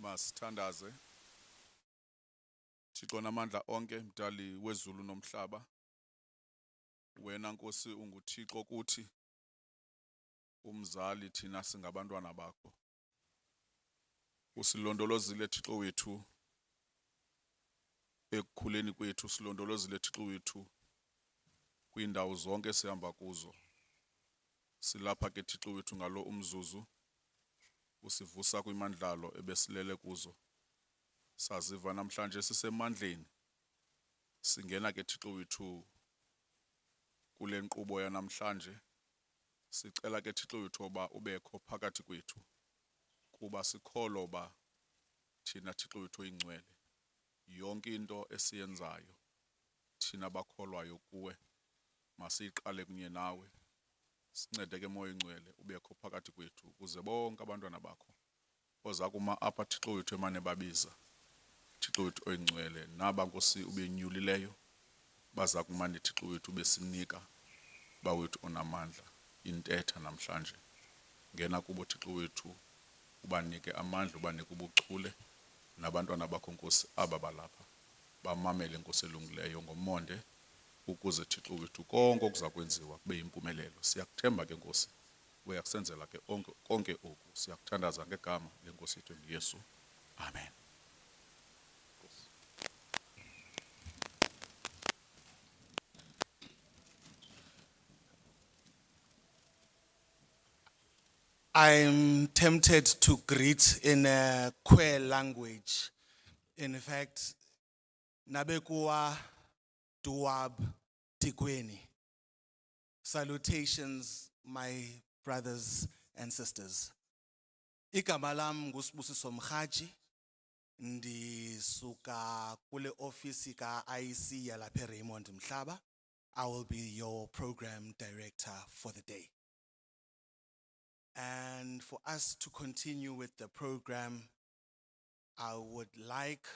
Masithandaze. Thixo namandla onke mdali wezulu nomhlaba. Wena Nkosi unguThixo kuthi. Umzali thina singabantwana bakho. Usilondolozile Thixo wethu. Ekukhuleni kwethu silondolozile Thixo wethu. Kwiindawo zonke sihamba kuzo. Silapha ke Thixo wethu ngalo umzuzu. Usivusa kwimandlalo ebesilele kuzo. Saziva namhlanje sisemandleni. Singena ke Thixo wethu kule nkqubo yanamhlanje. Sicela ke Thixo wethu oba ubekho phakathi kwethu. Kuba sikholwa oba thina Thixo wethu oyingcwele. Yonke into esiyenzayo thina bakholwayo kuwe masiyiqale kunye nawe. Sincede ke moya ingcwele ubekho phakathi kwethu ukuze bonke abantwana bakho oza kuma apha Thixo wethu emane babiza Thixo wethu oyingcwele naba Nkosi ubenyulileyo baza kumane Thixo wethu besinika bawethu onamandla intetha namhlanje. Ngena kubo Thixo wethu ubanike amandla ubanike ubuchule nabantwana bakho Nkosi aba balapha bamamele Nkosi elungileyo ngomonde ukuze Thixo wethu konke okuza kwenziwa kube yimpumelelo. Siyakuthemba ke Nkosi uyakusenzela ke konke oku. Siyakuthandaza ngegama lenkosi yethu Yesu. Amen. I'm tempted to greet in a queer language. In fact, Nabekua Duab Tikweni. Salutations, my brothers and sisters. Ikamalam Gusbusiso Mhaji, ndi suka kule ofisi ka IC yalapha Raymond Mhlaba. I will be your program director for the day. And for us to continue with the program, I would like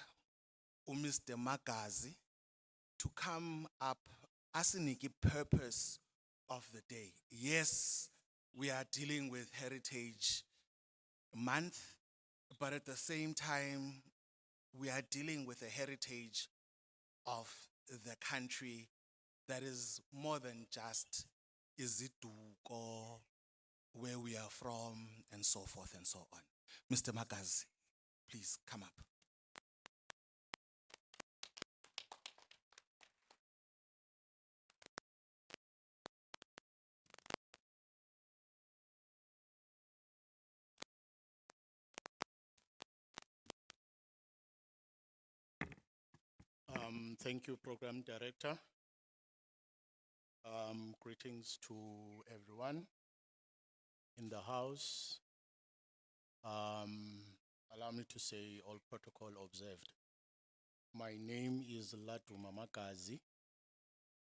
Mr. Magazi to come up asking the purpose of the day. Yes, we are dealing with Heritage Month, but at the same time, we are dealing with a heritage of the country that is more than just Izituko, where we are from, and so forth and so on. Mr. Magazi, please come up. Thank you, Program Director. Greetings to everyone in the house. Allow me to say all protocol observed. My name is Latu Mamakazi.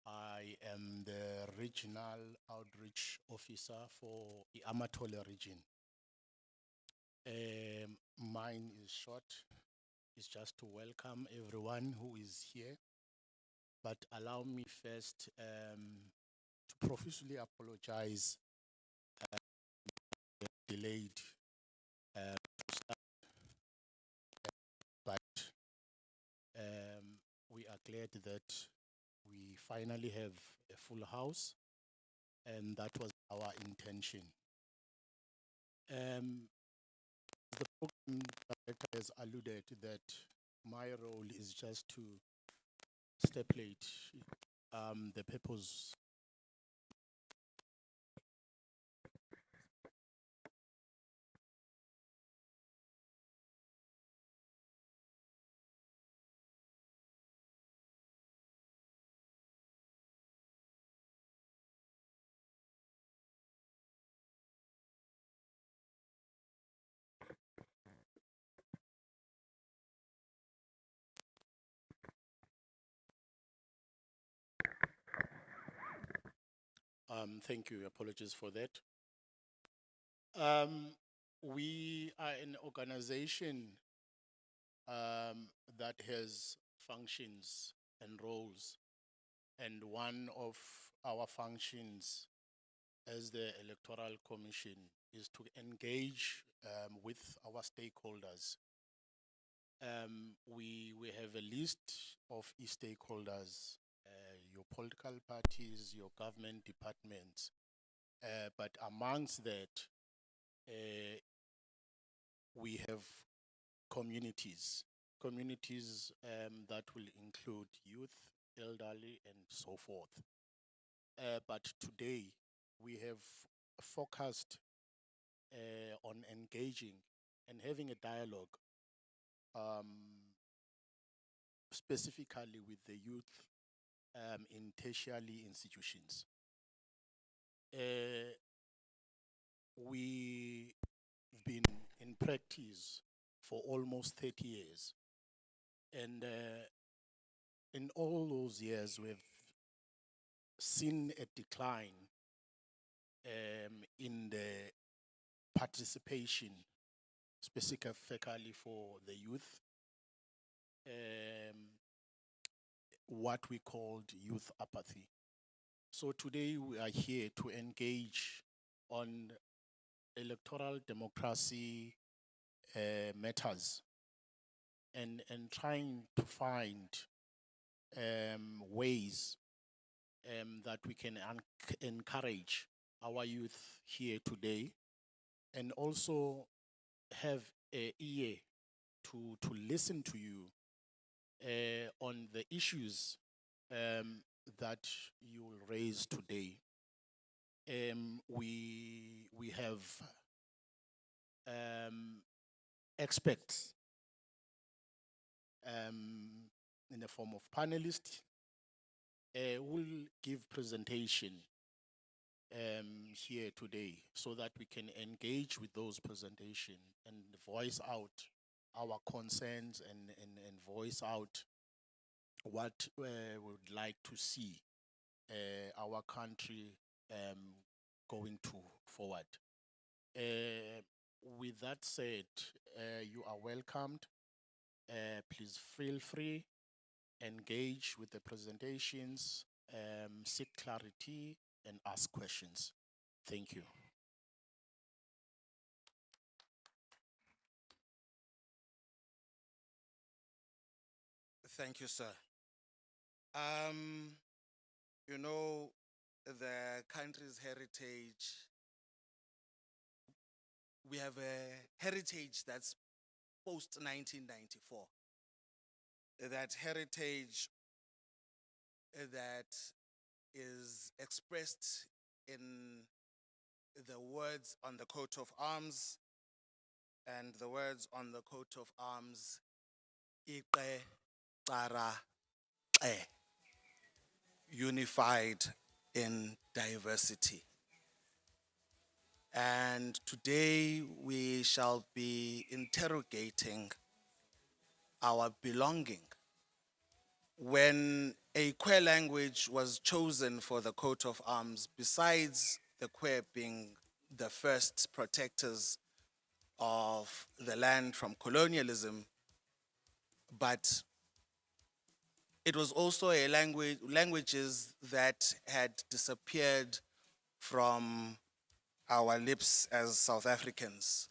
I am the Regional Outreach Officer for the Amatole region. Mine is short. It's just to welcome everyone who is here. But allow me first to profusely apologize delayed to start. But we are glad that we finally have a full house, and that was our intention. The program director has alluded that my role is just to stipulate the purpose. Thank you. Apologies for that. We are an organization that has functions and roles, and one of our functions as the Electoral Commission is to engage with our stakeholders We have a list of stakeholders, your political parties, your government departments, but amongst that, we have communities, that will include youth, elderly, and so forth. But today, we have focused on engaging and having a dialogue, specifically with the youth in tertiary institutions. We've been in practice for almost 30 years. And in all those years, we've seen a decline in the participation, specifically for the youth, what we called youth apathy. So today we are here to engage on electoral democracy matters and trying to find ways that we can encourage our youth here today, and also have an ear to listen to you on the issues that you will raise today. We have experts in the form of panelists will give presentation here today, so that we can engage with those presentations and voice out our concerns and voice out what we would like to see our country going to forward. With that said, you are welcomed. Please feel free, engage with the presentations, seek clarity, and ask questions. Thank you. Thank you, sir. You know, the country's heritage, we have a heritage that's post 1994. That heritage that is expressed in the words on the coat of arms, and the words on the coat of arms, Iqe, Qara, Xe, unified in diversity. And today we shall be interrogating our belonging. When a Kwe language was chosen for the coat of arms, besides the Kwe being the first protectors of the land from colonialism, but it was also a languages that had disappeared from our lips as South Africans.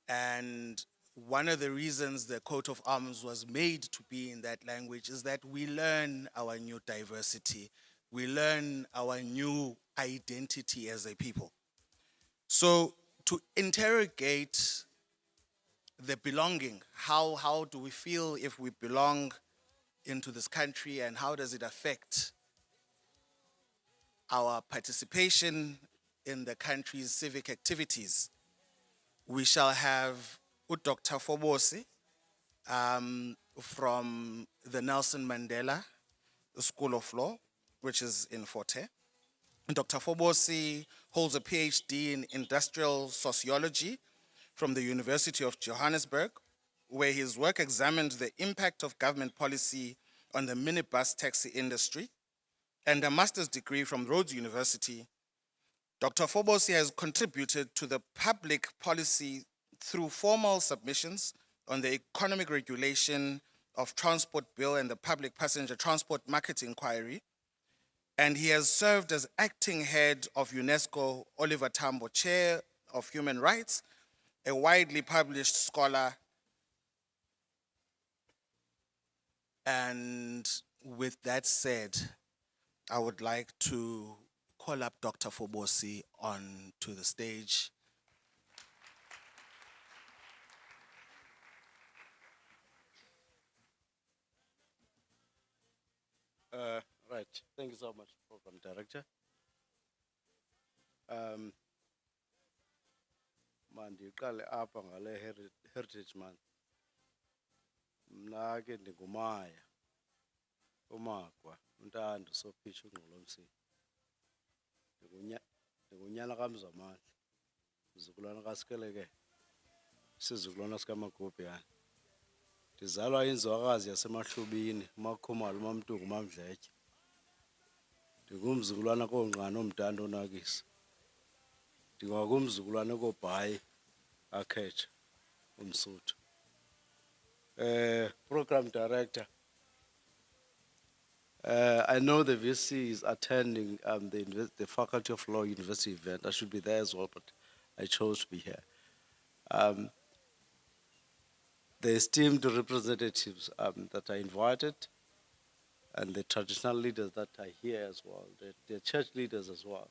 And one of the reasons the coat of arms was made to be in that language is that we learn our new diversity. We learn our new identity as a people. So to interrogate the belonging, how do we feel if we belong into this country, and how does it affect our participation in the country's civic activities? We shall have Dr. Fobosi from the Nelson Mandela School of Law, which is in Fort Hare. Dr. Fobosi holds a PhD in industrial sociology from the University of Johannesburg, where his work examined the impact of government policy on the minibus taxi industry, and a master's degree from Rhodes University. Dr. Fobosi has contributed to the public policy through formal submissions on the economic regulation of transport bill and the public passenger transport market inquiry. And he has served as acting head of UNESCO, Oliver Tambo Chair of Human Rights, a widely published scholar And with that said, I would like to call up Dr. Fobosi on to the stage. Right. Thank you so much, Program Director. Um, mandiqale apha ngale Heritage Month. Mna ke ndingumaya, uMagwa, uNtando Sophisha uNgqolomsini. Ndingunyana kaMzamandla, izizukulwana kaSikeleke, isizukulwana sikaMagubhi yani. Ndizalwa yinzwakazi yasemaHlubini, uMakhumalo, uMamtungu, uMamdletshe. Ndingumzukulwana koNgqana uMdanda uNakisa. Ndingakumzukulwana koBhayi Akhetsha uMsuthu. Program Director, I know the VC is attending the Faculty of Law University event. I should be there as well, but I chose to be here. The esteemed representatives that are invited, and the traditional leaders that are here as well, the church leaders as well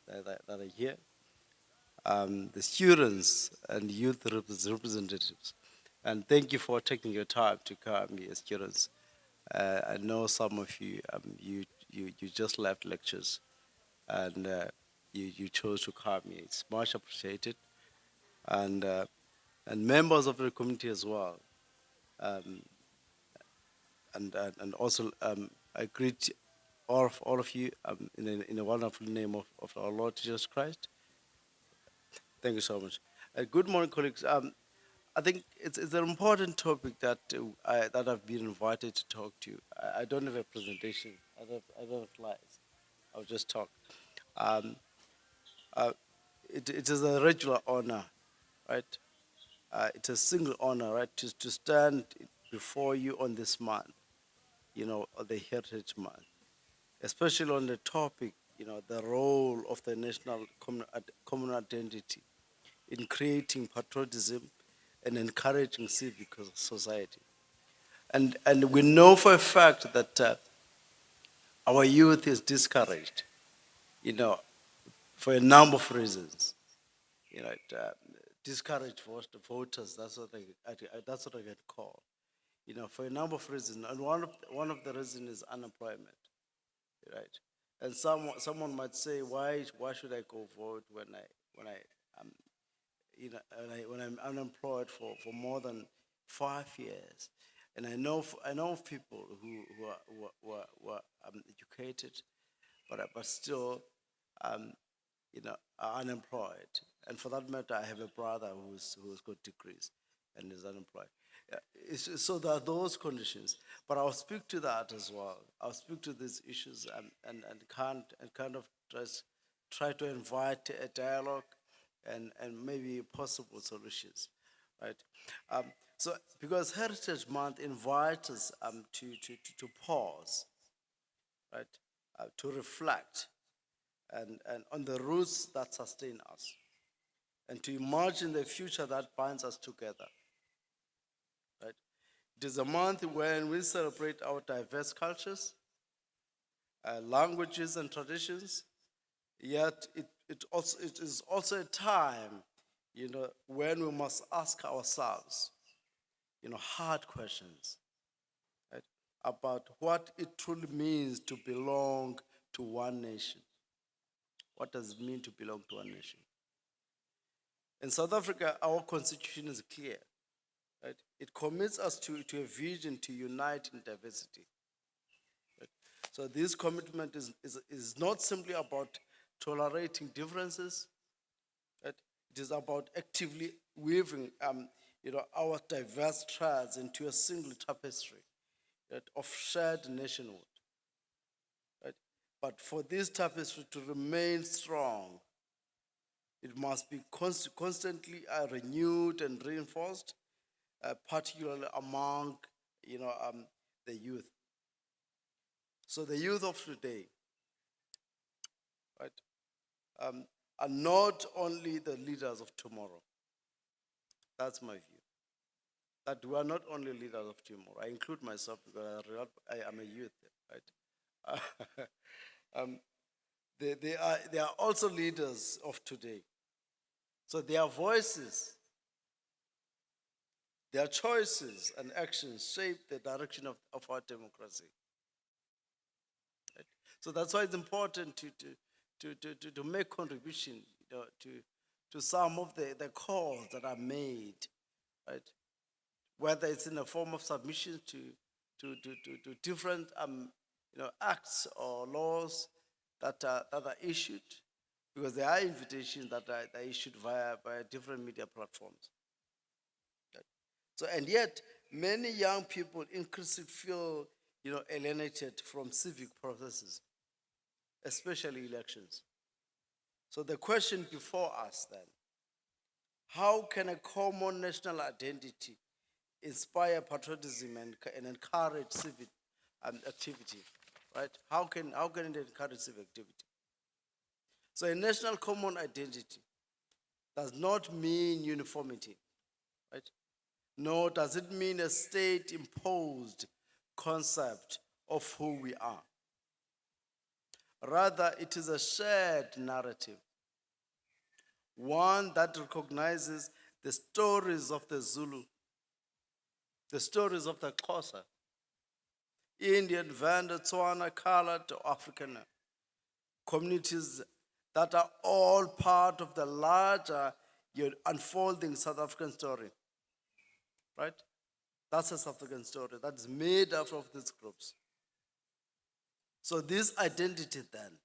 that are here, the students and youth representatives. And thank you for taking your time to come here, students. I know some of you, you just left lectures and you chose to come here. It's much appreciated. And members of the community as well. And also I greet all of you in a wonderful name of our Lord Jesus Christ. Thank you so much. Good morning, colleagues. I think it's an important topic that that I've been invited to talk to. I don't have a presentation. I don't have slides. I'll just talk. It is a regular honor, right? It's a single honor, right, to stand before you on this month, the Heritage Month, especially on the topic, the role of the national common identity in creating patriotism and encouraging civic society. And we know for a fact that our youth is discouraged, for a number of reasons. Discouraged voters, that's what I get called. For a number of reasons. And one of the reasons is unemployment, right? And someone might say, why should I go vote when I'm unemployed for more than 5 years? And I know of people who are educated, but still, are unemployed. And for that matter, I have a brother who's got degrees and is unemployed. So there are those conditions, but I'll speak to that as well. I'll speak to these issues and kind of just try to invite a dialogue and maybe possible solutions, right? So because Heritage Month invites us to pause, right, to reflect and on the roots that sustain us, and to imagine the future that binds us together. Right? It is a month when we celebrate our diverse cultures, languages, and traditions. Yet it is also a time, when we must ask ourselves, hard questions, right, about what it truly means to belong to one nation. What does it mean to belong to one nation? In South Africa, our constitution is clear. Right? It commits us to a vision to unite in diversity. Right? So this commitment is not simply about tolerating differences. Right? It is about actively weaving our diverse threads into a single tapestry, right, of shared nationhood. Right? But for this tapestry to remain strong, it must be constantly renewed and reinforced, particularly among the youth. So the youth of today, right, are not only the leaders of tomorrow. That's my view. that we are not only leaders of tomorrow. I include myself because I am a youth, right? They are also leaders of today. So their voices, their choices and actions shape the direction of our democracy. Right? So that's why it's important to make contribution, to some of the calls that are made, right? Whether it's in the form of submissions to different acts or laws that are issued, because there are invitations that are issued via different media platforms. Right? So, and yet many young people increasingly feel alienated from civic processes, especially elections. So the question before us then, how can a common national identity inspire patriotism and encourage civic activity, right? How can it encourage civic activity? So a national common identity does not mean uniformity, right? Nor does it mean a state-imposed concept of who we are. Rather, it is a shared narrative, one that recognizes the stories of the Zulu, the stories of the Xhosa, Indian, Venda, Tswana, colored, or African communities that are all part of the larger unfolding South African story, right? That's a South African story that's made up of these groups. So this identity then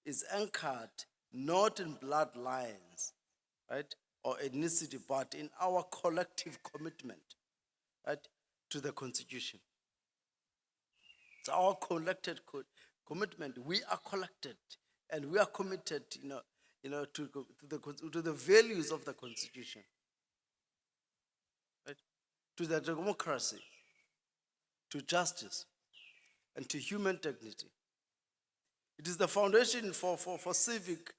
is anchored not in bloodlines, right, or ethnicity, but in our collective commitment, right, to the Constitution. It's our collected commitment. We are collected, and we are committed, to the values of the Constitution, right, to the democracy, to justice, and to human dignity. It is the foundation for civic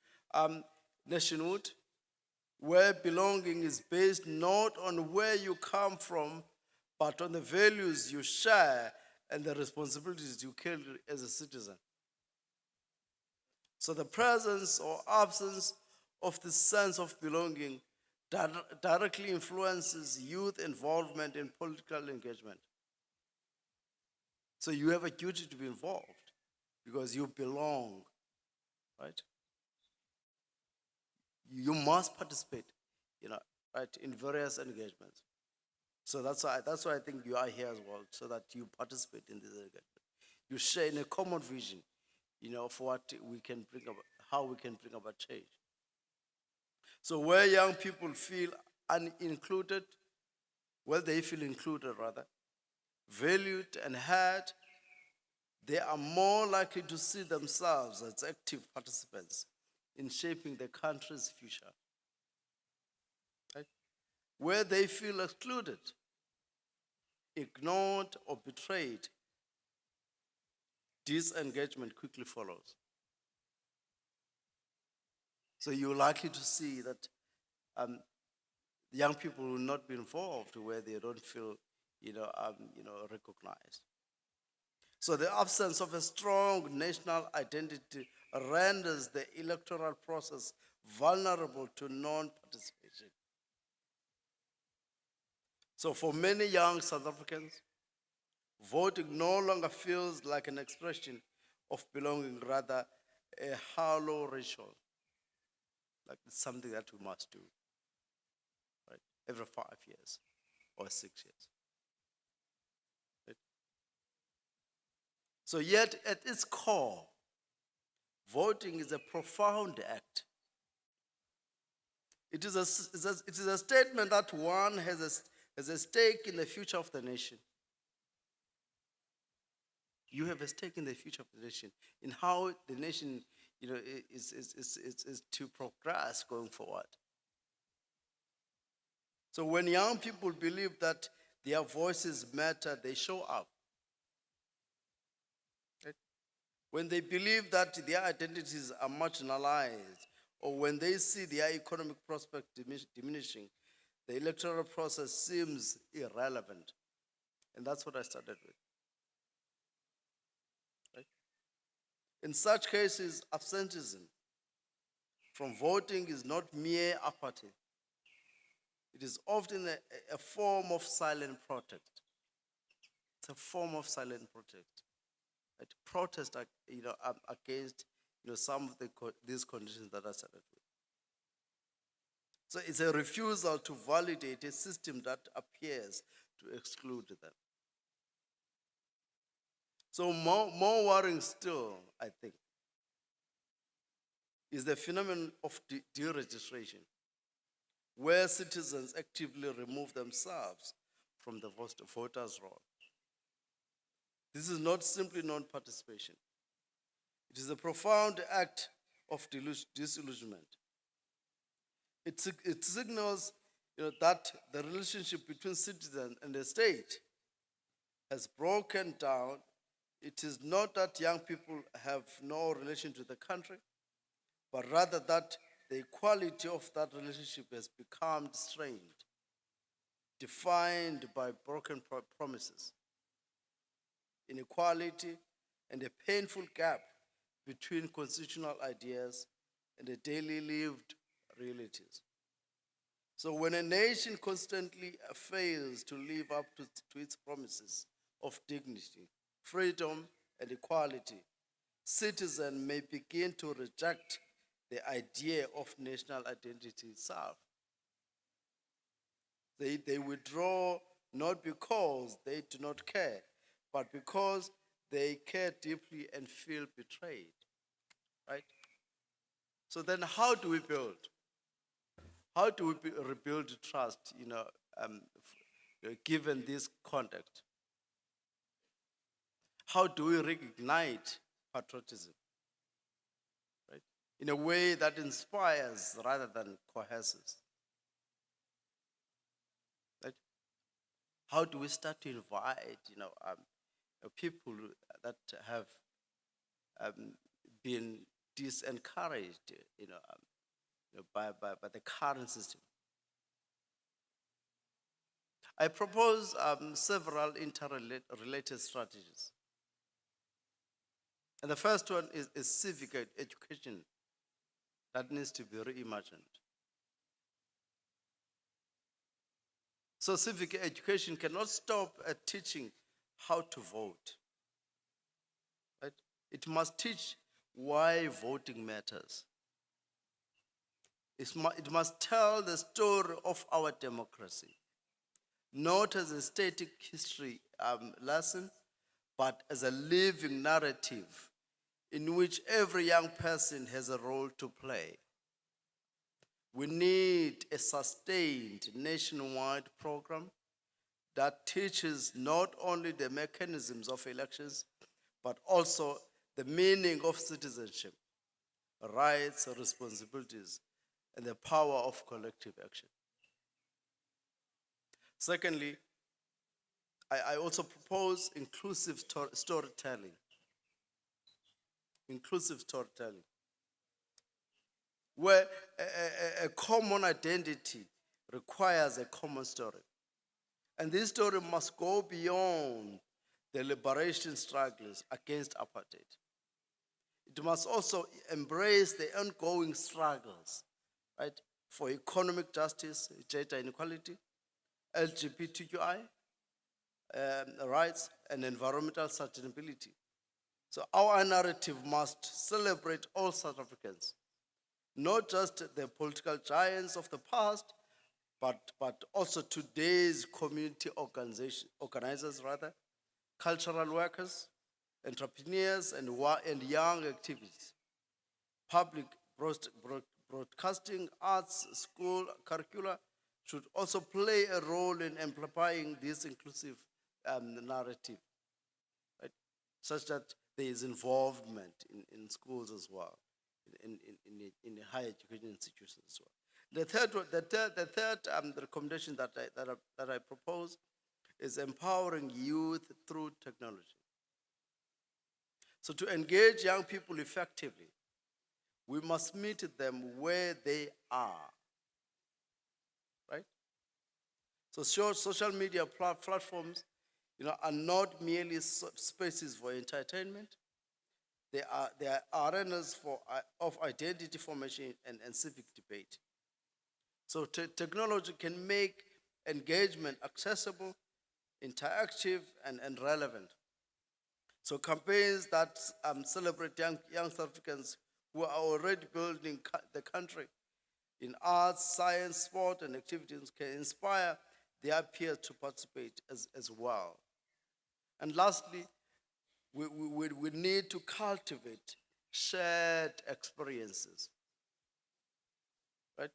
nationhood, where belonging is based not on where you come from, but on the values you share and the responsibilities you carry as a citizen. So the presence or absence of this sense of belonging directly influences youth involvement in political engagement. So you have a duty to be involved because you belong, right? You must participate, right, in various engagements. So that's why I think you are here as well, so that you participate in this engagement. You share in a common vision, for what we can bring about, how we can bring about change. So where young people feel unincluded, they feel included rather, valued and heard, they are more likely to see themselves as active participants in shaping the country's future. Right? Where they feel excluded, ignored, or betrayed, disengagement quickly follows. So you're likely to see that young people will not be involved where they don't feel, recognized. So the absence of a strong national identity renders the electoral process vulnerable to non-participation. So for many young South Africans, voting no longer feels like an expression of belonging, rather a hollow ritual. Like it's something that we must do, right? Every 5 years or 6 years. Right? So yet at its core, voting is a profound act. It is a statement that one has a stake in the future of the nation. You have a stake in the future of the nation, in how the nation, is to progress going forward. So when young people believe that their voices matter, they show up. Right? When they believe that their identities are marginalized, or when they see their economic prospects diminishing, the electoral process seems irrelevant. And that's what I started with. Right? In such cases, absenteeism from voting is not mere apathy. It is often a form of silent protest. It's a form of silent protest. Right? Protest, against some of these conditions that I started with. So it's a refusal to validate a system that appears to exclude them. So more worrying still, I think, is the phenomenon of deregistration, where citizens actively remove themselves from the voters' roll. This is not simply non-participation. It is a profound act of disillusionment. It signals that the relationship between citizen and the state has broken down. It is not that young people have no relation to the country, but rather that the quality of that relationship has become strained, defined by broken promises, inequality, and a painful gap between constitutional ideas and the daily lived realities. So when a nation constantly fails to live up to its promises of dignity, freedom, and equality, citizens may begin to reject the idea of national identity itself. They withdraw not because they do not care, but because they care deeply and feel betrayed, right? So then how do we build? How do we rebuild trust, given this context? How do we reignite patriotism, right? In a way that inspires rather than coerces, right? How do we start to invite, people that have been disencouraged, by the current system? I propose several interrelated strategies. And the first one is civic education that needs to be reimagined. So civic education cannot stop at teaching how to vote. Right? It must teach why voting matters. It must tell the story of our democracy, not as a static history lesson, but as a living narrative in which every young person has a role to play. We need a sustained nationwide program that teaches not only the mechanisms of elections, but also the meaning of citizenship, rights, responsibilities, and the power of collective action. Secondly, I also propose inclusive storytelling. Inclusive storytelling, where a common identity requires a common story. And this story must go beyond the liberation struggles against apartheid. It must also embrace the ongoing struggles, right, for economic justice, gender inequality, LGBTQI rights, and environmental sustainability. So our narrative must celebrate all South Africans, not just the political giants of the past, but also today's community organizers, cultural workers, entrepreneurs, and young activists. Public broadcasting, arts, school curricula should also play a role in amplifying this inclusive narrative, right? Such that there is involvement in schools as well, in the higher education institutions as well. The third recommendation that I propose is empowering youth through technology. So to engage young people effectively, we must meet them where they are, right? So social media platforms, are not merely spaces for entertainment. They are arenas of identity formation and civic debate. So technology can make engagement accessible, interactive, and relevant. So campaigns that celebrate young South Africans who are already building the country in arts, science, sport, and activities can inspire their peers to participate as well. And lastly, we need to cultivate shared experiences, right?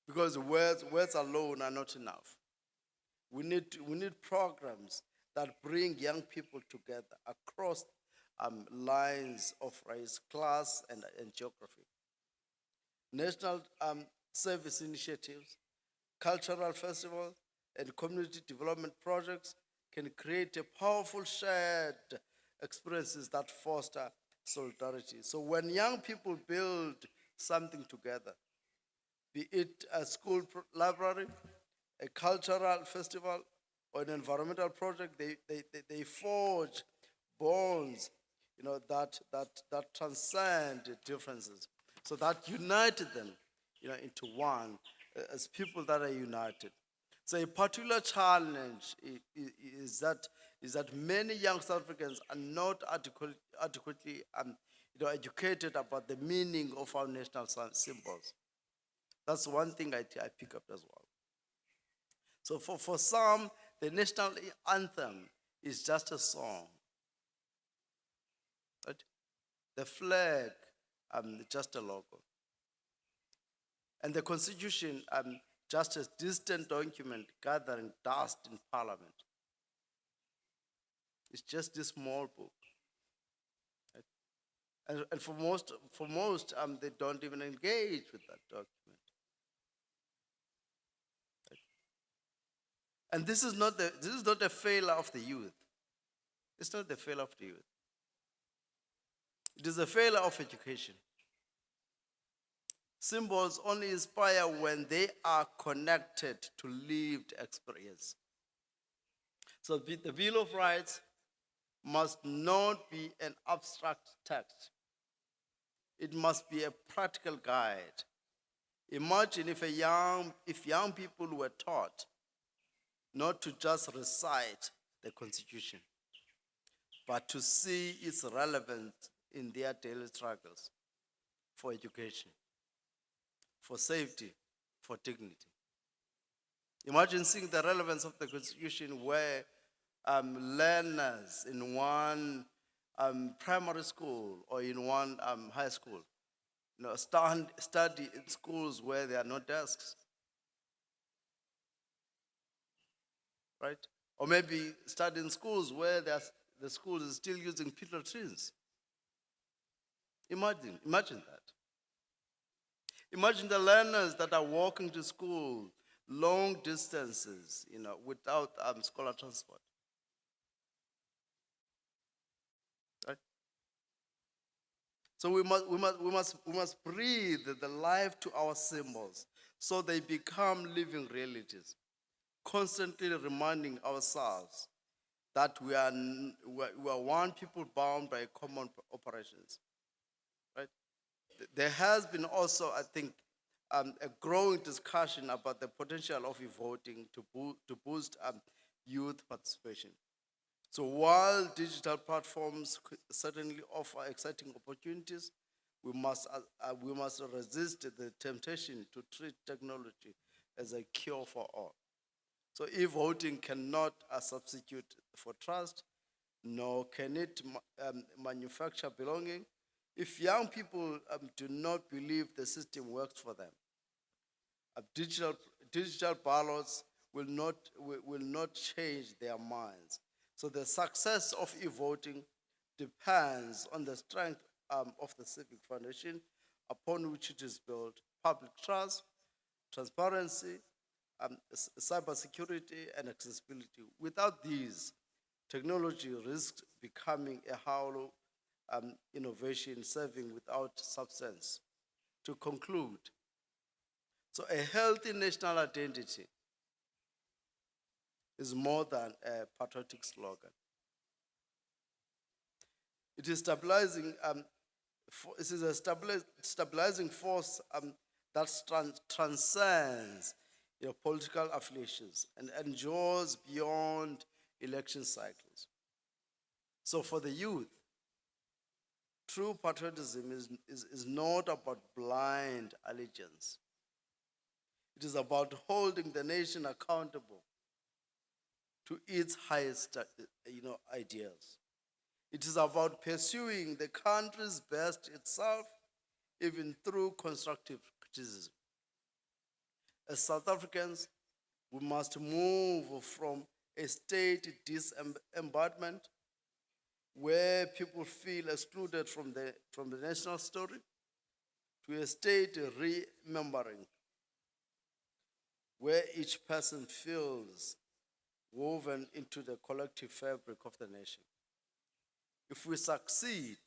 Because words alone are not enough. We need programs that bring young people together across lines of race, class, and geography. National service initiatives, cultural festivals, and community development projects can create a powerful shared experiences that foster solidarity. So when young people build something together, be it a school library, a cultural festival, or an environmental project, they forge bonds, that transcend differences. So that united them, into one, as people that are united. So a particular challenge is that many young South Africans are not adequately educated about the meaning of our national symbols. That's one thing I pick up as well. So for some, the national anthem is just a song. Right? The flag, just a logo. And the constitution, just a distant document gathering dust in parliament. It's just this small book. Right? And for most, they don't even engage with that document. Right? And this is not a failure of the youth. It's not the failure of the youth. It is a failure of education. Symbols only inspire when they are connected to lived experience. So the Bill of Rights must not be an abstract text. It must be a practical guide. Imagine if young people were taught not to just recite the Constitution, but to see its relevance in their daily struggles for education, for safety, for dignity. Imagine seeing the relevance of the Constitution where learners in one primary school or in one high school study in schools where there are no desks, right? Or maybe study in schools where the school is still using peanut trees. Imagine that. Imagine the learners that are walking to school long distances, without scholar transport. Right? So we must breathe the life to our symbols so they become living realities, constantly reminding ourselves that we are one people bound by common operations. Right? There has been also, I think, a growing discussion about the potential of e-voting to boost youth participation. So while digital platforms certainly offer exciting opportunities, we must resist the temptation to treat technology as a cure for all. So e-voting cannot substitute for trust, nor can it manufacture belonging. If young people do not believe the system works for them, digital ballots will not change their minds. So the success of e-voting depends on the strength of the civic foundation upon which it is built: public trust, transparency, cybersecurity, and accessibility. Without these, technology risks becoming a hollow innovation serving without substance. To conclude, so a healthy national identity is more than a patriotic slogan. It is stabilizing, it is a stabilizing force that transcends political affiliations and endures beyond election cycles. So for the youth, true patriotism is not about blind allegiance. It is about holding the nation accountable to its highest ideals. It is about pursuing the country's best itself, even through constructive criticism. As South Africans, we must move from a state disembodiment where people feel excluded from the national story to a state remembering where each person feels woven into the collective fabric of the nation. If we succeed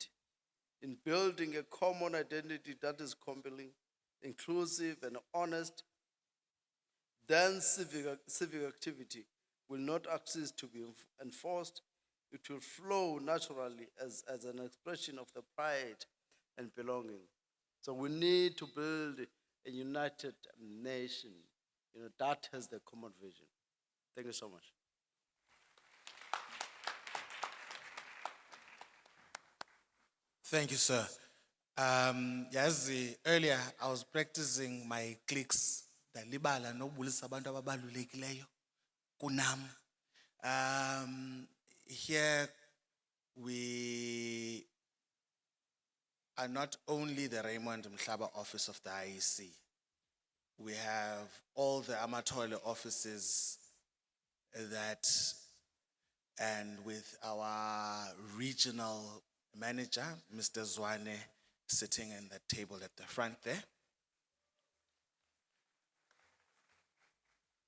in building a common identity that is compelling, inclusive, and honest, then civic activity will not cease to be enforced. It will flow naturally as an expression of the pride and belonging. So we need to build a united nation, that has the common vision. Thank you so much. Thank you, sir. Earlier I was practicing my clicks. Dalibala nobulisa abantu ababalulekileyo kunam. Here we are not only the Raymond Mhlaba office of the IEC. We have all the Amatole offices and with our regional manager, Mr. Zwane, sitting in the table at the front there.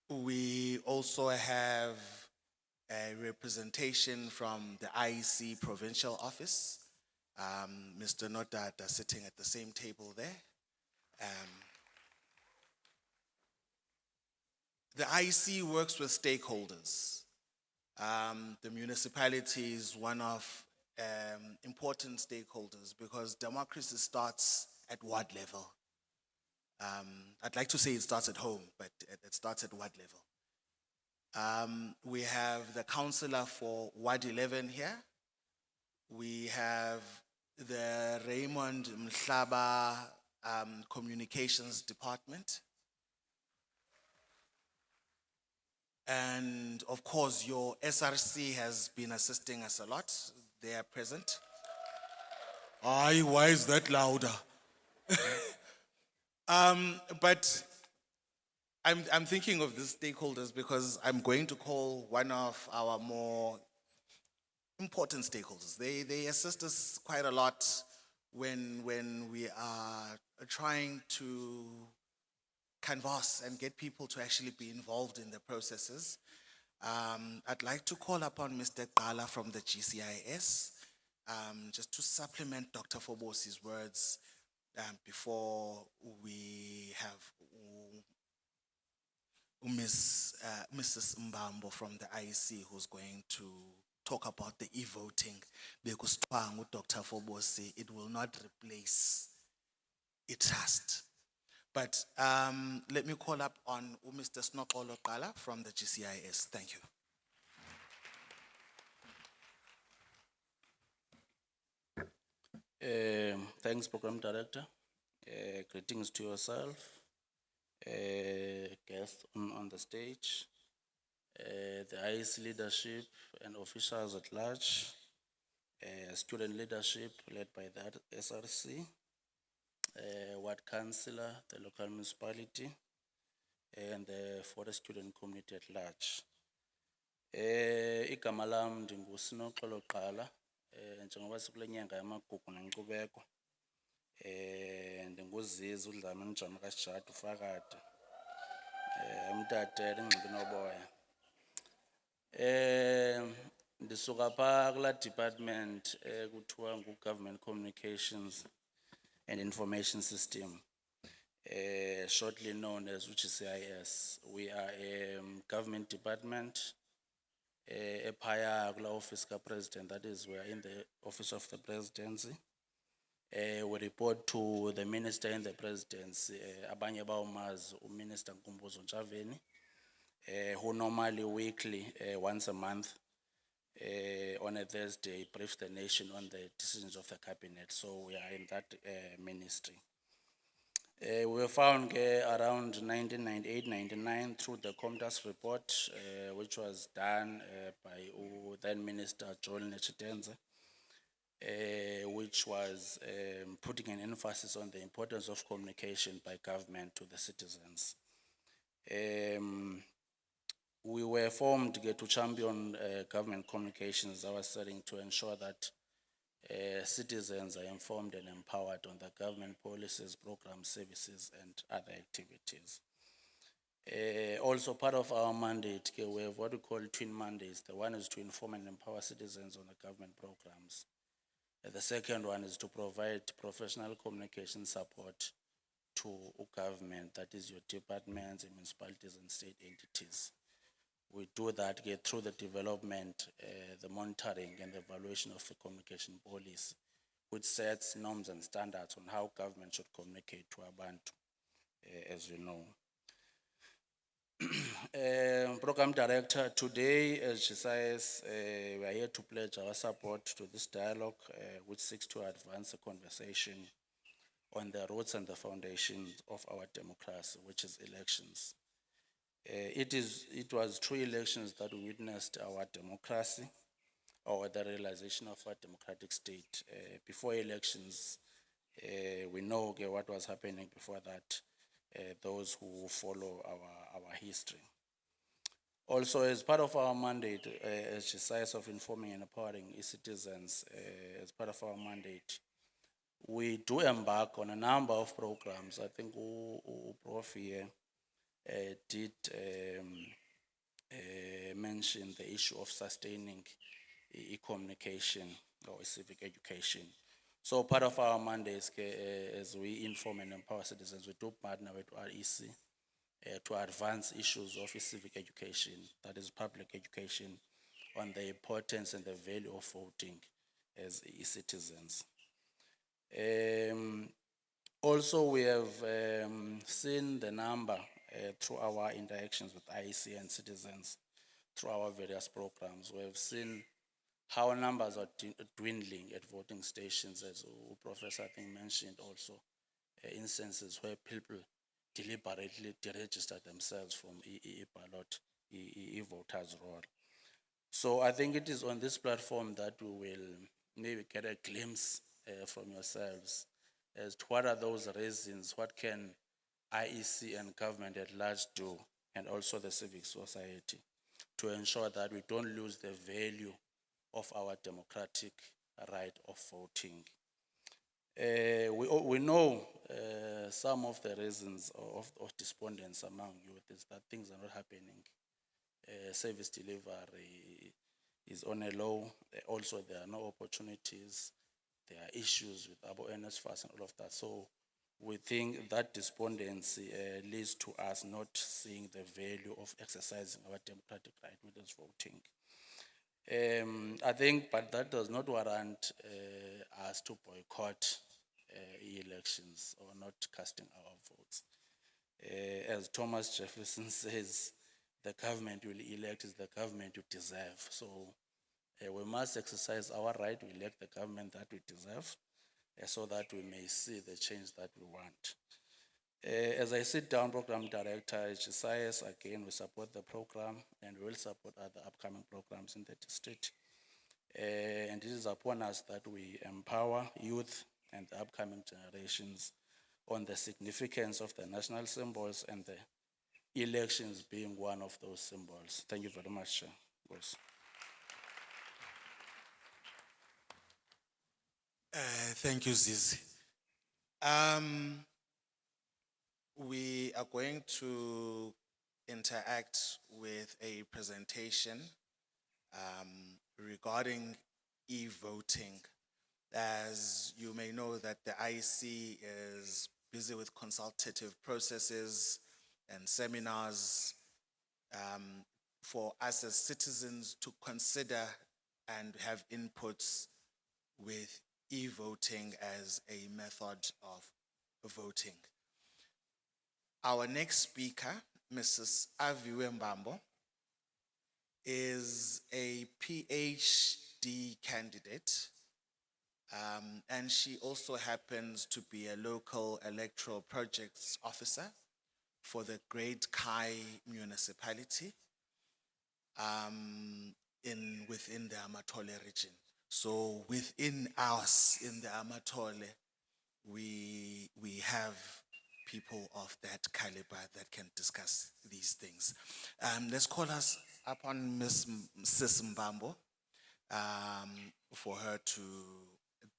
We also have a representation from the IEC provincial office, Mr. Nodata sitting at the same table there. The IEC works with stakeholders. The municipality is one of important stakeholders because democracy starts at ward level. I'd like to say it starts at home, but it starts at ward level. We have the councillor for Ward 11 here. We have the Raymond Mhlaba Communications Department. And of course, your SRC has been assisting us a lot. They are present. Aye, why is that louder? But I'm thinking of the stakeholders because I'm going to call one of our more important stakeholders. They assist us quite a lot when we are trying to canvass and get people to actually be involved in the processes. I'd like to call upon Mr. Gala from the GCIS just to supplement Dr. Fobosi's words before we have Mrs. Mbambo from the IEC who's going to talk about the e-voting. Because Dr. Fobosi, it will not replace a trust. But let me call up on Mr. Snokolo Gala from the GCIS. Thank you. Thanks, Program Director. Greetings to yourself, guests on the stage, the IEC leadership and officials at large, student leadership led by the SRC, ward councillor, the local municipality, and for the student community at large. Igama lam ndinguSinoxolo Gqala, njengoba sikule nyanga yamagugu nenkcubeko. NdinguZizi uDlamini Jama kaSijata uFakade. Umtatele ingcibi noboya. Ndisuka phaa kula department kuthiwa ngu-Government Communications and Information System, shortly known as GCIS. We are a government department ephaya kula office ka president, that is, we are in the office of the presidency. We report to the minister in the presidency, abanye bawumazi uMinister Nkumbuzo Ntshavheni, who normally weekly, once a month, on a Thursday, brief the nation on the decisions of the cabinet. So we are in that ministry. We were found around 1998-99 through the Comtas report, which was done by then Minister Joel Nechitenze, which was putting an emphasis on the importance of communication by government to the citizens. We were formed to champion government communications, I was saying, to ensure that citizens are informed and empowered on the government policies, programs, services, and other activities. Also part of our mandate, we have what we call twin mandates. The one is to inform and empower citizens on the government programs. The second one is to provide professional communication support to government, that is your departments, municipalities, and state entities. We do that through the development, the monitoring, and the evaluation of the communication policy, which sets norms and standards on how government should communicate to abantu, as you know. Program Director, today, as she says, we are here to pledge our support to this dialogue, which seeks to advance the conversation on the roots and the foundations of our democracy, which is elections. It was through elections that we witnessed our democracy, or the realization of our democratic state. Before elections, we know what was happening before that, those who follow our history. Also, as part of our mandate, exercise of informing and empowering citizens, as part of our mandate, we do embark on a number of programs. I think Prof here did mention the issue of sustaining communication or civic education. So part of our mandates, as we inform and empower citizens, we do partner with REC to advance issues of civic education, that is public education, on the importance and the value of voting as citizens. Also, we have seen the number through our interactions with IEC and citizens through our various programs. We have seen how numbers are dwindling at voting stations, as Professor I think mentioned also, instances where people deliberately deregister themselves from ballot, voters roll. So I think it is on this platform that we will maybe get a glimpse from yourselves as to what are those reasons, what can IEC and government at large do, and also the civic society, to ensure that we don't lose the value of our democratic right of voting. We know some of the reasons of despondence among youth is that things are not happening. Service delivery is on a low. Also, there are no opportunities. There are issues with our NSFAS and all of that. So we think that despondency leads to us not seeing the value of exercising our democratic right, which is voting. I think, but that does not warrant us to boycott elections or not casting our votes. As Thomas Jefferson says, the government will elect is the government you deserve. So we must exercise our right to elect the government that we deserve, so that we may see the change that we want. As I sit down, Program Director, HSIS, again, we support the program and we will support other upcoming programs in the district. And it is upon us that we empower youth and the upcoming generations on the significance of the national symbols and the elections being one of those symbols. Thank you very much, Chair. Boss. Thank you, Zizi. We are going to interact with a presentation regarding e-voting. As you may know that the IEC is busy with consultative processes and seminars for us as citizens to consider and have inputs with e-voting as a method of voting. Our next speaker, Mrs. Aviwe Mbambo, is a PhD candidate, and she also happens to be a local electoral projects officer for the Great Kai municipality within the Amatole region. So within us, in the Amatole, we have people of that caliber that can discuss these things. Let's call us upon Sis Mbambo for her to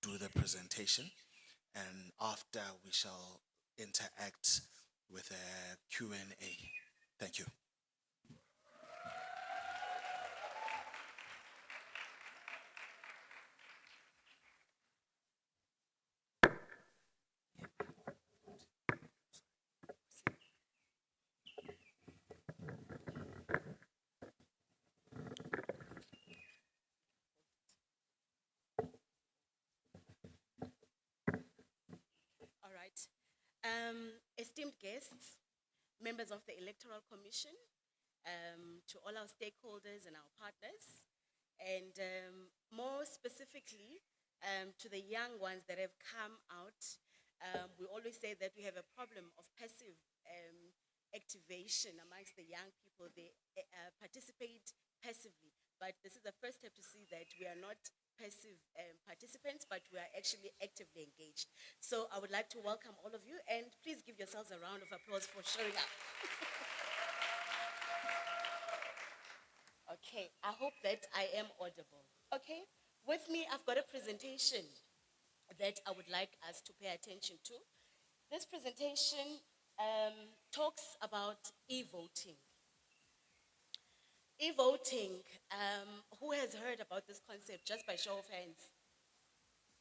do the presentation, and after we shall interact with a Q&A. Thank you. All right. Esteemed guests, members of the Electoral Commission, to all our stakeholders and our partners, and more specifically, to the young ones that have come out. We always say that we have a problem of passive activation amongst the young people. They participate passively, but this is the first step to see that we are not passive participants, but we are actually actively engaged. So I would like to welcome all of you, and please give yourselves a round of applause for showing up. Okay, I hope that I am audible. Okay, with me, I've got a presentation that I would like us to pay attention to. This presentation talks about e-voting. E-voting, who has heard about this concept just by show of hands?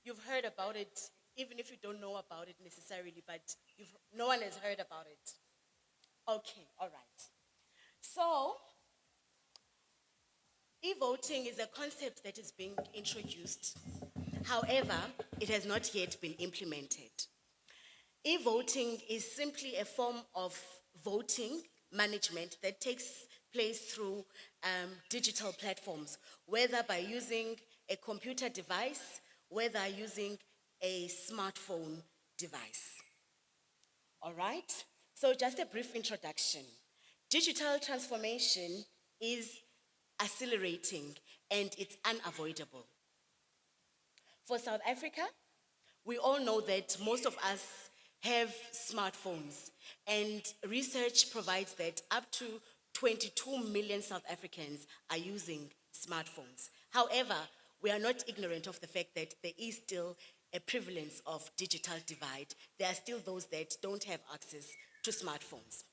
You've heard about it, even if you don't know about it necessarily, but no one has heard about it. Okay, all right. So, e-voting is a concept that is being introduced. However, it has not yet been implemented. E-voting is simply a form of voting management that takes place through digital platforms, whether by using a computer device, whether using a smartphone device. All right? So just a brief introduction. Digital transformation is accelerating and it's unavoidable. For South Africa, we all know that most of us have smartphones, and research provides that up to 22 million South Africans are using smartphones. However, we are not ignorant of the fact that there is still a prevalence of digital divide. There are still those that don't have access to smartphones.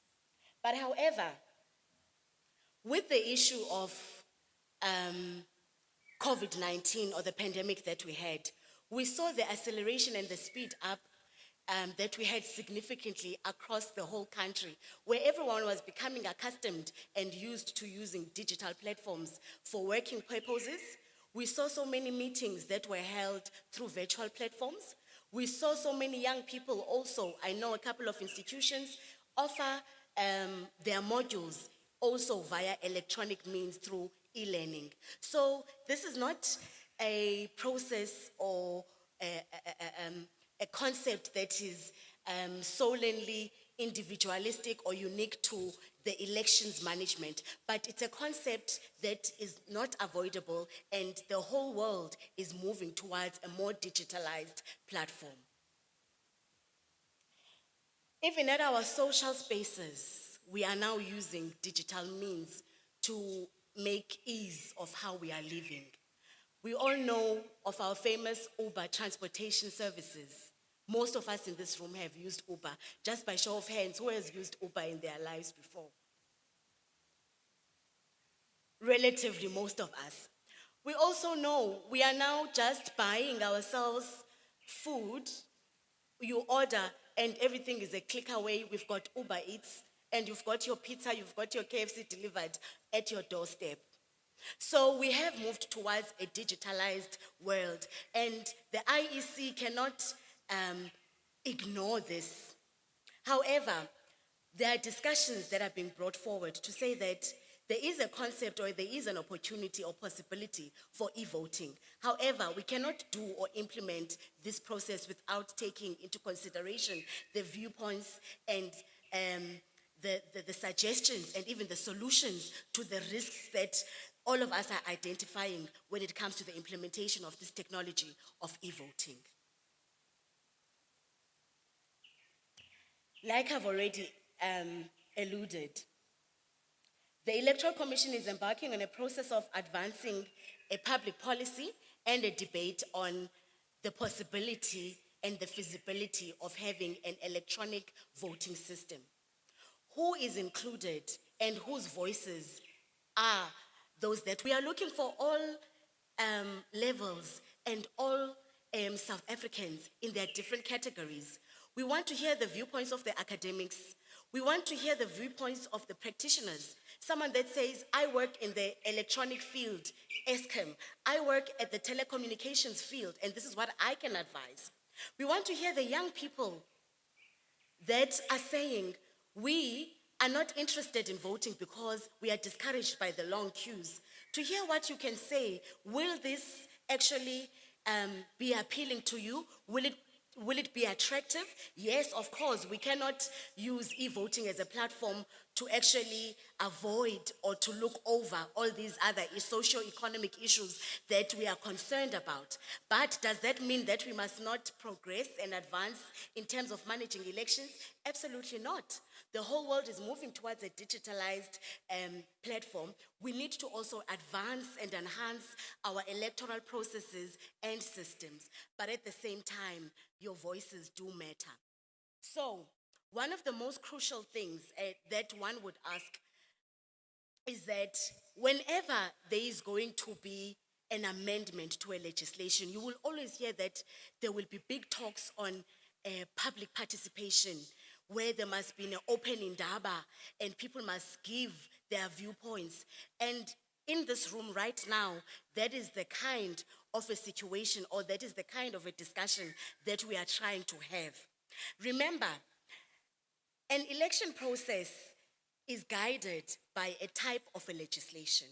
But however, with the issue of COVID-19 or the pandemic that we had, we saw the acceleration and the speed up that we had significantly across the whole country, where everyone was becoming accustomed and used to using digital platforms for working purposes. We saw so many meetings that were held through virtual platforms. We saw so many young people also, I know a couple of institutions offer their modules also via electronic means through e-learning. So this is not a process or a concept that is solely individualistic or unique to the elections management, but it's a concept that is not avoidable, and the whole world is moving towards a more digitalized platform. Even at our social spaces, we are now using digital means to make ease of how we are living. We all know of our famous Uber transportation services. Most of us in this room have used Uber. Just by show of hands, who has used Uber in their lives before? Relatively, most of us. We also know we are now just buying ourselves food. You order and everything is a click away. We've got Uber Eats, and you've got your pizza, you've got your KFC delivered at your doorstep. So we have moved towards a digitalized world, and the IEC cannot ignore this. However, there are discussions that are being brought forward to say that there is a concept or there is an opportunity or possibility for e-voting. However, we cannot do or implement this process without taking into consideration the viewpoints and the suggestions and even the solutions to the risks that all of us are identifying when it comes to the implementation of this technology of e-voting. Like I've already alluded, the Electoral Commission is embarking on a process of advancing a public policy and a debate on the possibility and the feasibility of having an electronic voting system. Who is included and whose voices are those that we are looking for all levels and all South Africans in their different categories. We want to hear the viewpoints of the academics. We want to hear the viewpoints of the practitioners. Someone that says, I work in the electronic field, ESCOM. I work at the telecommunications field, and this is what I can advise. We want to hear the young people that are saying, we are not interested in voting because we are discouraged by the long queues. To hear what you can say, will this actually be appealing to you? Will it be attractive? Yes, of course. We cannot use e-voting as a platform to actually avoid or to look over all these other socio-economic issues that we are concerned about. But does that mean that we must not progress and advance in terms of managing elections? Absolutely not. The whole world is moving towards a digitalized platform. We need to also advance and enhance our electoral processes and systems. But at the same time, your voices do matter. So, one of the most crucial things that one would ask is that whenever there is going to be an amendment to a legislation, you will always hear that there will be big talks on public participation, where there must be an open indaba and people must give their viewpoints. And in this room right now, that is the kind of a situation, or that is the kind of a discussion that we are trying to have. Remember, an election process is guided by a type of a legislation,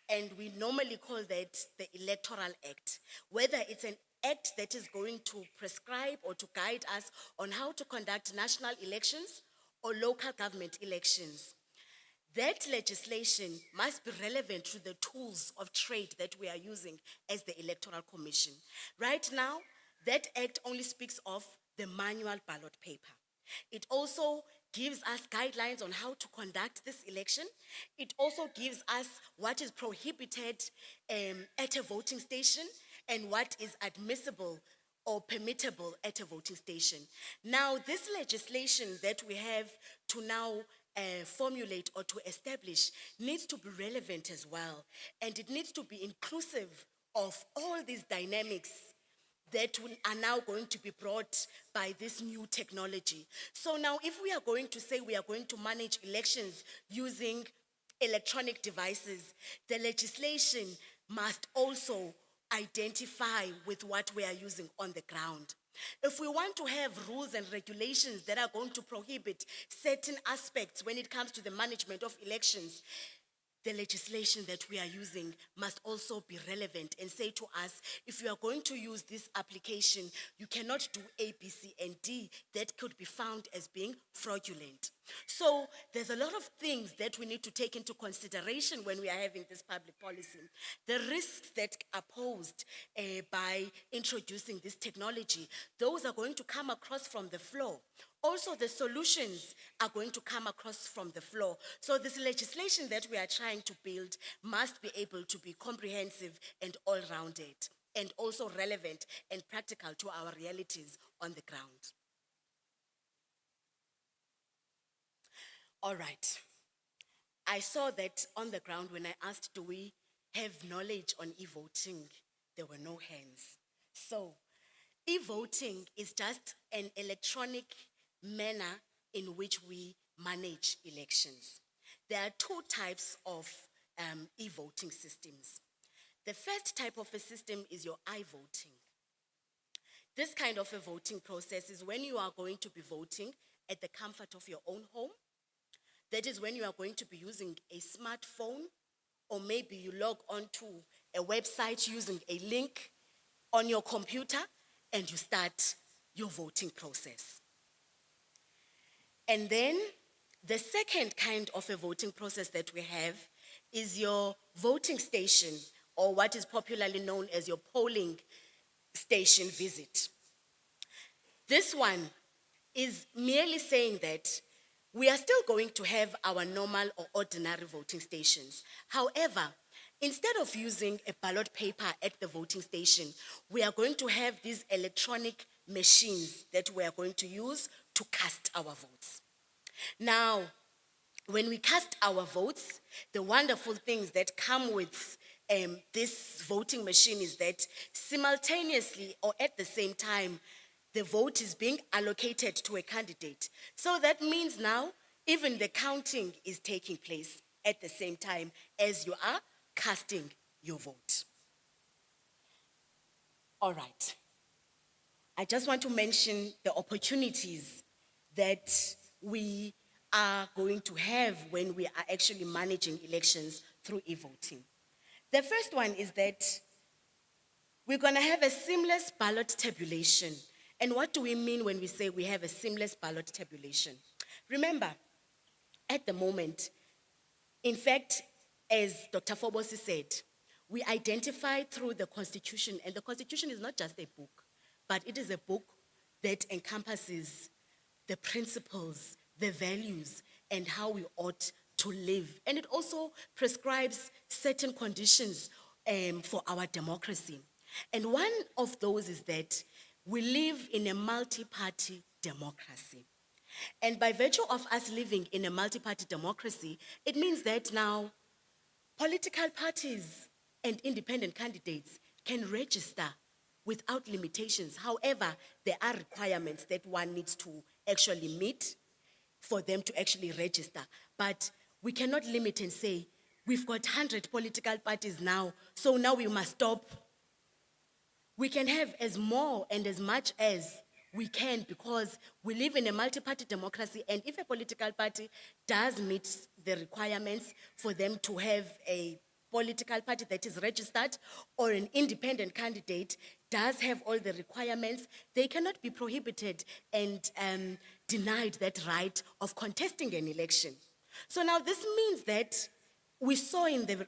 and we normally call that the Electoral Act. Whether it's an act that is going to prescribe or to guide us on how to conduct national elections or local government elections, that legislation must be relevant to the tools of trade that we are using as the Electoral Commission. Right now, that act only speaks of the manual ballot paper. It also gives us guidelines on how to conduct this election. It also gives us what is prohibited at a voting station and what is admissible or permittable at a voting station. Now, this legislation that we have to now formulate or to establish needs to be relevant as well. And it needs to be inclusive of all these dynamics that are now going to be brought by this new technology. So now, if we are going to say we are going to manage elections using electronic devices, the legislation must also identify with what we are using on the ground. If we want to have rules and regulations that are going to prohibit certain aspects when it comes to the management of elections, the legislation that we are using must also be relevant and say to us, if you are going to use this application, you cannot do A, B, C, and D that could be found as being fraudulent. So there's a lot of things that we need to take into consideration when we are having this public policy. The risks that are posed by introducing this technology, those are going to come across from the floor. Also, the solutions are going to come across from the floor. So this legislation that we are trying to build must be able to be comprehensive and all-rounded, and also relevant and practical to our realities on the ground. All right. I saw that on the ground when I asked, do we have knowledge on e-voting? There were no hands. So, e-voting is just an electronic manner in which we manage elections. There are two types of e-voting systems. The first type of a system is your i-voting. This kind of a voting process is when you are going to be voting at the comfort of your own home. That is when you are going to be using a smartphone, or maybe you log onto a website using a link on your computer and you start your voting process. And then the second kind of a voting process that we have is your voting station, or what is popularly known as your polling station visit. This one is merely saying that we are still going to have our normal or ordinary voting stations. However, instead of using a ballot paper at the voting station, we are going to have these electronic machines that we are going to use to cast our votes. Now, when we cast our votes, the wonderful things that come with this voting machine is that simultaneously or at the same time, the vote is being allocated to a candidate. So that means now even the counting is taking place at the same time as you are casting your vote. All right. I just want to mention the opportunities that we are going to have when we are actually managing elections through e-voting. The first one is that we're going to have a seamless ballot tabulation. And what do we mean when we say we have a seamless ballot tabulation? Remember, at the moment, in fact, as Dr. Fobosi said, we identify through the Constitution, and the Constitution is not just a book, but it is a book that encompasses the principles, the values, and how we ought to live. And it also prescribes certain conditions for our democracy. And one of those is that we live in a multi-party democracy. And by virtue of us living in a multi-party democracy, it means that now political parties and independent candidates can register without limitations. However, there are requirements that one needs to actually meet for them to actually register. But we cannot limit and say, we've got 100 political parties now, so now we must stop. We can have as more and as much as we can, because we live in a multi-party democracy, and if a political party does meet the requirements for them to have a political party that is registered, or an independent candidate does have all the requirements, they cannot be prohibited and denied that right of contesting an election. So now this means that we saw in the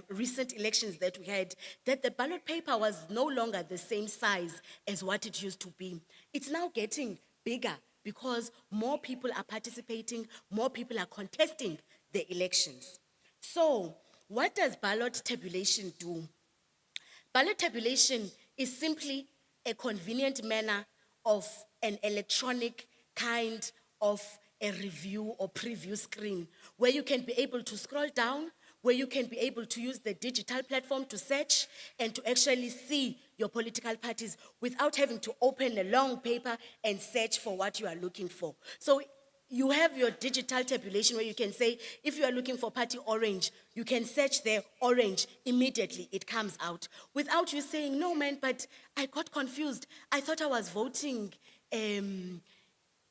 recent elections that we had that the ballot paper was no longer the same size as what it used to be. It's now getting bigger because more people are participating, more people are contesting the elections. So, what does ballot tabulation do? Ballot tabulation is simply a convenient manner of an electronic kind of a review or preview screen where you can be able to scroll down, where you can be able to use the digital platform to search and to actually see your political parties without having to open a long paper and search for what you are looking for. So you have your digital tabulation where you can say, if you are looking for party orange, you can search there orange, immediately it comes out. Without you saying, no man, but I got confused. I thought I was voting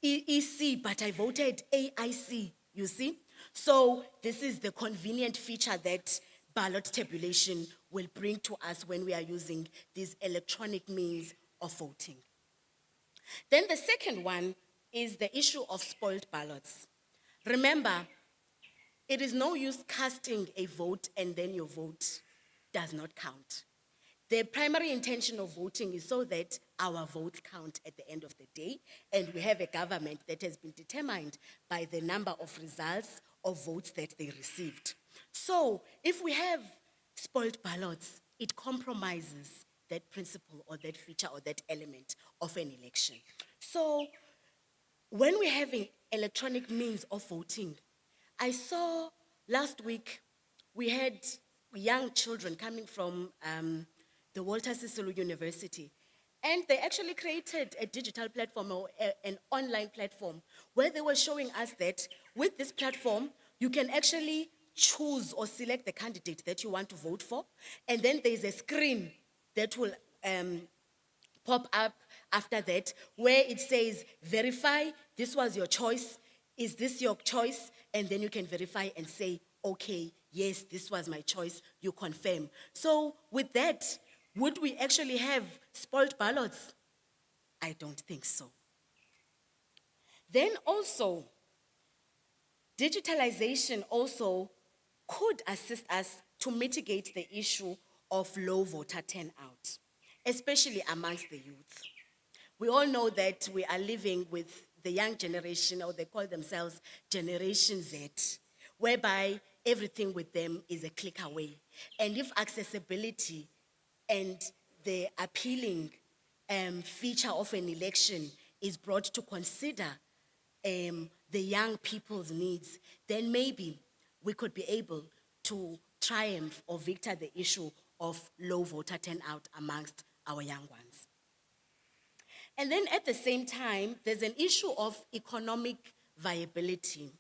EEC, but I voted AIC, you see? So this is the convenient feature that ballot tabulation will bring to us when we are using these electronic means of voting. Then the second one is the issue of spoiled ballots. Remember, it is no use casting a vote and then your vote does not count. The primary intention of voting is so that our votes count at the end of the day, and we have a government that has been determined by the number of results of votes that they received. So if we have spoiled ballots, it compromises that principle or that feature or that element of an election. So when we're having electronic means of voting, I saw last week we had young children coming from the Walter Sisulu University, And they actually created a digital platform or an online platform where they were showing us that with this platform, you can actually choose or select the candidate that you want to vote for. And then there's a screen that will pop up after that where it says, verify, this was your choice. Is this your choice? And then you can verify and say, okay, yes, this was my choice. You confirm. So with that, would we actually have spoiled ballots? I don't think so. Then also, digitalization also could assist us to mitigate the issue of low voter turnout, especially amongst the youth. We all know that we are living with the young generation, or they call themselves Generation Z, whereby everything with them is a click away. And if accessibility and the appealing feature of an election is brought to consider the young people's needs, then maybe we could be able to triumph or victor the issue of low voter turnout amongst our young ones. And then at the same time, there's an issue of economic viability.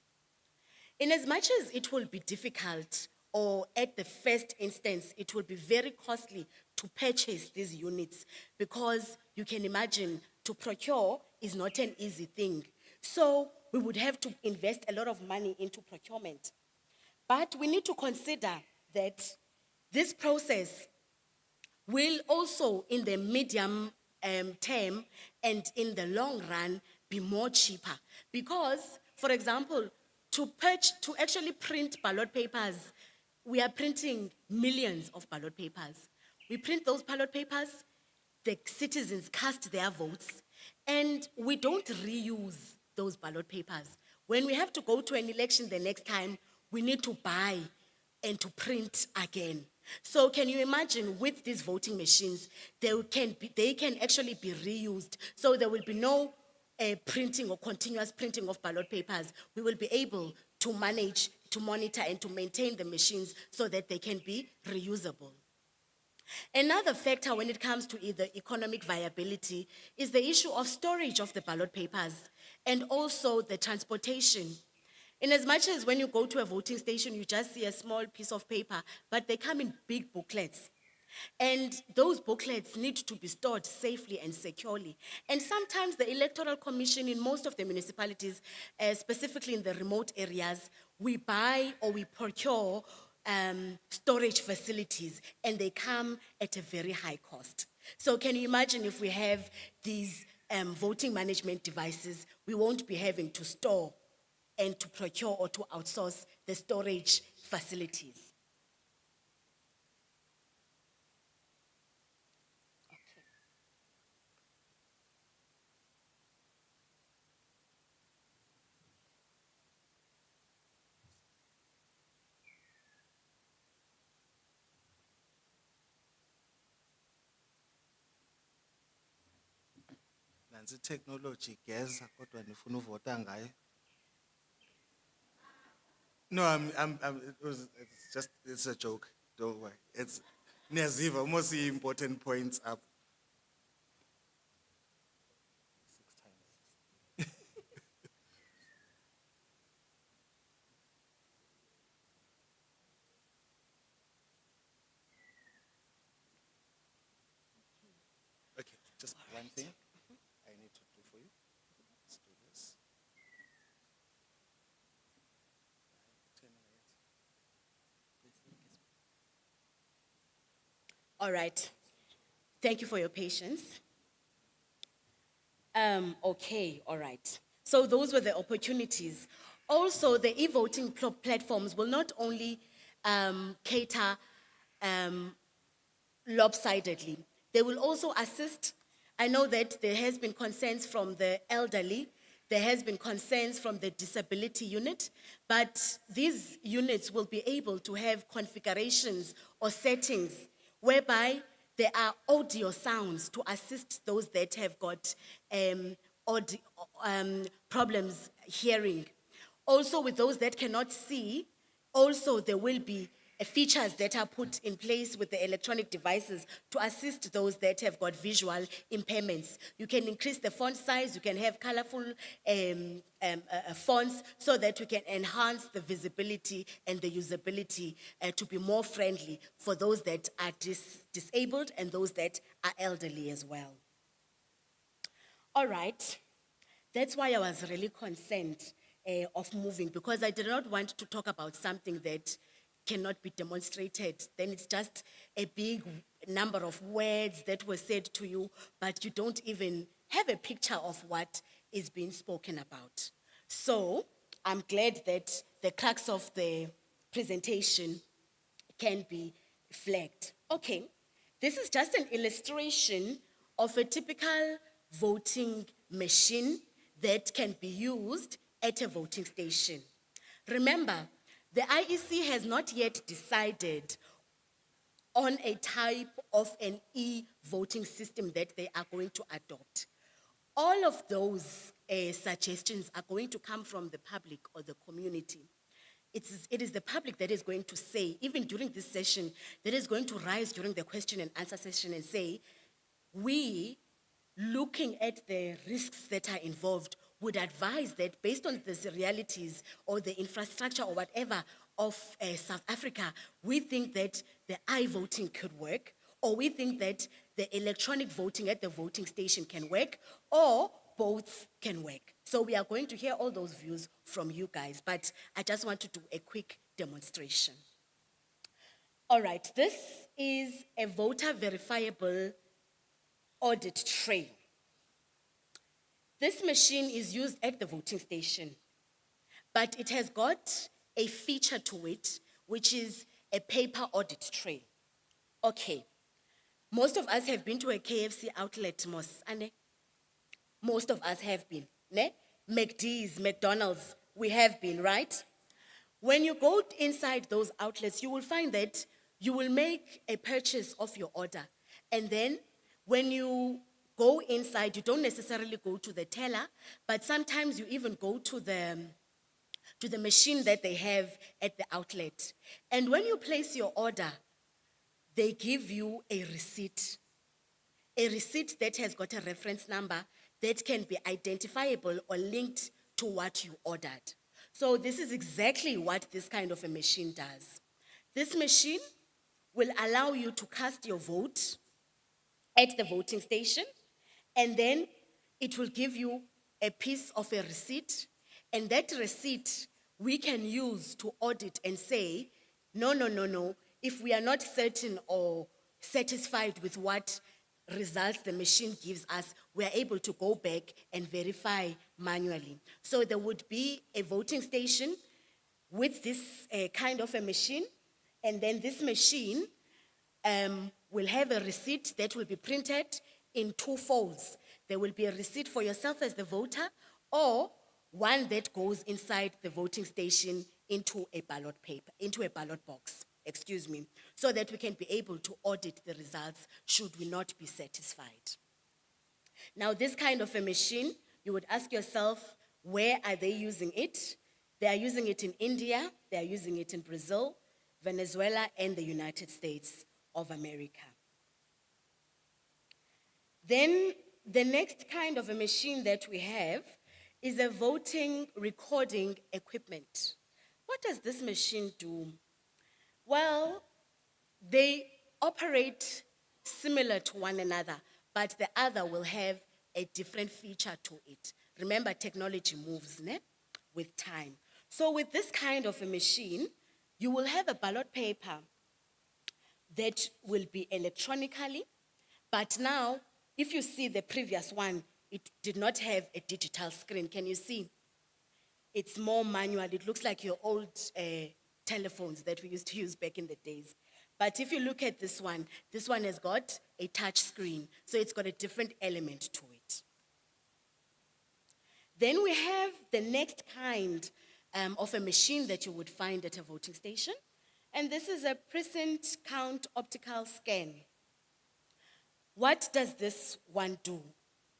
In as much as it will be difficult, or at the first instance, it will be very costly to purchase these units, because you can imagine to procure is not an easy thing. So we would have to invest a lot of money into procurement. But we need to consider that this process will also, in the medium term and in the long run, be more cheaper. Because, for example, to actually print ballot papers, we are printing millions of ballot papers. We print those ballot papers, the citizens cast their votes, and we don't reuse those ballot papers. When we have to go to an election the next time, we need to buy and to print again. So can you imagine, with these voting machines, they can actually be reused. So there will be no printing or continuous printing of ballot papers. We will be able to manage, to monitor, and to maintain the machines so that they can be reusable. Another factor when it comes to either economic viability is the issue of storage of the ballot papers and also the transportation. In as much as when you go to a voting station, you just see a small piece of paper, but they come in big booklets. And those booklets need to be stored safely and securely. And sometimes the Electoral Commission in most of the municipalities, specifically in the remote areas, we buy or we procure storage facilities, and they come at a very high cost. So can you imagine if we have these voting management devices, we won't be having to store and to procure or to outsource the storage facilities. Nansi technology geza kodwa nifuna uvota ngayo. No, it's a joke. Don't worry. It's niyaziva most important points up. Okay, just one thing I need to do for you. Let's do this. 10 minutes. All right. Thank you for your patience. Okay, all right. So those were the opportunities. Also, the e-voting platforms will not only cater lopsidedly, they will also assist. I know that there has been concerns from the elderly, there has been concerns from the disability unit, but these units will be able to have configurations or settings whereby there are audio sounds to assist those that have got problems hearing. Also, with those that cannot see, also there will be features that are put in place with the electronic devices to assist those that have got visual impairments. You can increase the font size, you can have colorful fonts so that we can enhance the visibility and the usability to be more friendly for those that are disabled and those that are elderly as well. All right. That's why I was really concerned of moving, because I did not want to talk about something that cannot be demonstrated. Then it's just a big number of words that were said to you, but you don't even have a picture of what is being spoken about. So I'm glad that the crux of the presentation can be flagged. Okay, this is just an illustration of a typical voting machine that can be used at a voting station. Remember, the IEC has not yet decided on a type of an e-voting system that they are going to adopt. All of those suggestions are going to come from the public or the community. It is the public that is going to say, even during this session, that is going to rise during the question and answer session and say, we, looking at the risks that are involved, would advise that based on the realities or the infrastructure or whatever of South Africa, we think that the i-voting could work, or we think that the electronic voting at the voting station can work, or both can work. So we are going to hear all those views from you guys, but I just want to do a quick demonstration. All right, this is a voter verifiable audit trail. This machine is used at the voting station, but it has got a feature to it, which is a paper audit trail. Okay, most of us have been to a KFC outlet, most of us have been, ne? McD's, McDonald's, we have been, right? When you go inside those outlets, you will find that you will make a purchase of your order. And then when you go inside, you don't necessarily go to the teller, but sometimes you even go to the machine that they have at the outlet. And when you place your order, they give you a receipt that has got a reference number that can be identifiable or linked to what you ordered. So this is exactly what this kind of a machine does. This machine will allow you to cast your vote at the voting station, and then it will give you a piece of a receipt, and that receipt we can use to audit and say, no, if we are not certain or satisfied with what results the machine gives us, we are able to go back and verify manually. So there would be a voting station with this kind of a machine, and then this machine will have a receipt that will be printed in two folds. There will be a receipt for yourself as the voter, or one that goes inside the voting station into a ballot box, so that we can be able to audit the results should we not be satisfied. Now, this kind of a machine, you would ask yourself, where are they using it? They are using it in India, they are using it in Brazil, Venezuela, and the United States of America. Then the next kind of a machine that we have is a voting recording equipment. What does this machine do? Well, they operate similar to one another, but the other will have a different feature to it. Remember, technology moves with time. So with this kind of a machine, you will have a ballot paper that will be electronically, but now, if you see the previous one, it did not have a digital screen. Can you see? It's more manual. It looks like your old telephones that we used to use back in the days. But if you look at this one has got a touch screen, so it's got a different element to it. Then we have the next kind of a machine that you would find at a voting station, and this is a precinct count optical scan. What does this one do?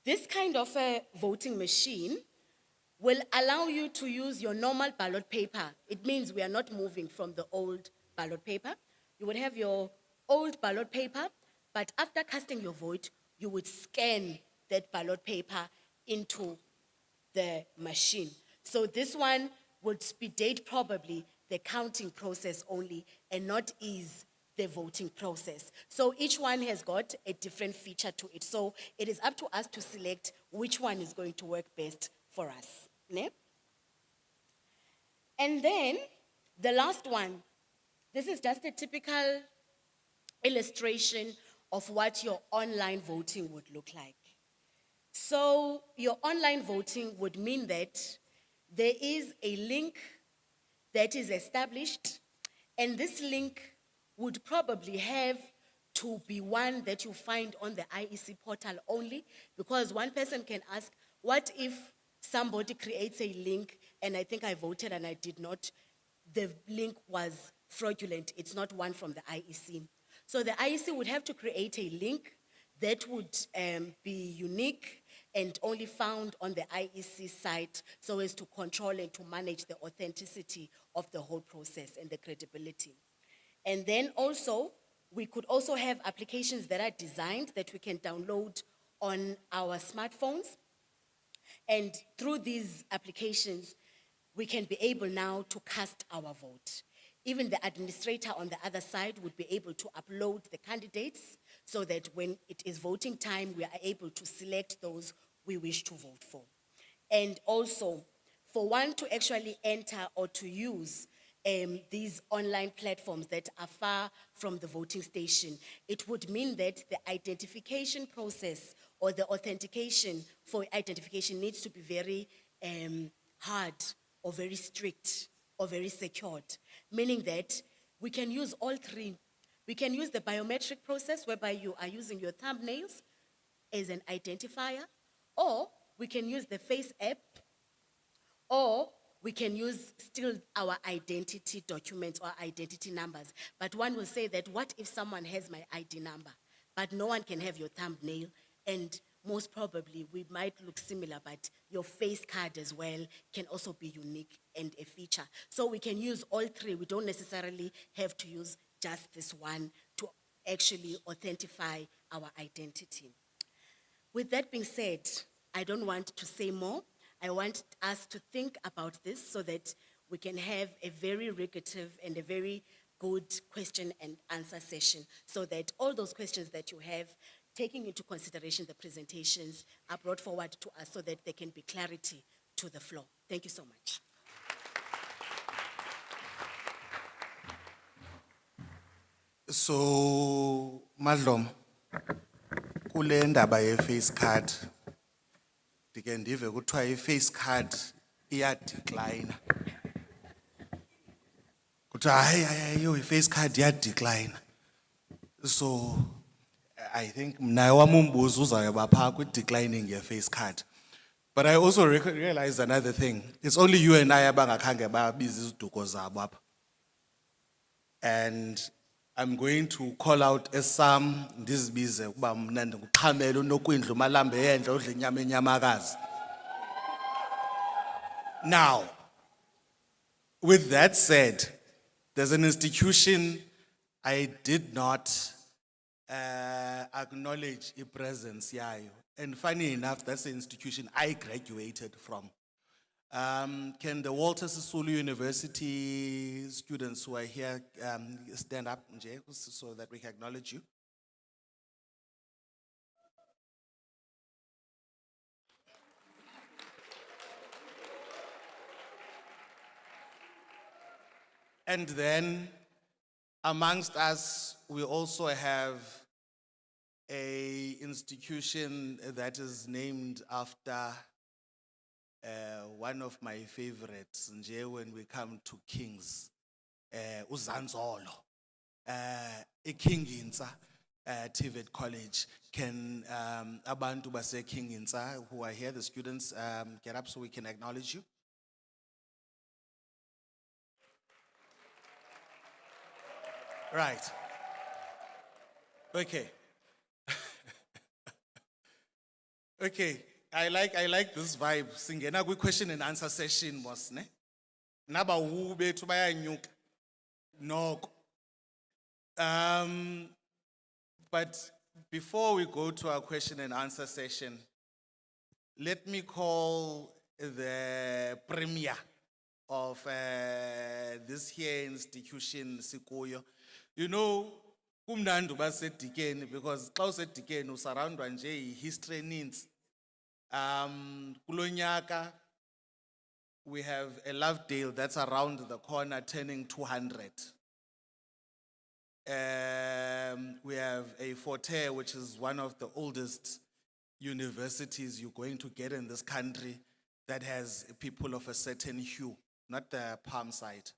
This kind of a voting machine will allow you to use your normal ballot paper. It means we are not moving from the old ballot paper. You would have your old ballot paper, but after casting your vote, you would scan that ballot paper into the machine. So this one would speedate probably the counting process only and not ease the voting process. So each one has got a different feature to it. So it is up to us to select which one is going to work best for us. Ne? And then the last one, this is just a typical illustration of what your online voting would look like. So your online voting would mean that there is a link that is established, and this link would probably have to be one that you find on the IEC portal only, because one person can ask, what if somebody creates a link and I think I voted and I did not, the link was fraudulent, it's not one from the IEC. So the IEC would have to create a link that would be unique and only found on the IEC site so as to control and to manage the authenticity of the whole process and the credibility. And then also, we could also have applications that are designed that we can download on our smartphones. And through these applications, we can be able now to cast our vote. Even the administrator on the other side would be able to upload the candidates so that when it is voting time, we are able to select those we wish to vote for. And also, for one to actually enter or to use these online platforms that are far from the voting station, it would mean that the identification process or the authentication for identification needs to be very hard or very strict or very secured, meaning that we can use all three. We can use the biometric process whereby you are using your thumbnails as an identifier, or we can use the face app, or we can use still our identity documents or identity numbers. But one will say that what if someone has my ID number, but no one can have your thumbnail, and most probably we might look similar, but your face card as well can also be unique and a feature. So we can use all three. We don't necessarily have to use just this one to actually authentify our identity. With that being said, I don't want to say more. I want us to think about this so that we can have a very rigative and a very good question and answer session, so that all those questions that you have, taking into consideration the presentations, are brought forward to us so that there can be clarity to the floor. Thank you so much. So, Madlom, kule ndaba ye-face card, ndike ndive kuthiwa i-face card iyadecline. Kuthiwa hayi yo i-face card iyadecline. So, I think mna wam umbuzo uzawuba phaa kwi-declining ye-face card. But I also realize another thing. It's only you and I abangakhange babize iziduko zabo apha. And I'm going to call out some ndizibize ukuba mna ndinguqhamela unokwindla umalambe endle udla inyama enyamakazi. Now, with that said, there's an institution I did not acknowledge its presence yayo. And funny enough, that's the institution I graduated from. Can the Walter Sisulu University students who are here stand up nje, so that we can acknowledge you? And then amongst us, we also have a institution that is named after one of my favorites, nje, when we come to kings, uZanzolo, King Insa, TVET College. Can abantu base King Insa who are here, the students, get up so we can acknowledge you? Right. Okay. Okay. I like this vibe. Singena kwi question and answer session was ne. Naba ube tubaya nyuka. Noko. But before we go to our question and answer session, let me call the premier of this here institution, Sikuyo. You know, kumnandi uba sedikeni because xa usedikeni usurroundwa nje yi-history eninzi. Kulo nyaka, we have a Lovedale that's around the corner turning 200. We have a Forte, which is one of the oldest universities you're going to get in this country that has people of a certain hue, not the palm side,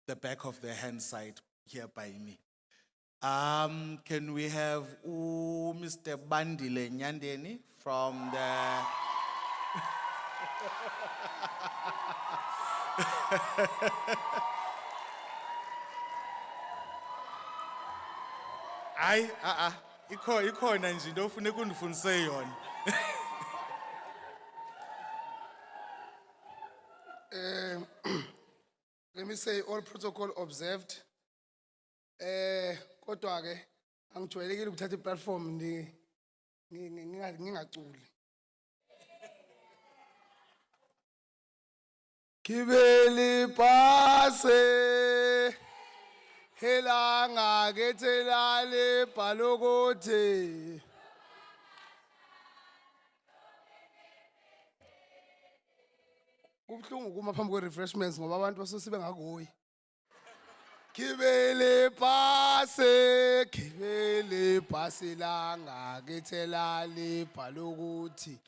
the back of the hand side here by me. Can we have Mr. Bandile Nyandeni from the Hayi, ikhona nje into ofuneka undifundise yona. Let me say all protocol observed. Kodwa ke angijwayelekile ukuthatha iplatform ngingaculi. Kibeli pase helanga kethelale balokote. Kubhlungu kuma phambi kwe refreshments ngoba abantu basosibe ngakuyi. Kibele pase langa kethelale balokote.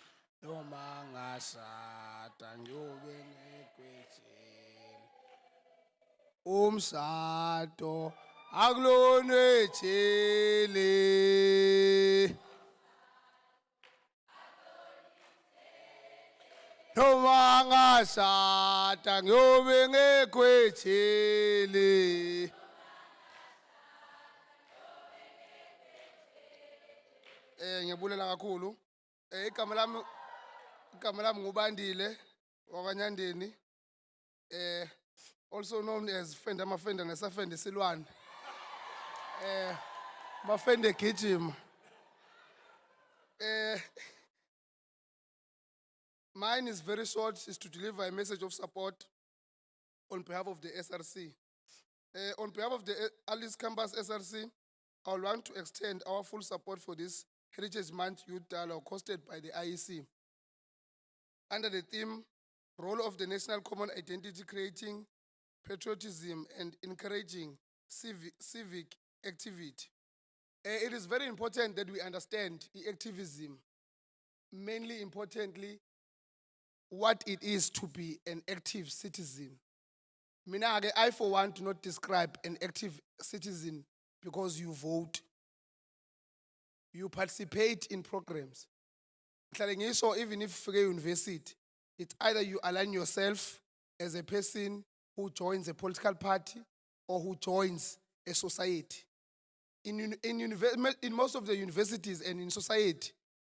Noma ngashada ngiyobe ngekwetshela. Umshado akulona ejele. Noma ngashada ngiyobe ngekwetshele. Ngiyabulela kakhulu. Igama lami ngubandile wakwaNyandeni. Also known as Fenda Mafenda nesafende Silwane. Mafende gijima. Mine is very short, is to deliver a message of support on behalf of the SRC. On behalf of the Alice Campus SRC, I would want to extend our full support for this Heritage Month Youth Dialogue hosted by the IEC. Under the theme, Role of the National Common Identity Creating Patriotism and Encouraging Civic Activity. It is very important that we understand the activism, mainly importantly, what it is to be an active citizen. I for one do not describe an active citizen because you vote. You participate in programs. So even if you go to university, it's either you align yourself as a person who joins a political party or who joins a society. In most of the universities and in society,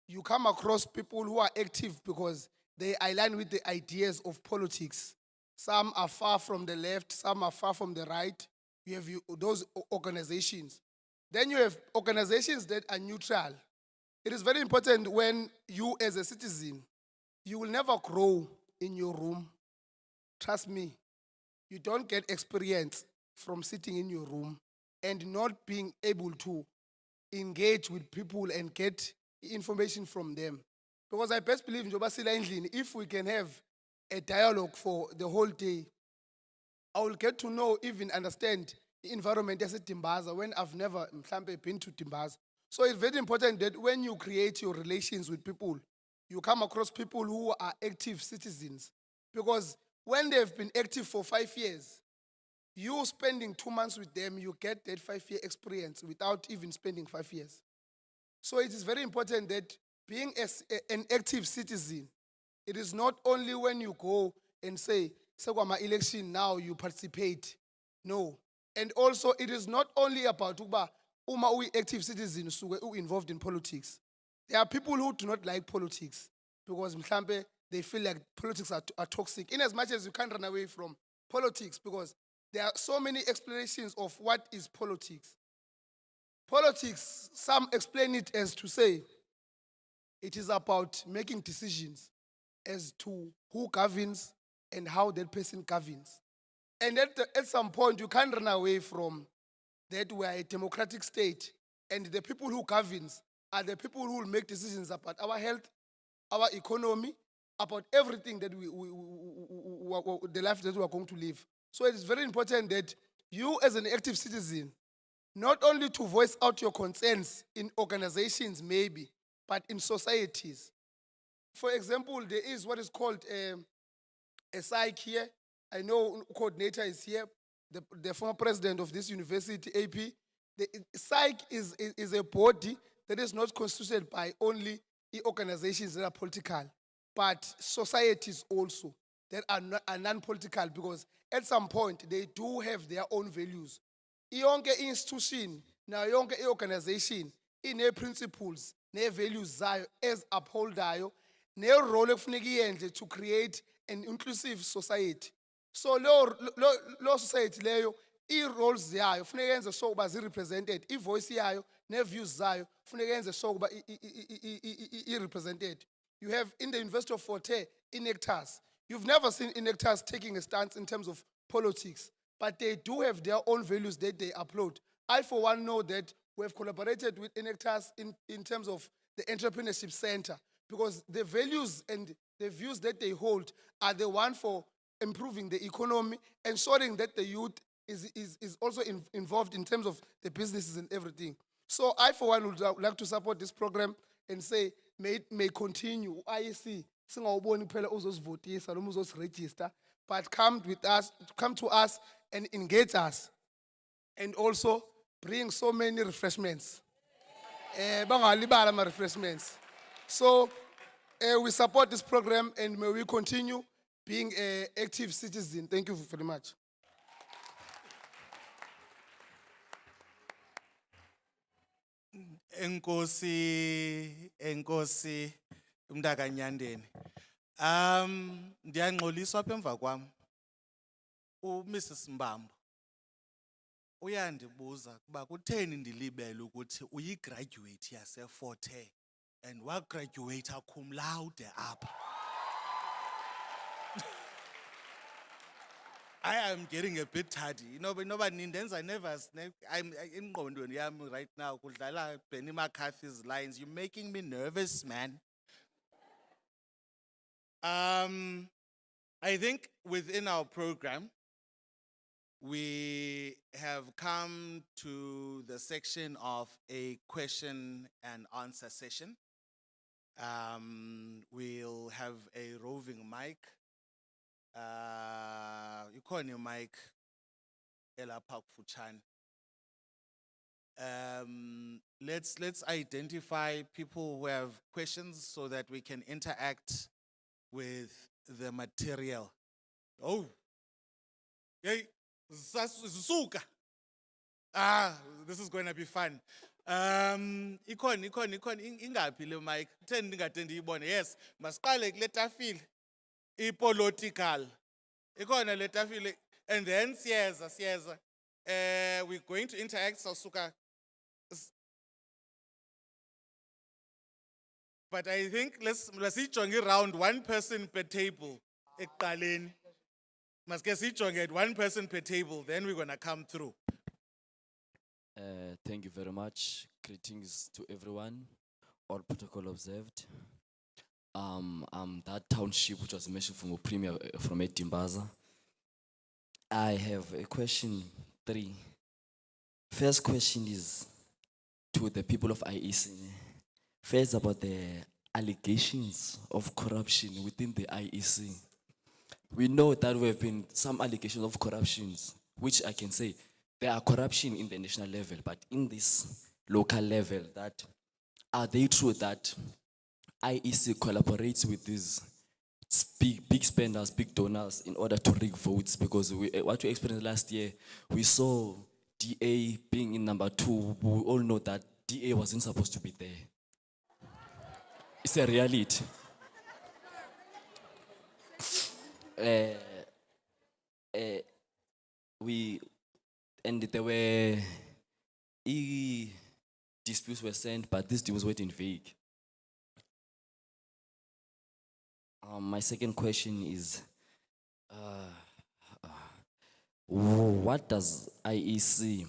you come across people who are active because they align with the ideas of politics. Some are far from the left, some are far from the right. You have those organizations. Then you have organizations that are neutral. It is very important when you as a citizen, you will never grow in your room. Trust me, you don't get experience from sitting in your room and not being able to engage with people and get information from them. Because I best believe if we can have a dialogue for the whole day, I will get to know, even understand the environment as a Timbaza when I've never been to Timbaza. So it's very important that when you create your relations with people, you come across people who are active citizens. Because when they've been active for 5 years, you spending 2 months with them, you get that 5-year experience without even spending 5 years. So it is very important that being an active citizen, it is not only when you go and say, "Sekwama election now you participate." No. And also it is not only about uma we active citizens who are involved in politics. There are people who do not like politics because they feel like politics are toxic. In as much as you can't run away from politics because there are so many explanations of what is politics. Politics, some explain it as to say, it is about making decisions as to who governs and how that person governs. And at some point, you can't run away from that we are a democratic state, and the people who governs are the people who will make decisions about our health, our economy, about everything that the life that we are going to live. So it is very important that you, as an active citizen, not only to voice out your concerns in organizations, maybe, but in societies. For example, there is what is called a psych here. I know coordinator is here, the former president of this university, AP. The psych is a body that is not constituted by only organizations that are political, but societies also that are non-political, because at some point they do have their own values. Iyonke institution, na yonke organization, ine principles, ne values zayo as upholdayo, ne role ekufuneka iyenze to create an inclusive society. So lo society leyo, i-roles yayo funeka yenze so kuba zi-represented, i-voice yayo ne-views zayo funeka yenze so kuba i-represented. You have in the University of Fort Hare, electors. You've never seen electors taking a stance in terms of politics, but they do have their own values that they upload. I, for one, know that we have collaborated with electors in terms of the Entrepreneurship Center, because the values and the views that they hold are the one for improving the economy, ensuring that the youth is also involved in terms of the businesses and everything. So I, for one, would like to support this program and say, may continue. IEC, singawuboni kuphela uzosivotisa noma uzosiregister, but come to us and engage us, and also bring so many refreshments. Bangalibala ama refreshments. So we support this program, and may we continue being an active citizen. Thank you very much. Enkosi, umntaka Nyandeni. Ndiyanxoliswa apha emva kwam. Mrs. Mbambo uyandibuza kuba kutheni ndilibele ukuthi uyigraduate yase-Fort Hare and wagraduate cum laude apha. I am getting a bit tardy. You know, but nindenza nervous. I'm in Ngqondweni right now. Kudlala Benny McCarthy's lines. You're making me nervous, man. I think within our program, we have come to the section of a question and answer session. We'll have a roving mic. You call your mic Ella Park Fuchan. Let's identify people who have questions so that we can interact with the material. Oh, yay, Suka. This is going to be fun. Ikon, ingaphi le mic. Ten ndingatendi ibone. Yes, masiqale kuletafile. Political. Ikona letafile. And then siyeza. We're going to interact Suka. But I think let's sijonge around one person per table. Ekuqaleni. Maske sijonge at one person per table, then we're gonna come through. Thank you very much. Greetings to everyone. All protocol observed. That township which was mentioned from a premier from Etimbaza. I have a question 3. First question is to the people of IEC. First, about the allegations of corruption within the IEC. We know that there have been some allegations of corruptions, which I can say there are corruption in the national level, but in this local level, that are they true that IEC collaborates with these big spenders, big donors in order to rig votes? Because what we experienced last year, we saw DA being in number 2. We all know that DA wasn't supposed to be there. It's a reality. and there were disputes were sent, but these disputes went in vague. My second question is, what does IEC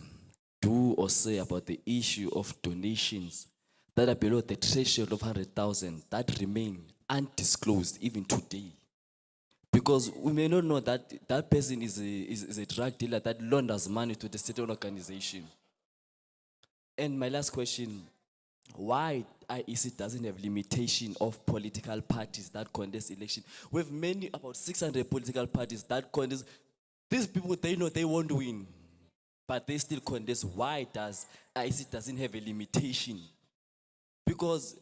do or say about the issue of donations that are below the threshold of 100,000 that remain undisclosed even today? Because we may not know that that person is a drug dealer that launders money to the state organization. And my last question, why IEC doesn't have limitation of political parties that contest election? We have about 600 political parties that contest. These people, they know they won't win, but they still contest. Why does IEC doesn't have a limitation? Because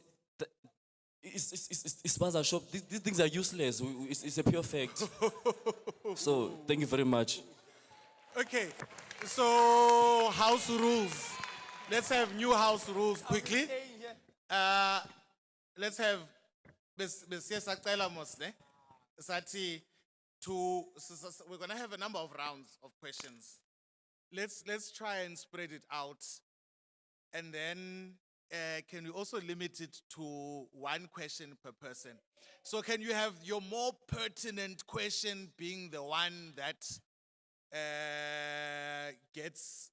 it's sponsorship. These things are useless. It's a pure fact. So thank you very much. Okay, so house rules. Let's have new house rules quickly. Let's have besiyesacela mos ne sathi we're going to have a number of rounds of questions. Let's try and spread it out, and then can we also limit it to one question per person? So can you have your more pertinent question being the one that gets,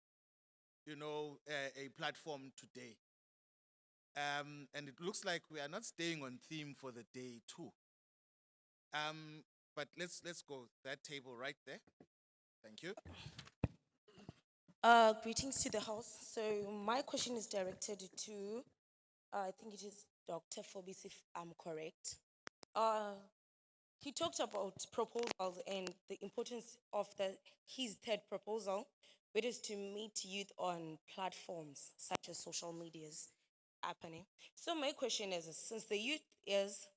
a platform today? And it looks like we are not staying on theme for the day too. But let's go that table right there. Thank you. Greetings to the house. So my question is directed to, I think it is Dr. Phobis, if I'm correct. He talked about proposals and the importance of his third proposal, which is to meet youth on platforms such as social medias happening. So my question is, since the youth is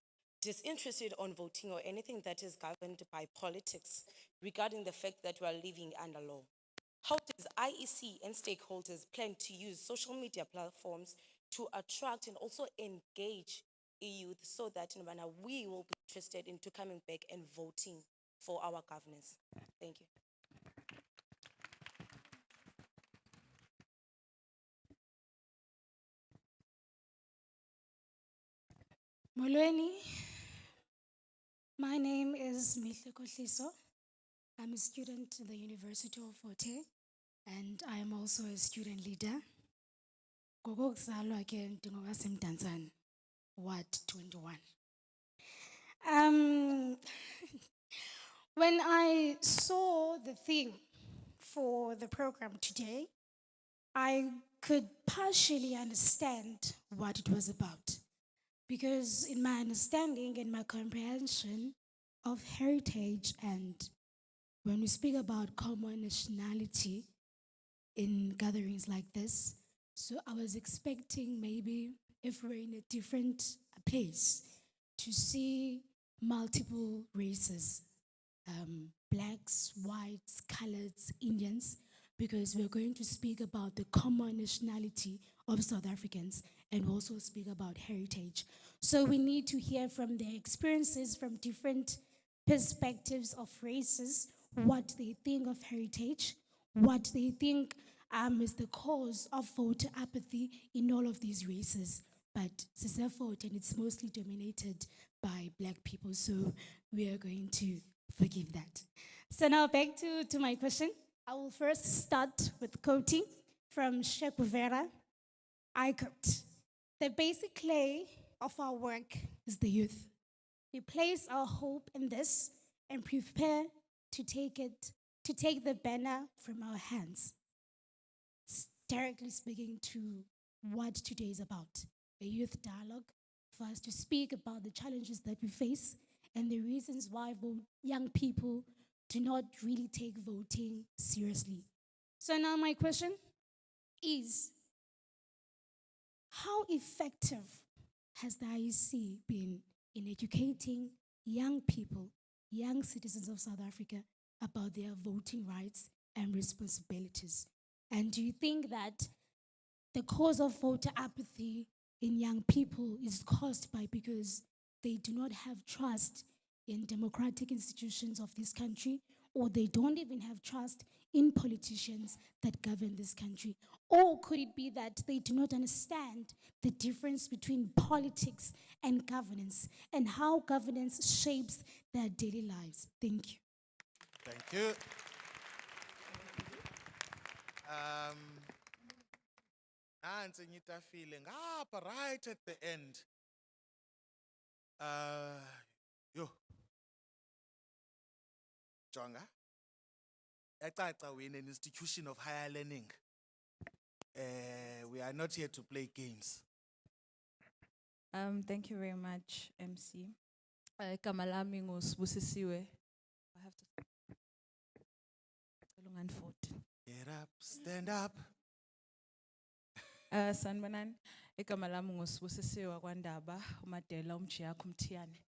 disinterested on voting or anything that is governed by politics regarding the fact that we are living under law, how does IEC and stakeholders plan to use social media platforms to attract and also engage youth so that we will be interested into coming back and voting for our governance? Thank you. Molweni, my name is Mihle Kotliso. I'm a student at the University of Forte, and I am also a student leader. Ngokokuzalwa ke ndingowaseMdantsane, Ward 21. When I saw the theme for the program today, I could partially understand what it was about. Because in my understanding and my comprehension of heritage, and when we speak about common nationality in gatherings like this, so I was expecting maybe if we're in a different place to see multiple races, blacks, whites, coloreds, Indians, because we're going to speak about the common nationality of South Africans and also speak about heritage. So we need to hear from their experiences from different perspectives of races, what they think of heritage, what they think is the cause of voter apathy in all of these races. But Sisefort, and it's mostly dominated by black people, so we are going to forgive that. So now back to my question. I will first start with quoting from Shekuvera. I quote, "The basic clay of our work is the youth. We place our hope in this and prepare to take the banner from our hands." It's directly speaking to what today is about, a youth dialogue for us to speak about the challenges that we face and the reasons why young people do not really take voting seriously. So now my question is, how effective has the IEC been in educating young people, young citizens of South Africa about their voting rights and responsibilities? And do you think that the cause of voter apathy in young people is caused by because they do not have trust in democratic institutions of this country, or they don't even have trust in politicians that govern this country? Or could it be that they do not understand the difference between politics and governance and how governance shapes their daily lives? Thank you. Thank you. Nansi ngitafile ngapha right at the end. Yo. Jonga. Yacaca we're in an institution of higher learning. We are not here to play games. Thank you very much, MC. Igama lami nguSibusisiwe. I have to. Get up, stand up. Sanibonani. Igama lami nguSibusisiwe wakwaNdaba, uMadela umjiyakho umthiyane.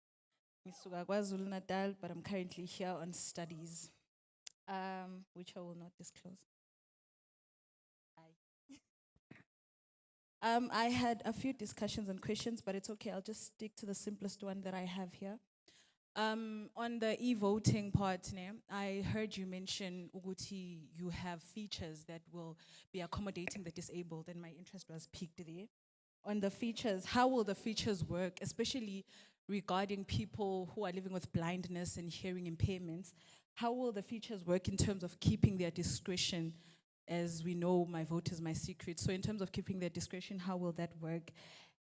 Ngisuka KwaZulu Natal, but I'm currently here on studies, which I will not disclose. I had a few discussions and questions, but it's okay. I'll just stick to the simplest one that I have here. On the e-voting part, I heard you mention, Uguti, you have features that will be accommodating the disabled, and my interest was piqued there. On the features, how will the features work, especially regarding people who are living with blindness and hearing impairments? How will the features work in terms of keeping their discretion? As we know, my vote is my secret. So in terms of keeping their discretion, how will that work?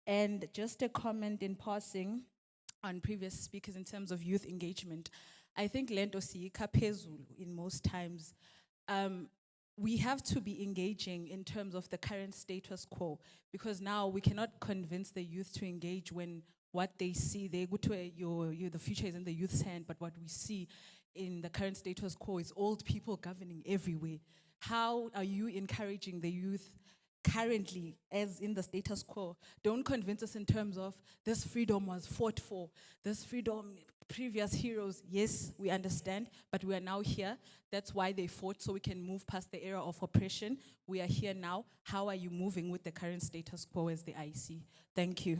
And just a comment in passing on previous speakers in terms of youth engagement. I think lento siyikha phezulu in most times. We have to be engaging in terms of the current status quo, because now we cannot convince the youth to engage when what they see, they go to the future is in the youth's hand, but what we see in the current status quo is old people governing everywhere. How are you encouraging the youth currently, as in the status quo? Don't convince us in terms of this freedom was fought for, this freedom, previous heroes, yes, we understand, but we are now here. That's why they fought, so we can move past the era of oppression. We are here now. How are you moving with the current status quo as the IC? Thank you.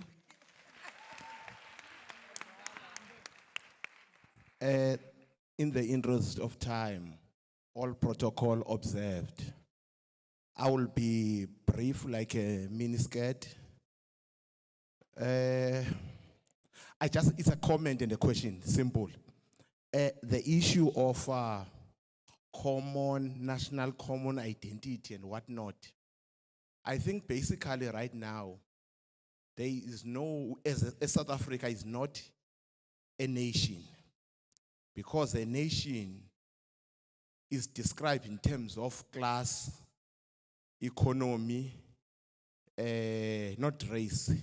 In the interest of time, all protocol observed. I will be brief like a miniskirt. It's a comment and a question, simple. The issue of national common identity and whatnot. I think basically right now, there is no, as South Africa is not a nation, because a nation is described in terms of class, economy, not race.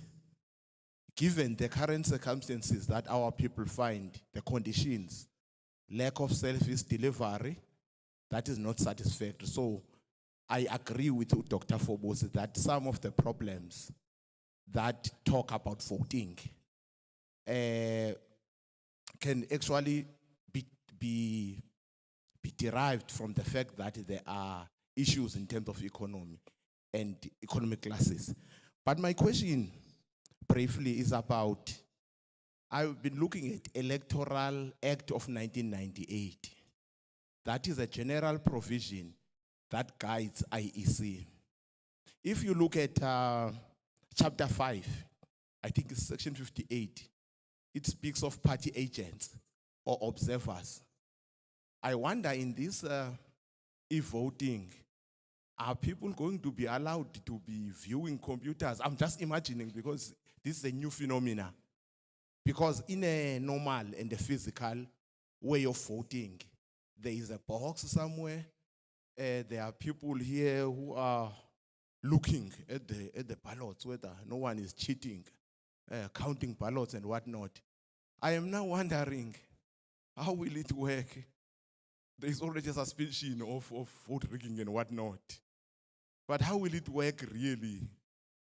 Given the current circumstances that our people find, the conditions, lack of service delivery, that is not satisfactory. So I agree with Dr. Phobos that some of the problems that talk about voting can actually be derived from the fact that there are issues in terms of economy and economic classes. But my question briefly is about, I've been looking at Electoral Act of 1998. That is a general provision that guides IEC. If you look at chapter 5, I think it's section 58, it speaks of party agents or observers. I wonder, in this e-voting, are people going to be allowed to be viewing computers? I'm just imagining, because this is a new phenomena. Because in a normal and a physical way of voting, there is a box somewhere. There are people here who are looking at the ballots, whether no one is cheating, counting ballots and whatnot. I am now wondering, how will it work? There is already a suspicion of vote rigging and whatnot. But how will it work really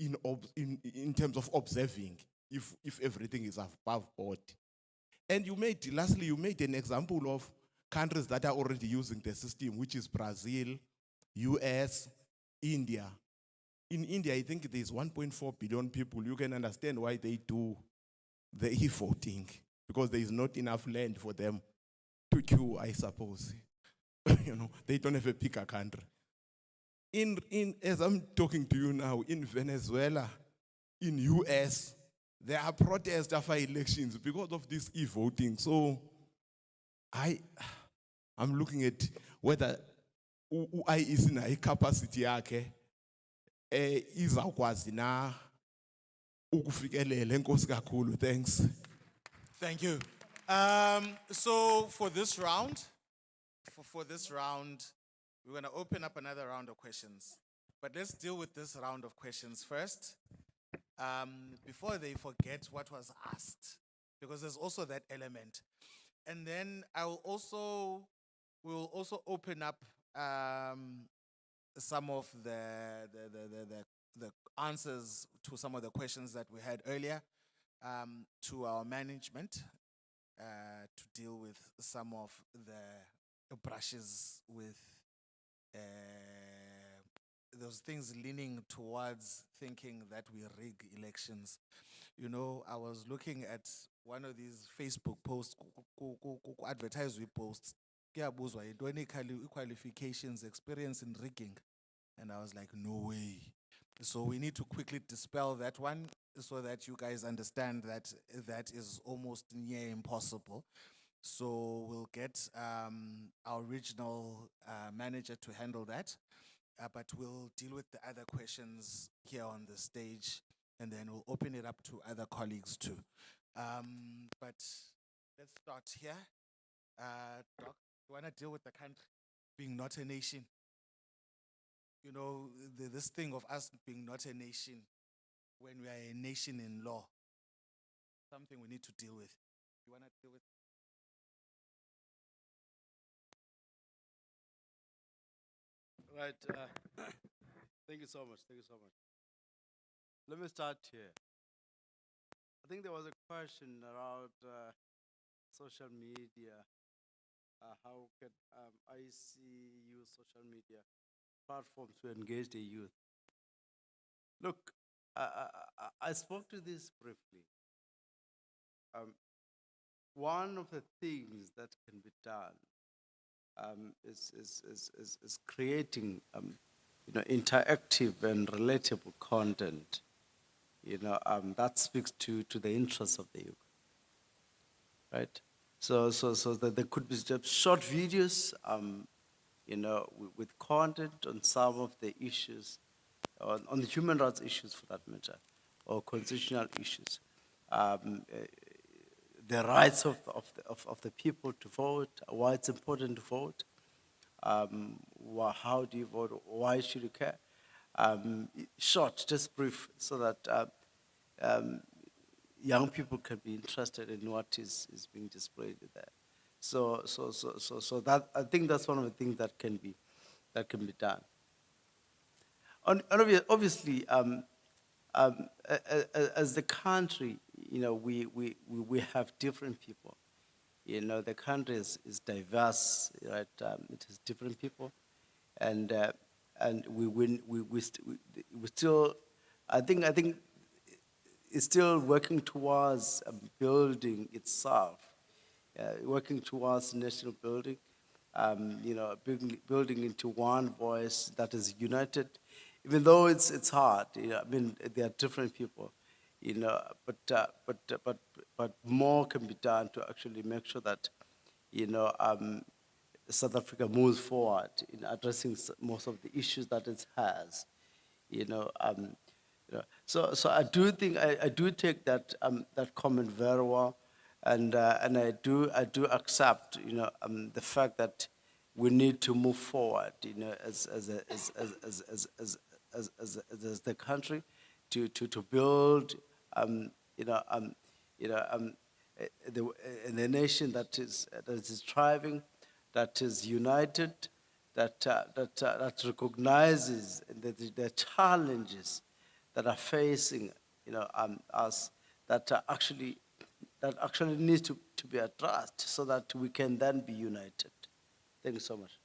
in terms of observing if everything is above board? And lastly, you made an example of countries that are already using the system, which is Brazil, US, India. In India, I think there's 1.4 billion people. You can understand why they do the e-voting, because there is not enough land for them to queue, I suppose. they don't have a bigger country. As I'm talking to you now, in Venezuela, in US, there are protests after elections because of this e-voting. So I'm looking at whether IEC na capacity yakhe izawukwazi na ukufikelela. Enkosi kakhulu. Thanks. Thank you. So for this round, we're going to open up another round of questions. But let's deal with this round of questions first, before they forget what was asked, because there's also that element. And then we'll also open up some of the answers to some of the questions that we had earlier to our management to deal with some of the brushes with those things leaning towards thinking that we rig elections. You know, I was looking at one of these Facebook posts, advertise we posts, kuyabuzwa yintoni qualifications, experience in rigging. And I was like, no way. So we need to quickly dispel that one so that you guys understand that that is almost near impossible. So we'll get our regional manager to handle that. But we'll deal with the other questions here on the stage, and then we'll open it up to other colleagues too. But let's start here. Doc, you want to deal with the country being not a nation? You know, this thing of us being not a nation when we are a nation in law, something we need to deal with. You want to deal with? Right. Thank you so much. Thank you so much. Let me start here. I think there was a question around social media. How can IEC use social media platforms to engage the youth? Look, I spoke to this briefly. One of the things that can be done is creating interactive and relatable content, that speaks to the interests of the youth, right? So that there could be just short videos, with content on some of the issues, on the human rights issues for that matter, or constitutional issues. The rights of the people to vote, why it's important to vote, how do you vote, why should you care? Short, just brief, so that young people can be interested in what is being displayed there. So that, I think that's one of the things that can be done. Obviously, as the country, we have different people. The country is diverse, right? It has different people, and we still, I think it's still working towards building itself, working towards national building, building into one voice that is united. Even though it's hard, there are different people, but more can be done to actually make sure that, South Africa moves forward in addressing most of the issues that it has, So I do think I do take that comment very well, and I do accept, the fact that we need to move forward, as the country, to build, the nation that is thriving, that is united, that recognizes the challenges that are facing, us, that actually needs to be addressed, so that we can then be united. Thank you so much.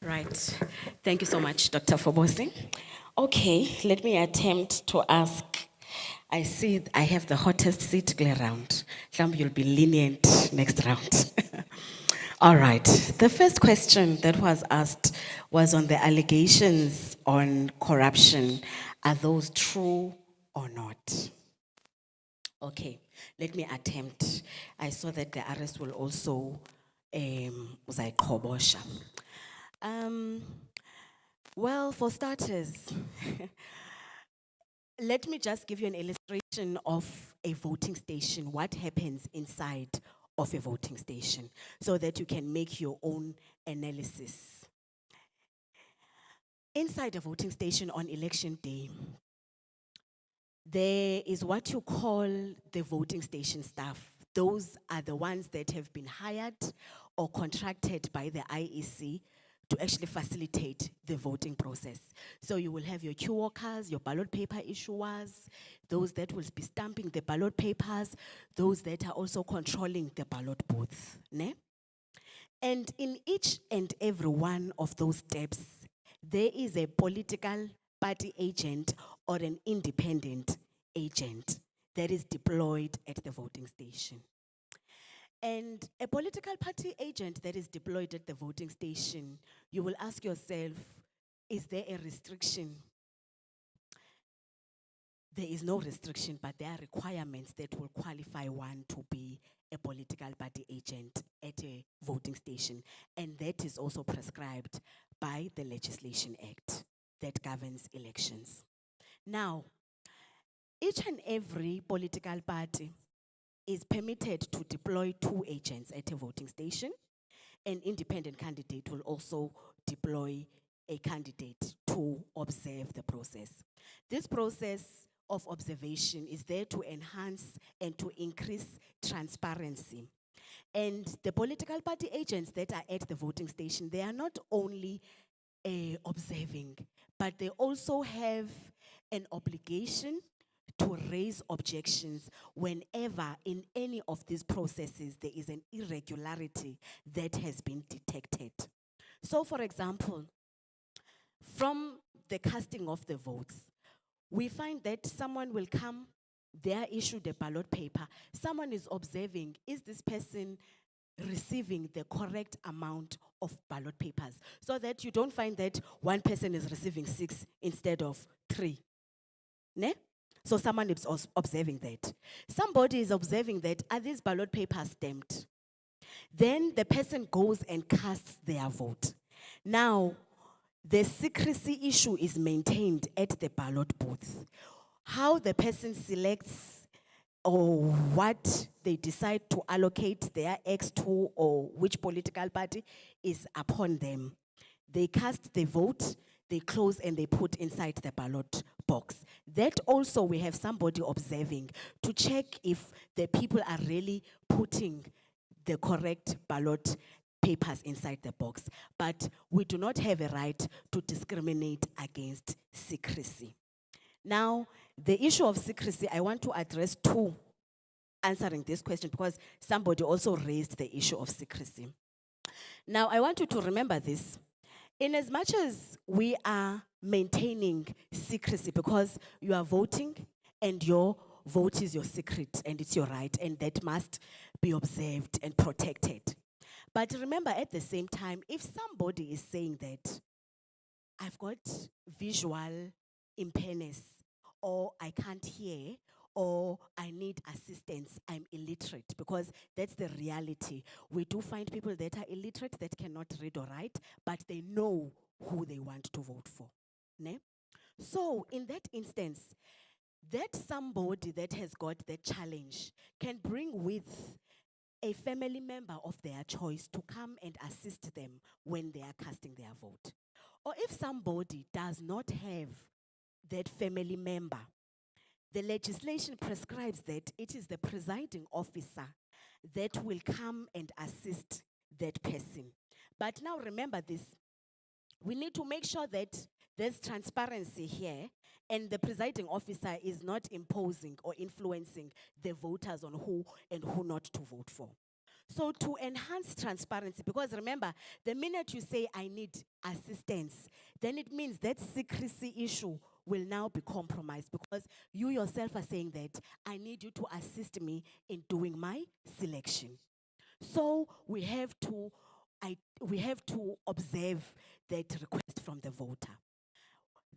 Right. Thank you so much, Dr. Fobosi. Okay, let me attempt to ask I see I have the hottest seat clear round. Sham, you'll be lenient next round. All right. The first question that was asked was on the allegations on corruption. Are those true or not? Okay, let me attempt. I saw that the arrest will also uzayiqhobosha. Well, for starters, let me just give you an illustration of a voting station, what happens inside of a voting station, so that you can make your own analysis. Inside a voting station on election day, there is what you call the voting station staff. Those are the ones that have been hired or contracted by the IEC to actually facilitate the voting process. So you will have your queue workers, your ballot paper issuers, those that will be stamping the ballot papers, those that are also controlling the ballot booths. Ne? And in each and every one of those steps, there is a political party agent or an independent agent that is deployed at the voting station. And a political party agent that is deployed at the voting station, you will ask yourself, is there a restriction? There is no restriction, but there are requirements that will qualify one to be a political party agent at a voting station. And that is also prescribed by the Legislation Act that governs elections. Now, each and every political party is permitted to deploy 2 agents at a voting station. An independent candidate will also deploy a candidate to observe the process. This process of observation is there to enhance and to increase transparency. And the political party agents that are at the voting station, they are not only observing, but they also have an obligation to raise objections whenever in any of these processes there is an irregularity that has been detected. So for example, from the casting of the votes, we find that someone will come, they are issued a ballot paper, someone is observing, is this person receiving the correct amount of ballot papers, so that you don't find that one person is receiving 6 instead of 3. Ne? So someone is observing that. Somebody is observing that, are these ballot papers stamped? Then the person goes and casts their vote. Now, the secrecy issue is maintained at the ballot booth. How the person selects or what they decide to allocate their X to or which political party is upon them. They cast the vote, they close and they put inside the ballot box. That also we have somebody observing to check if the people are really putting the correct ballot papers inside the box. But we do not have a right to discriminate against secrecy. Now, the issue of secrecy, I want to address 2 answering this question because somebody also raised the issue of secrecy. Now, I want you to remember this. In as much as we are maintaining secrecy because you are voting and your vote is your secret and it's your right and that must be observed and protected. But remember at the same time, if somebody is saying that I've got visual impairness or I can't hear or I need assistance, I'm illiterate, because that's the reality. We do find people that are illiterate that cannot read or write, but they know who they want to vote for. Ne? So in that instance, that somebody that has got that challenge can bring with a family member of their choice to come and assist them when they are casting their vote. Or if somebody does not have that family member, the legislation prescribes that it is the presiding officer that will come and assist that person. But now remember this, we need to make sure that there's transparency here and the presiding officer is not imposing or influencing the voters on who and who not to vote for. So to enhance transparency, because remember, the minute you say I need assistance, then it means that secrecy issue will now be compromised because you yourself are saying that I need you to assist me in doing my selection. So we have to observe that request from the voter.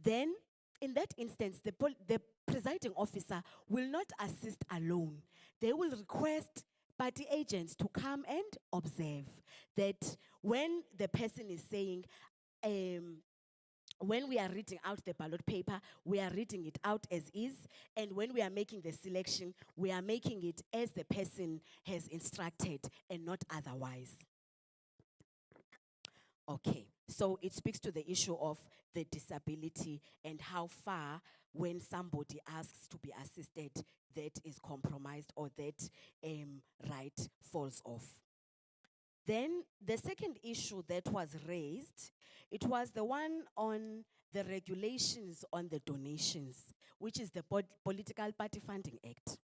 Then, in that instance, the presiding officer will not assist alone. They will request party agents to come and observe that when the person is saying, when we are reading out the ballot paper, we are reading it out as is, and when we are making the selection, we are making it as the person has instructed and not otherwise. Okay, so it speaks to the issue of the disability and how far when somebody asks to be assisted, that is compromised or that right falls off. Then the second issue that was raised, it was the one on the regulations on the donations, which is the Political Party Funding Act.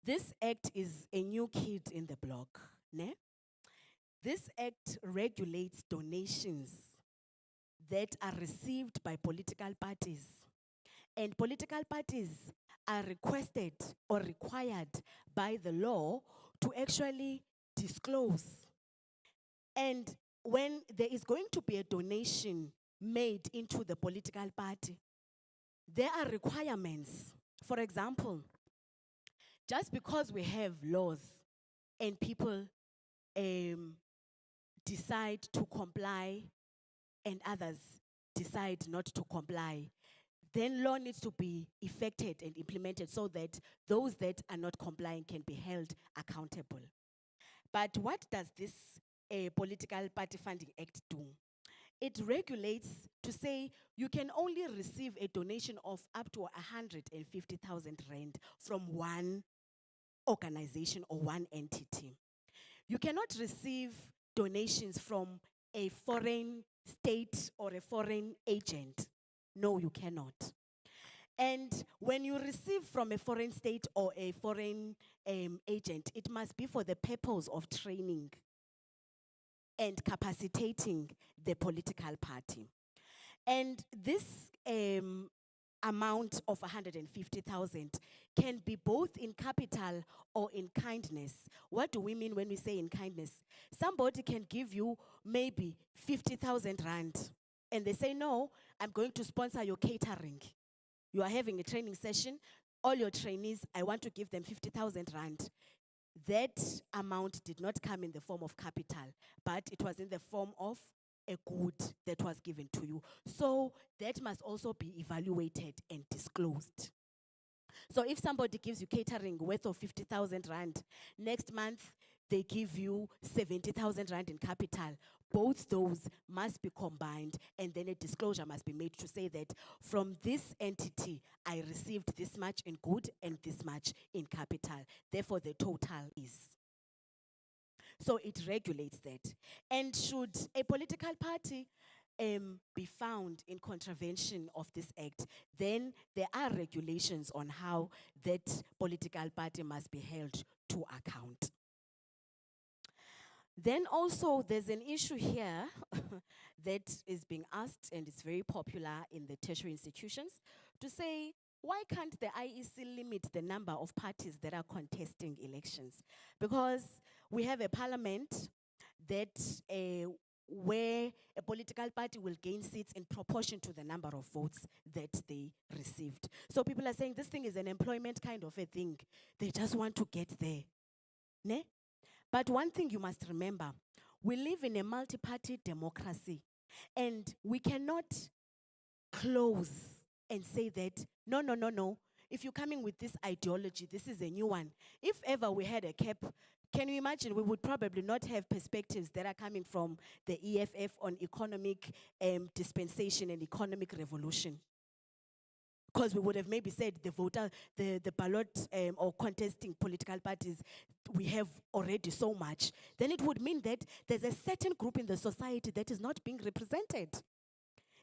This act is a new kid in the block, ne? This act regulates donations that are received by political parties. And political parties are requested or required by the law to actually disclose. And when there is going to be a donation made into the political party, there are requirements. For example, just because we have laws and people decide to comply and others decide not to comply, then law needs to be effected and implemented so that those that are not complying can be held accountable. But what does this Political Party Funding Act do? It regulates to say you can only receive a donation of up to 150,000 rand from one organization or one entity. You cannot receive donations from a foreign state or a foreign agent. No, you cannot. And when you receive from a foreign state or a foreign agent, it must be for the purpose of training and capacitating the political party. And this amount of 150,000 can be both in capital or in kindness. What do we mean when we say in kindness? Somebody can give you maybe 50,000 rand and they say, no, I'm going to sponsor your catering. You are having a training session, all your trainees, I want to give them 50,000 rand. That amount did not come in the form of capital, but it was in the form of a good that was given to you. So that must also be evaluated and disclosed. So if somebody gives you catering worth of 50,000 rand, next month they give you 70,000 rand in capital, both those must be combined and then a disclosure must be made to say that from this entity, I received this much in good and this much in capital. Therefore, the total is. So it regulates that. And should a political party be found in contravention of this act, then there are regulations on how that political party must be held to account. Then also there's an issue here that is being asked and it's very popular in the tertiary institutions to say, why can't the IEC limit the number of parties that are contesting elections? Because we have a parliament that where a political party will gain seats in proportion to the number of votes that they received. So people are saying this thing is an employment kind of a thing. They just want to get there. Ne? But one thing you must remember, we live in a multi-party democracy and we cannot close and say that, no, no, no, no. If you're coming with this ideology, this is a new one. If ever we had a cap, can you imagine we would probably not have perspectives that are coming from the EFF on economic dispensation and economic revolution? Because we would have maybe said the ballot or contesting political parties, we have already so much. Then it would mean that there's a certain group in the society that is not being represented.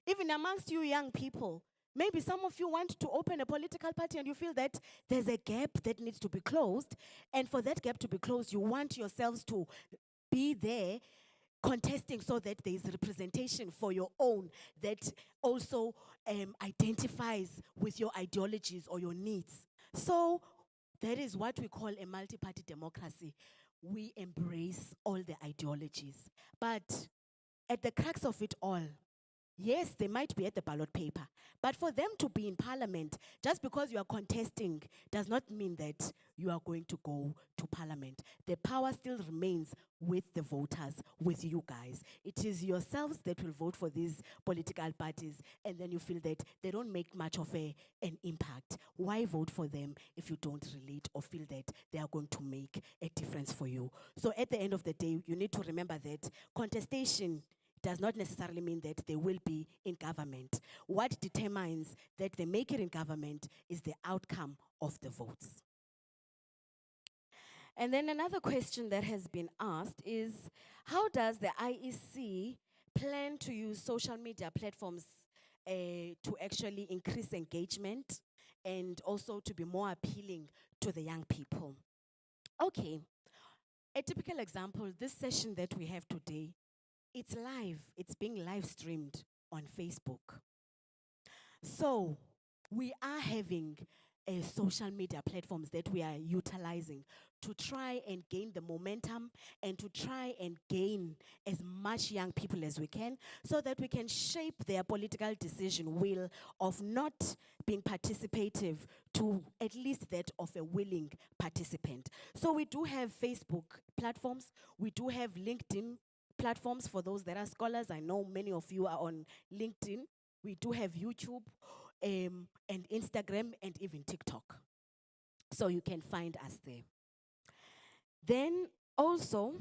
Even amongst you young people, maybe some of you want to open a political party and you feel that there's a gap that needs to be closed. And for that gap to be closed, you want yourselves to be there contesting so that there is representation for your own that also identifies with your ideologies or your needs. So that is what we call a multi-party democracy. We embrace all the ideologies. But at the crux of it all, yes, they might be at the ballot paper, but for them to be in parliament, just because you are contesting does not mean that you are going to go to parliament. The power still remains with the voters, with you guys. It is yourselves that will vote for these political parties, and then you feel that they don't make much of an impact. Why vote for them if you don't relate or feel that they are going to make a difference for you? So at the end of the day, you need to remember that contestation does not necessarily mean that they will be in government. What determines that they make it in government is the outcome of the votes. And then another question that has been asked is, how does the IEC plan to use social media platforms to actually increase engagement and also to be more appealing to the young people? Okay, a typical example, this session that we have today, it's live, it's being live streamed on Facebook. So we are having social media platforms that we are utilizing to try and gain the momentum and to try and gain as much young people as we can so that we can shape their political decision will of not being participative to at least that of a willing participant. So we do have Facebook platforms, we do have LinkedIn platforms for those that are scholars. I know many of you are on LinkedIn. We do have YouTube and Instagram and even TikTok. So you can find us there. Then also,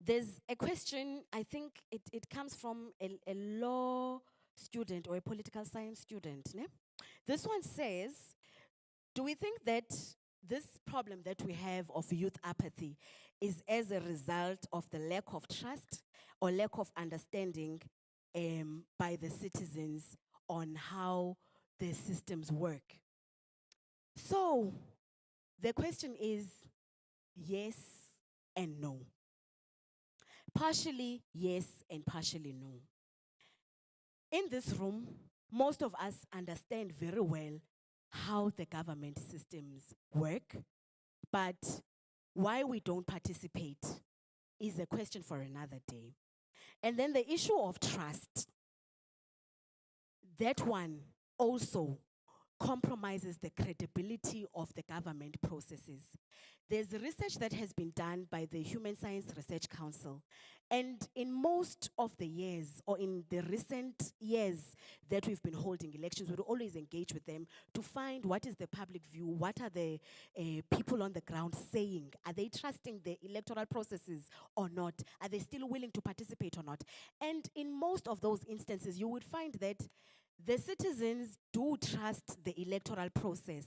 there's a question, I think it comes from a law student or a political science student. Ne? This one says, do we think that this problem that we have of youth apathy is as a result of the lack of trust or lack of understanding by the citizens on how the systems work? So the question is yes and no. Partially yes and partially no. In this room, most of us understand very well how the government systems work, but why we don't participate is a question for another day. And then the issue of trust, that one also compromises the credibility of the government processes. There's research that has been done by the Human Science Research Council, and in most of the years, or in the recent years that we've been holding elections, we would always engage with them to find what is the public view, what are the people on the ground saying, are they trusting the electoral processes or not, are they still willing to participate or not? And in most of those instances, you would find that the citizens do trust the electoral process,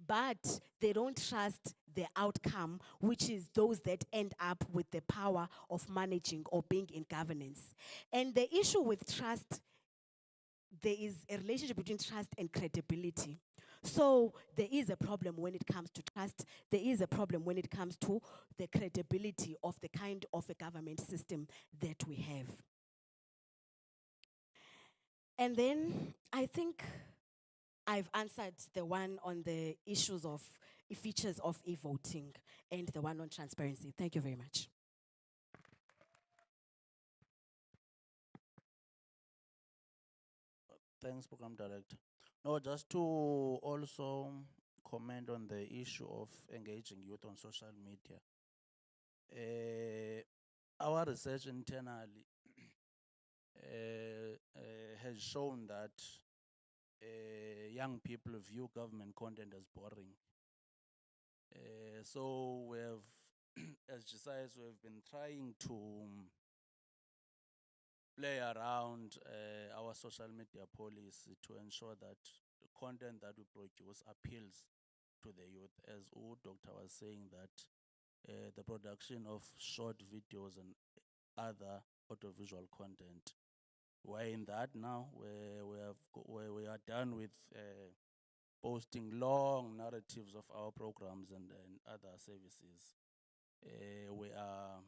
but they don't trust the outcome, which is those that end up with the power of managing or being in governance. And the issue with trust, there is a relationship between trust and credibility. So there is a problem when it comes to trust. There is a problem when it comes to the credibility of the kind of a government system that we have. And then I think I've answered the one on the issues of features of e-voting and the one on transparency. Thank you very much. Thanks, Program Director. No, just to also comment on the issue of engaging youth on social media. Our research internally has shown that young people view government content as boring. So we have, as GSIS, we have been trying to play around our social media policy to ensure that the content that we produce appeals to the youth. As Dr. was saying, that the production of short videos and other audiovisual content. We're in that now. We are done with posting long narratives of our programs and other services. We are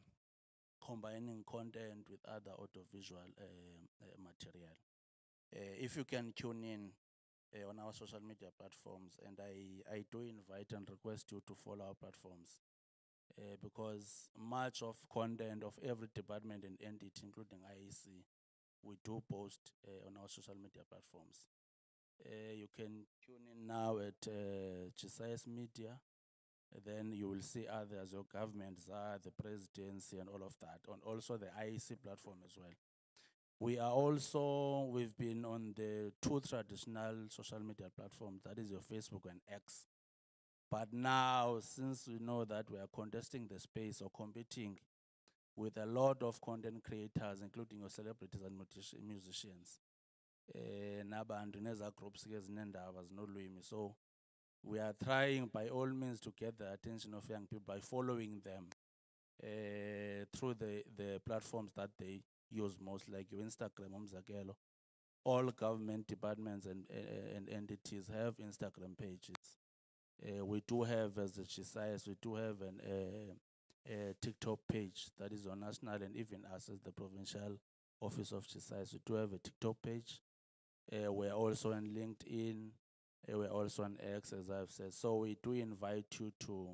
combining content with other audiovisual material. If you can tune in on our social media platforms, and I do invite and request you to follow our platforms because much of content of every department and entity, including IEC, we do post on our social media platforms. You can tune in now at GSIS Media. Then you will see others, your governments are the presidency and all of that, on also the IEC platform as well. We've been on the two traditional social media platforms, that is your Facebook and X. But now, since we know that we are contesting the space or competing with a lot of content creators, including your celebrities and musicians, nabantu neza groups ke zinendaba zinolwimi. So we are trying by all means to get the attention of young people by following them through the platforms that they use most, like your Instagram, umzekelo. All government departments and entities have Instagram pages. We do have, as the GSIS, we do have a TikTok page that is on national, and even us as the provincial office of GSIS, we do have a TikTok page. We're also on LinkedIn. We're also on X, as I've said. So we do invite you to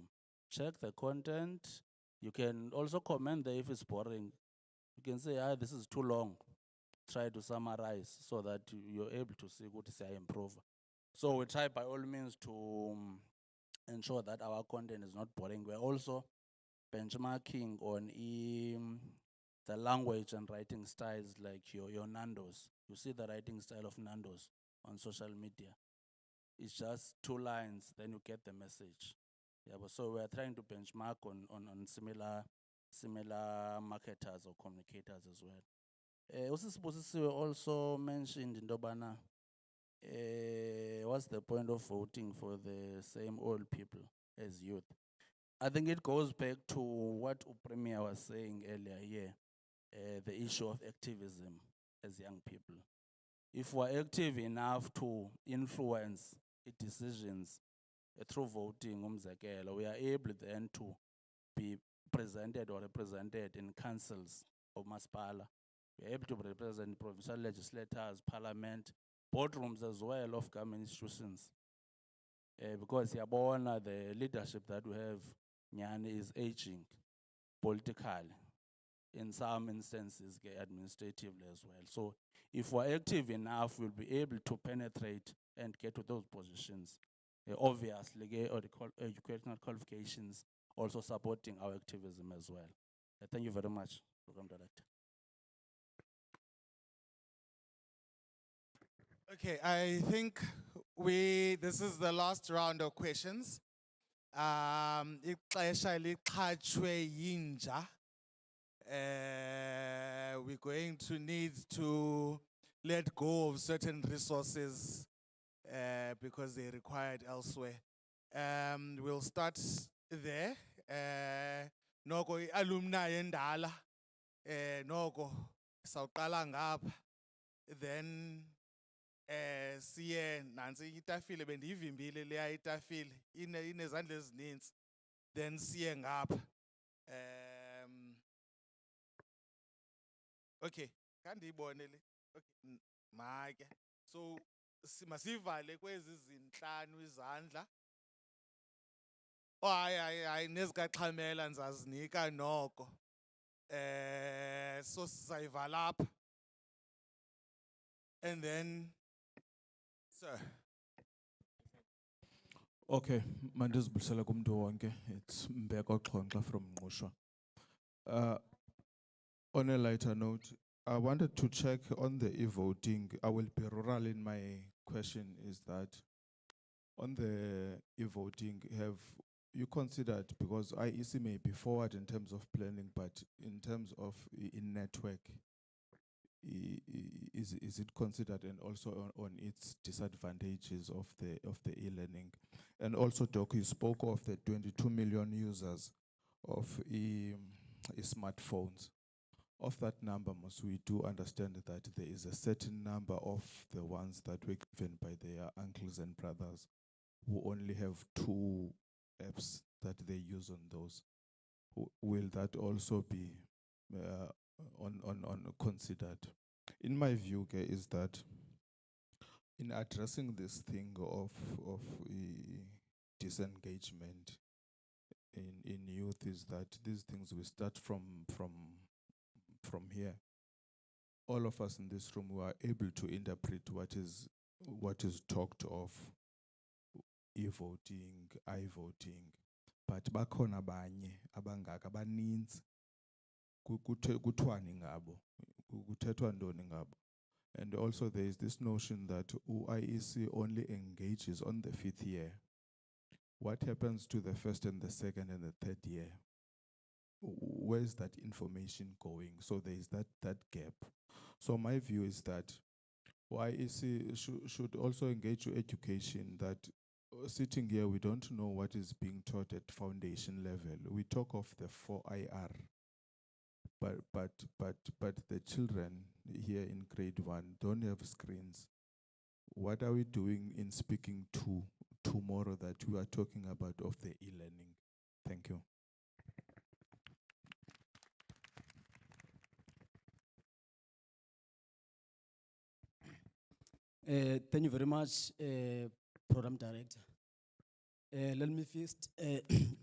check the content. You can also comment there if it's boring. You can say, this is too long. Try to summarize so that you're able to see what is I improve. So we try by all means to ensure that our content is not boring. We're also benchmarking on the language and writing styles, like your Nandos. You see the writing style of Nandos on social media. It's just 2 lines, then you get the message. Yeah, but so we're trying to benchmark on similar marketers or communicators as well. Usisibusisiwe also mentioned in Dobana, what's the point of voting for the same old people as youth? I think it goes back to what Premier was saying earlier here, the issue of activism as young people. If we're active enough to influence decisions through voting, we are able then to be presented or represented in councils of Maspala. We are able to represent provincial legislators, parliament, boardrooms as well of government institutions. Because the leadership that we have, Nyani, is aging politically. In some instances, administratively as well. So if we're active enough, we'll be able to penetrate and get to those positions. Obviously, or the educational qualifications also supporting our activism as well. Thank you very much, Program Director. Okay, I think this is the last round of questions. Ixesha liqhatshwe yinja. We're going to need to let go of certain resources because they're required elsewhere. We'll start there. Noko alumni endala. Noko sawuqala ngapha. Then siye nansi itafile bendiyivimbile leya itafile inezandla ezininzi. Then siye ngapha. Okay, kandiyibone le. Okay, make. So masivale kwezi zinhlanu izandla. Oh hayi nezikaxhamela ndizazinika noko. So sizayivala apha. And then sir. Okay, mandizibulisela kumntu wonke. It's Mbeko Xhonkxa from Ngqushwa. On a lighter note, I wanted to check on the e-voting. I will be rural in my question is that on the e-voting, have you considered, because IEC may be forward in terms of planning, but in terms of in-network, is it considered, and also on its disadvantages of the e-learning? And also, Doc, you spoke of the 22 million users of smartphones. Of that number, we do understand that there is a certain number of the ones that were given by their uncles and brothers who only have 2 apps that they use on those. Will that also be on considered. In my view, is that in addressing this thing of disengagement in youth, is that these things we start from here. All of us in this room were able to interpret what is talked of, e-voting, I-voting, but bakhona abanye abangaka abaninzi kuthiwani ngabo, kuthethwa ntoni ngabo. And also there is this notion that IEC only engages on the 5th year. What happens to the first and the second and the third year? Where's that information going? So there is that gap. So my view is that IEC should also engage with education, that sitting here, we don't know what is being taught at foundation level. We talk of the 4IR, but the children here in grade 1 don't have screens. What are we doing in speaking to tomorrow that we are talking about of the e-learning? Thank you. Thank you very much, Program Director. Let me first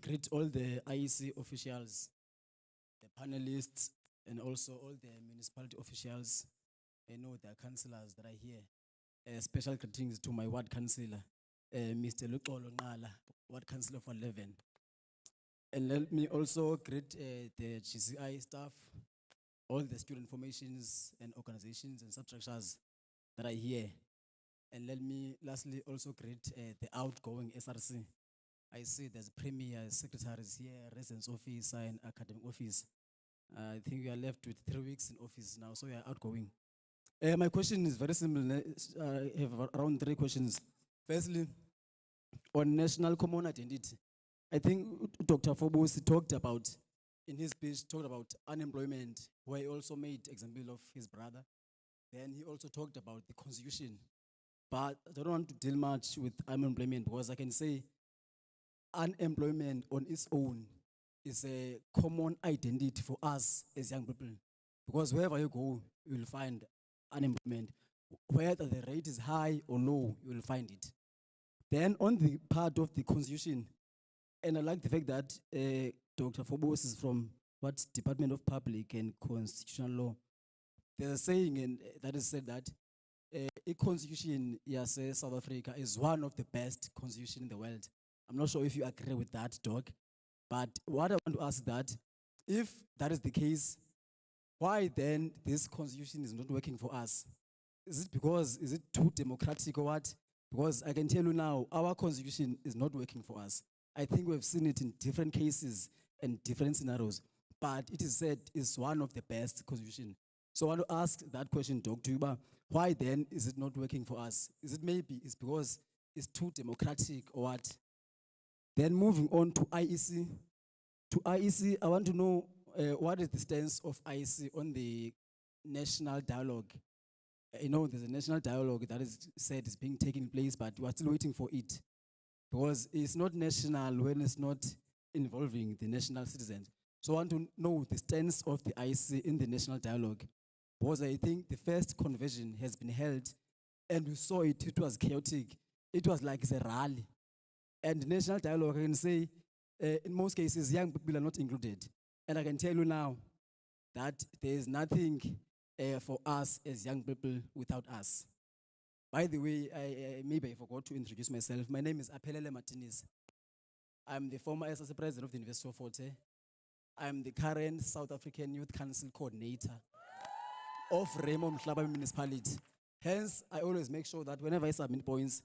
greet all the IEC officials, the panelists, and also all the municipality officials. I know the councillors that are here. Special greetings to my ward councillor, Mr. Luxolo Ngala, ward councillor for 11. And let me also greet the GCI staff, all the student formations and organizations and substructures that are here. And let me lastly also greet the outgoing SRC. I see there's premier secretaries here, residence officer and academic office. I think we are left with 3 weeks in office now, so we are outgoing. My question is very simple. I have around 3 questions. Firstly, on national common identity, I think Dr. Fobosi talked about, in his speech, talked about unemployment, where he also made example of his brother. Then he also talked about the constitution. But I don't want to deal much with unemployment, because I can say unemployment on its own is a common identity for us as young people. Because wherever you go, you will find unemployment. Whether the rate is high or low, you will find it. Then on the part of the constitution, and I like the fact that Dr. Phobos is from what Department of Public and Constitutional Law. There's a saying and that is said that a constitution, yes, South Africa is one of the best constitutions in the world. I'm not sure if you agree with that, Doc. But what I want to ask that, if that is the case, why then this constitution is not working for us? Is it too democratic or what? Because I can tell you now, our constitution is not working for us. I think we've seen it in different cases and different scenarios, but it is said it's one of the best constitutions. So I want to ask that question, Dr. Yuba, why then is it not working for us? Is it maybe it's because it's too democratic or what? Then moving on to IEC. To IEC, I want to know what is the stance of IEC on the national dialogue? You know, there's a national dialogue that is said is being taken place, but we're still waiting for it. Because it's not national when it's not involving the national citizens. So I want to know the stance of the IEC in the national dialogue. Because I think the first convention has been held and we saw it, it was chaotic. It was like it's a rally. And the national dialogue, I can say, in most cases, young people are not included. And I can tell you now that there is nothing for us as young people without us. By the way, maybe I forgot to introduce myself. My name is Apelele Martinez. I'm the former SSC president of the University of Fort Hare. I'm the current South African Youth Council coordinator of Raymond Mhlaba municipality. Hence, I always make sure that whenever I submit points,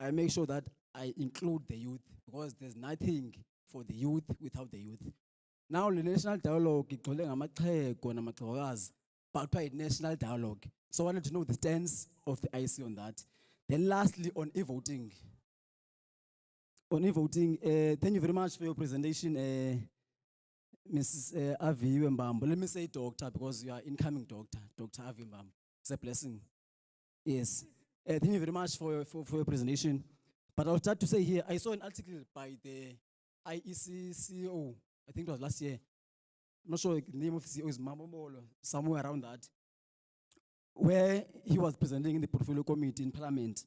I make sure that I include the youth, because there's nothing for the youth without the youth. Now, the national dialogue, but by national dialogue. So I wanted to know the stance of the IC on that. Then lastly, on e-voting. On e-voting, thank you very much for your presentation, Mrs. Avi Mbambo. Let me say doctor, because you are incoming doctor, Dr. Avi Mbambo. It's a blessing. Yes. Thank you very much for your presentation. But I'll start to say here, I saw an article by the IEC CEO, I think it was last year, not sure the name of the CEO is Mamomolo, somewhere around that, where he was presenting in the portfolio committee in parliament.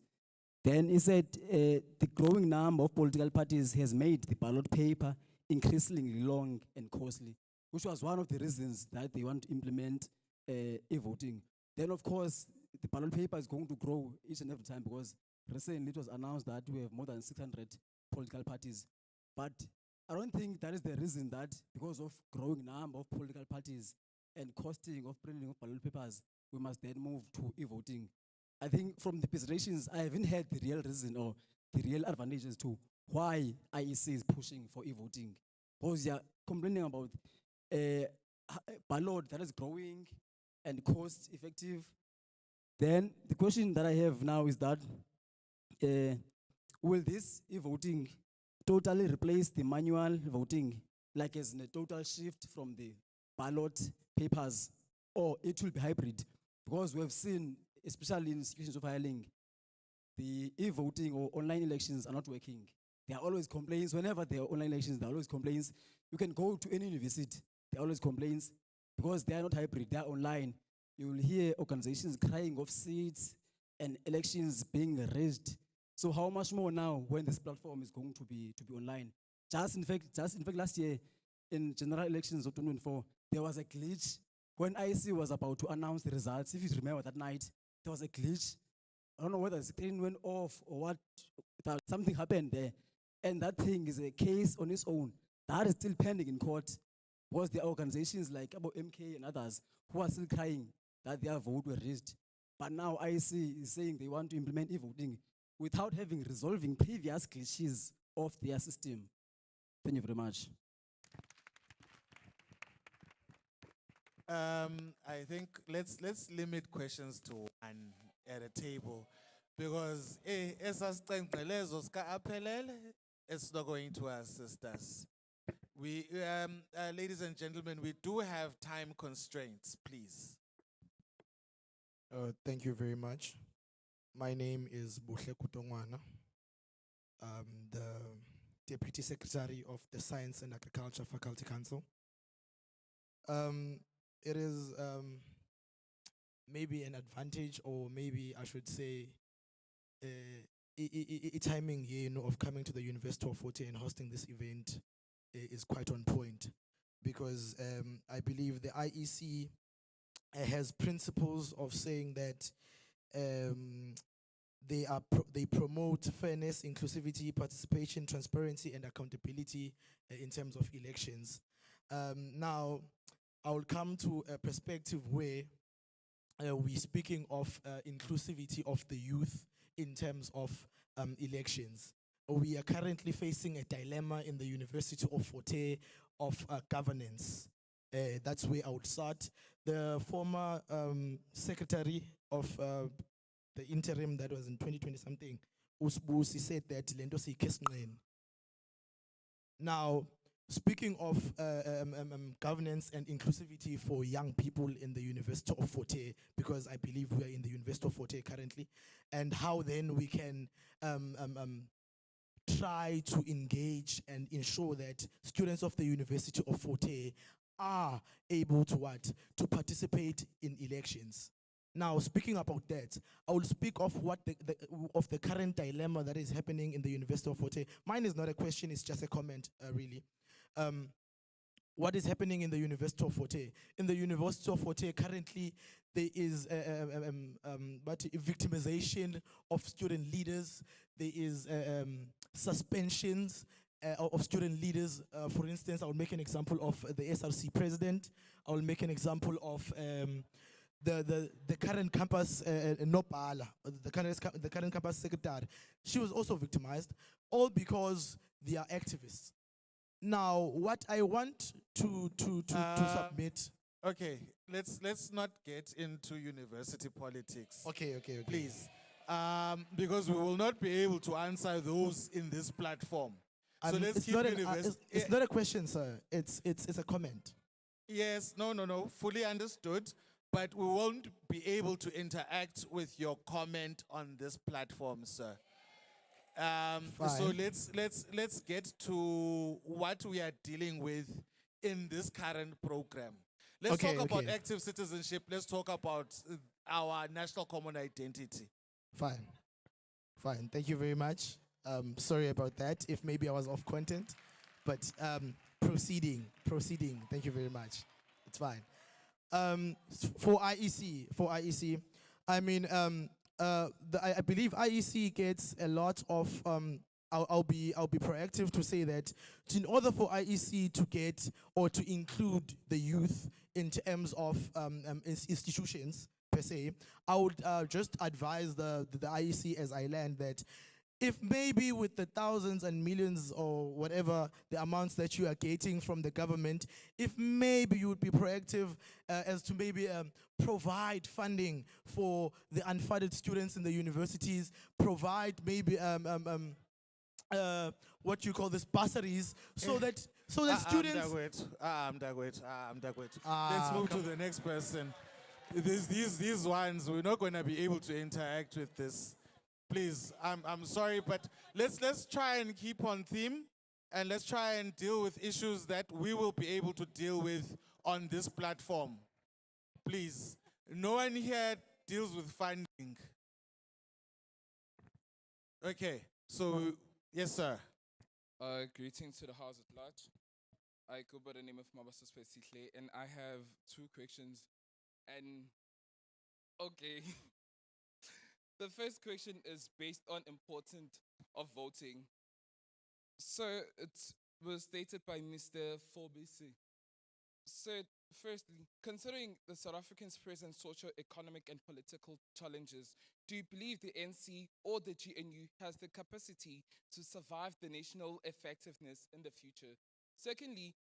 Then he said the growing number of political parties has made the ballot paper increasingly long and costly, which was one of the reasons that they want to implement e-voting. Then, of course, the ballot paper is going to grow each and every time because recently it was announced that we have more than 600 political parties. But I don't think that is the reason that because of growing number of political parties and costing of printing of ballot papers, we must then move to e-voting. I think from the considerations, I haven't heard the real reason or the real advantages to why IEC is pushing for e-voting. Because you are complaining about a ballot that is growing and cost effective. Then the question that I have now is that, will this e-voting totally replace the manual voting, like as in a total shift from the ballot papers, or it will be hybrid? Because we have seen, especially in situations of hiring, the e-voting or online elections are not working. There are always complaints. Whenever there are online elections, there are always complaints. You can go to any university, there are always complaints because they are not hybrid, they are online. You will hear organizations crying of seats and elections being raised. So how much more now when this platform is going to be online? Just in fact, last year in general elections of 2024, there was a glitch when IEC was about to announce the results. If you remember that night, there was a glitch. I don't know whether the screen went off or what, that something happened there. And that thing is a case on its own. That is still pending in court. Because there are organizations like about MK and others who are still crying that their vote were raised. But now IEC is saying they want to implement e-voting without having resolving previous glitches of their system. Thank you very much. I think let's limit questions to one at a table, because it's not going to assist us. We, ladies and gentlemen, we do have time constraints, please. Thank you very much. My name is Buhle Kutongwana. I'm the Deputy Secretary of the Science and Agriculture Faculty Council. It is maybe an advantage, or maybe I should say a timing, of coming to the University of Fort Hare and hosting this event is quite on point, because I believe the IEC has principles of saying that they promote fairness, inclusivity, participation, transparency, and accountability in terms of elections. Now, I will come to a perspective where we're speaking of inclusivity of the youth in terms of elections. We are currently facing a dilemma in the University of Fort Hare of governance. That's where I would start. The former secretary of the interim that was in 2020 something, Usbusi, said that lento siyikhesinqeni. Now, speaking of governance and inclusivity for young people in the University of Fort Hare, because I believe we are in the University of Fort Hare currently, and how then we can try to engage and ensure that students of the University of Fort Hare are able to what? To participate in elections. Now, speaking about that, I will speak of what the current dilemma that is happening in the University of Fort Hare. Mine is not a question, it's just a comment, really. What is happening in the University of Fort Hare? In the University of Fort Hare, currently, there is victimization of student leaders. There is suspensions of student leaders. For instance, I will make an example of the SRC president. I will make an example of the current campus Nopala, the current campus secretary. She was also victimized, all because they are activists. Now, what I want to submit. Okay, let's not get into university politics. Okay. Please, because we will not be able to answer those in this platform. So let's it's keep not university. it's not a question, sir. It's a comment. Yes, no, fully understood. But we won't be able to interact with your comment on this platform, sir. So let's get to what we are dealing with in this current program. Let's Okay, talk about okay. active citizenship. Let's talk about our national common identity. Fine. Fine. Thank you very much. Sorry about that if maybe I was off content, but proceeding. Thank you very much. It's fine. For IEC, I mean, I believe IEC gets a lot of. I'll be proactive to say that in order for IEC to get or to include the youth in terms of institutions per se, I would just advise the IEC as I land that if maybe with the thousands and millions or whatever the amounts that you are getting from the government, if maybe you would be proactive as to maybe provide funding for the unfunded students in the universities, provide maybe what you call this bursaries, so that students. I'm Dagwet. Let's move to the next person. These ones, we're not going to be able to interact with this. Please, I'm sorry, but let's try and keep on theme, and let's try and deal with issues that we will be able to deal with on this platform. Please, no one here deals with funding. Okay, so yes, sir. Greetings to the house at large. I go by the name of Mabasa Spesihle, and I have two questions. And okay. The first question is based on importance of voting. So it was stated by Mr. Forbisi. Said, firstly, considering the South Africans' present socio-economic and political challenges, do you believe the NC or the GNU has the capacity to survive the national effectiveness in the future? Secondly,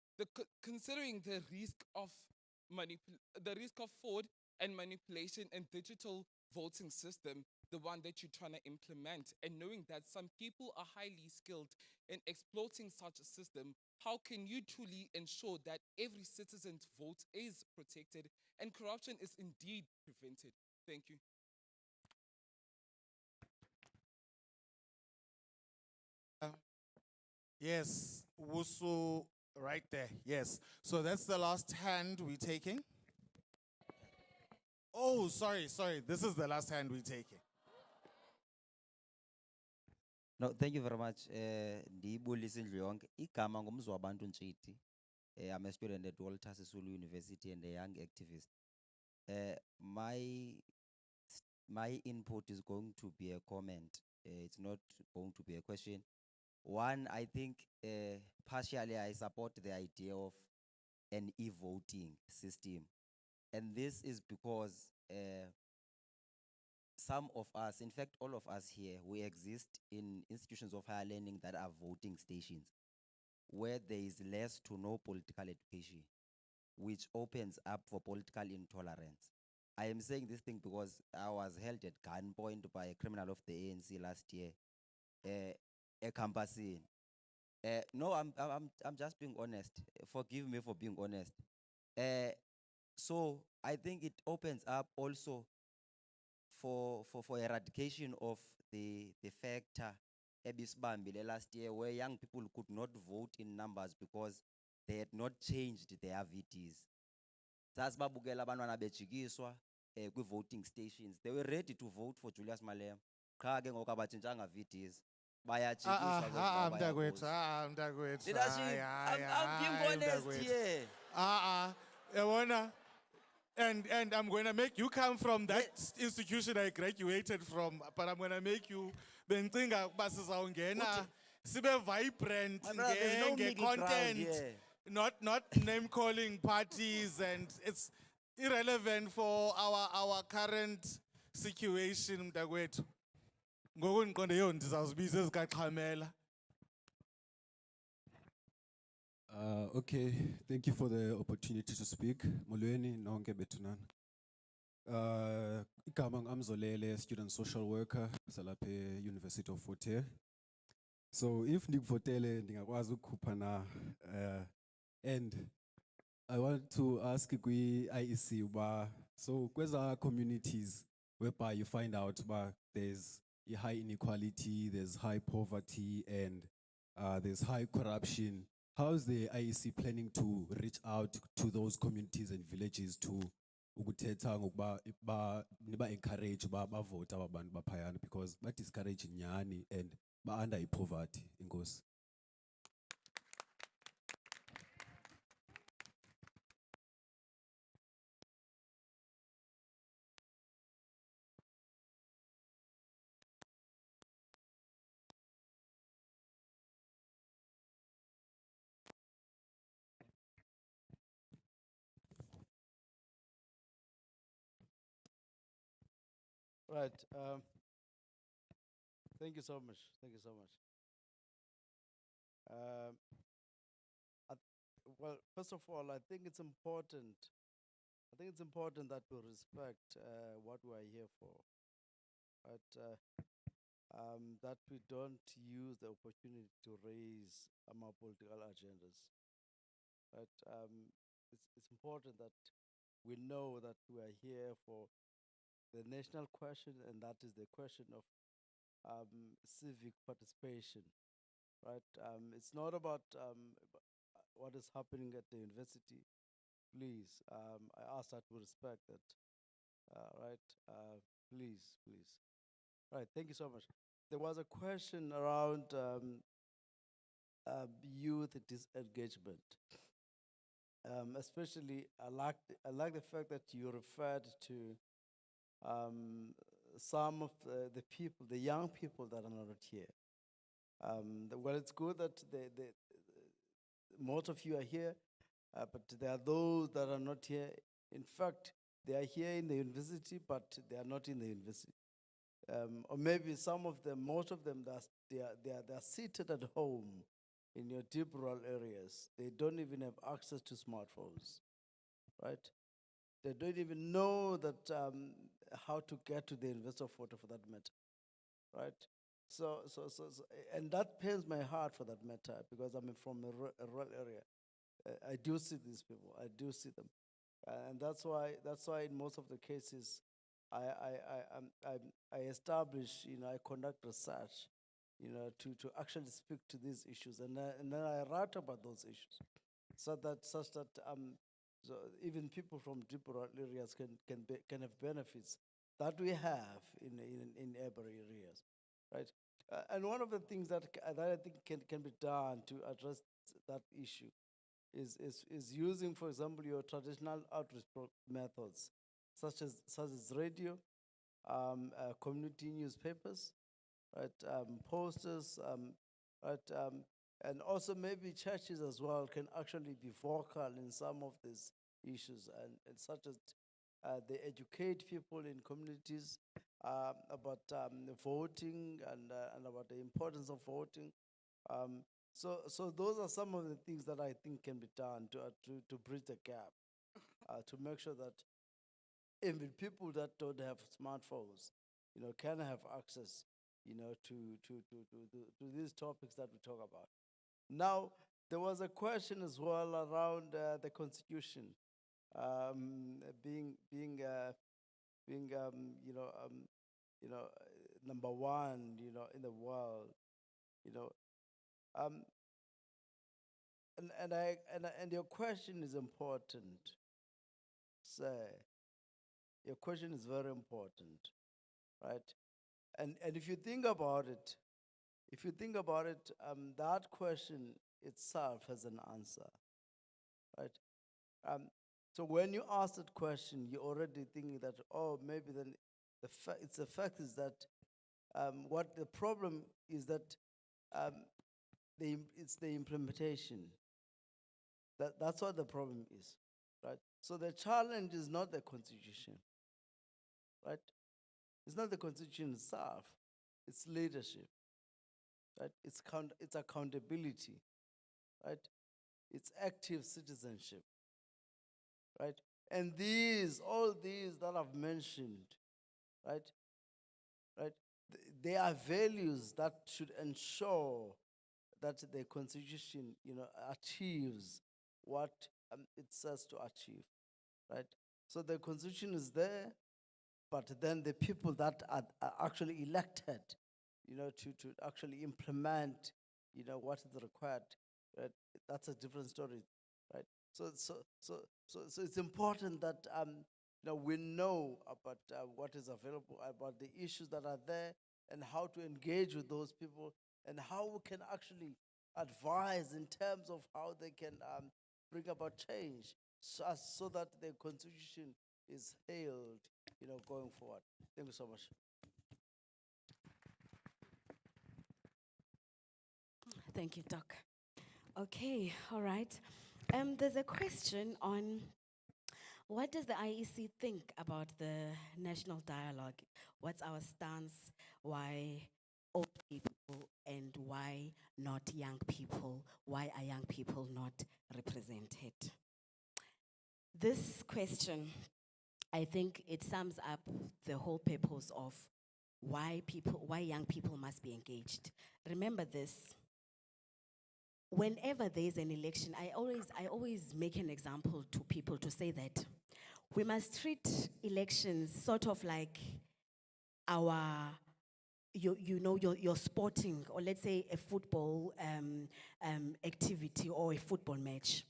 considering the risk of fraud and manipulation in digital voting system, the one that you're trying to implement, and knowing that some people are highly skilled in exploiting such a system, how can you truly ensure that every citizen's vote is protected and corruption is indeed prevented? Thank you. Yes, Wusu, right there. Yes. So that's the last hand we're taking. Oh, sorry. This is the last hand we're taking. No, thank you very much. Ndiyibulisa indlu yonke. Igama ngumzwabantu Ntshiti. I'm a student at Walter Sisulu University and a young activist. My input is going to be a comment. It's not going to be a question. One, I think partially I support the idea of an e-voting system. And this is because some of us, in fact, all of us here, we exist in institutions of higher learning that are voting stations, where there is less to no political education, which opens up for political intolerance. I am saying this thing because I was held at gunpoint by a criminal of the ANC last year, a campaign. No, I'm just being honest. Forgive me for being honest. So I think it opens up also for eradication of the factor ebisibambile last year, where young people could not vote in numbers because they had not changed their VTs. Sasibabukela abantwana bejikiswa kwi-voting stations. They were ready to vote for Julius Malema. Qha ke ngoku abatshintshanga VTs. Bayajikiswa I'm Dagwet. Leadership, I'm being honest here. Yabona, and I'm going to make you come from that institution I graduated from, but I'm going to make you bencinga ukuba sizawungena sibe vibrant content, not name calling parties, and it's irrelevant for our current situation, mntakwethu. Ngoku ndiqonde yho ndizawuzibiza ezikaXhamela. Okay, thank you for the opportunity to speak. Molweni nonke bethunana. Igama ngamzolele, student social worker salapha University of Fort Hare. So if ndikuvotele ndingakwazi ukukhupha na and I want to ask kwi IEC uba so kweza communities whereby you find out uba there's a high inequality, there's high poverty, and there's high corruption. how's the IEC planning to reach out to those communities and villages to ukuthetha ngokuba niba encourage ba vote abantu baphayana because ba discourage nyani and ba under poverty inkosi. Right. Thank you so much. Thank you so much. Well, first of all, I think it's important. I think it's important that we respect what we are here for. But that we don't use the opportunity to raise our political agendas. But it's important that we know that we are here for the national question, and that is the question of civic participation. Right? It's not about what is happening at the university. Please, I ask that we respect that. Right? Please, please. Right. Thank you so much. There was a question around youth disengagement. Especially, I like the fact that you referred to some of the people, the young people that are not here. Well, it's good that most of you are here, but there are those that are not here. In fact, they are here in the university, but they are not in the university. Or maybe some of them, most of them, they are seated at home in your deep rural areas. They don't even have access to smartphones, right? They don't even know that how to get to the University of Water for that matter, right? So, and that pains my heart for that matter because I'm from a rural area. I do see these people. I do see them, and that's why in most of the cases, I establish, I conduct research, to actually speak to these issues, and then I write about those issues, such that so even people from deep rural areas can have benefits that we have in urban areas, right? And one of the things that I think can be done to address that issue is using, for example, your traditional outreach methods, such as radio, community newspapers, right, posters, right, and also maybe churches as well can actually be vocal in some of these issues, and such as they educate people in communities about voting and about the importance of voting. So those are some of the things that I think can be done to bridge the gap, to make sure that even people that don't have smartphones, can have access, to these topics that we talk about. Now, there was a question as well around the constitution being number one, in the world, you know. And your question is important, sir. Your question is very important, right? And if you think about it, that question itself has an answer, right? So when you ask that question, you're already thinking that, oh, maybe then the fact is that what the problem is that it's the implementation. That's what the problem is, right? So the challenge is not the constitution, right? It's not the constitution itself. It's leadership, right? It's accountability, right? It's active citizenship, right? And all these that I've mentioned, right? They are values that should ensure that the constitution, achieves what it says to achieve, right? So the constitution is there, but then the people that are actually elected, to actually implement, what is required, right? That's a different story, right? So it's important that we know about what is available, about the issues that are there, and how to engage with those people, and how we can actually advise in terms of how they can bring about change, so that the constitution is held, going forward. Thank you so much. Thank you, Doc. Okay, all right. There's a question on what does the IEC think about the national dialogue? What's our stance? Why old people and why not young people? Why are young people not represented? This question, I think it sums up the whole purpose of why young people must be engaged. Remember this. Whenever there's an election, I always make an example to people to say that we must treat elections sort of like your sporting, or let's say a football activity or a football match.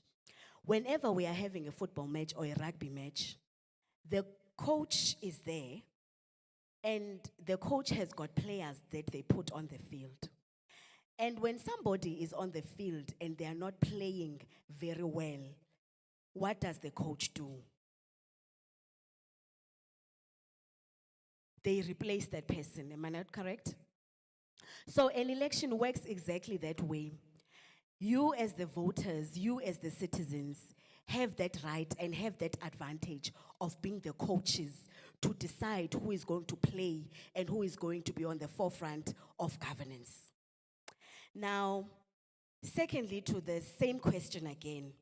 Whenever we are having a football match or a rugby match, the coach is there, and the coach has got players that they put on the field. And when somebody is on the field and they are not playing very well, what does the coach do? They replace that person. Am I not correct? So an election works exactly that way. You as the voters, you as the citizens, have that right and have that advantage of being the coaches to decide who is going to play and who is going to be on the forefront of governance. Now, secondly, to the same question again,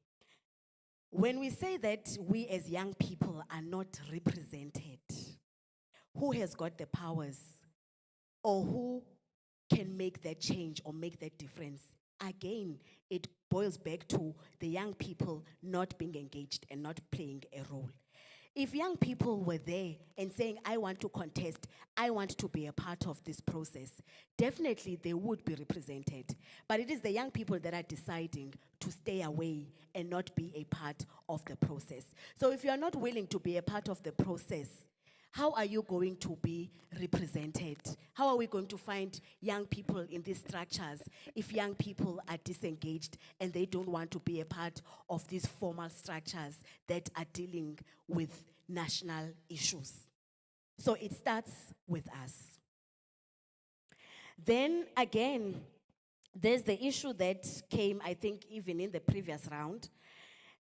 when we say that we as young people are not represented, who has got the powers, or who can make that change or make that difference? Again, it boils back to the young people not being engaged and not playing a role. If young people were there and saying, I want to contest, I want to be a part of this process, definitely they would be represented. But it is the young people that are deciding to stay away and not be a part of the process. So if you are not willing to be a part of the process, how are you going to be represented? How are we going to find young people in these structures if young people are disengaged and they don't want to be a part of these formal structures that are dealing with national issues? So it starts with us. Then again, there's the issue that came, I think, even in the previous round.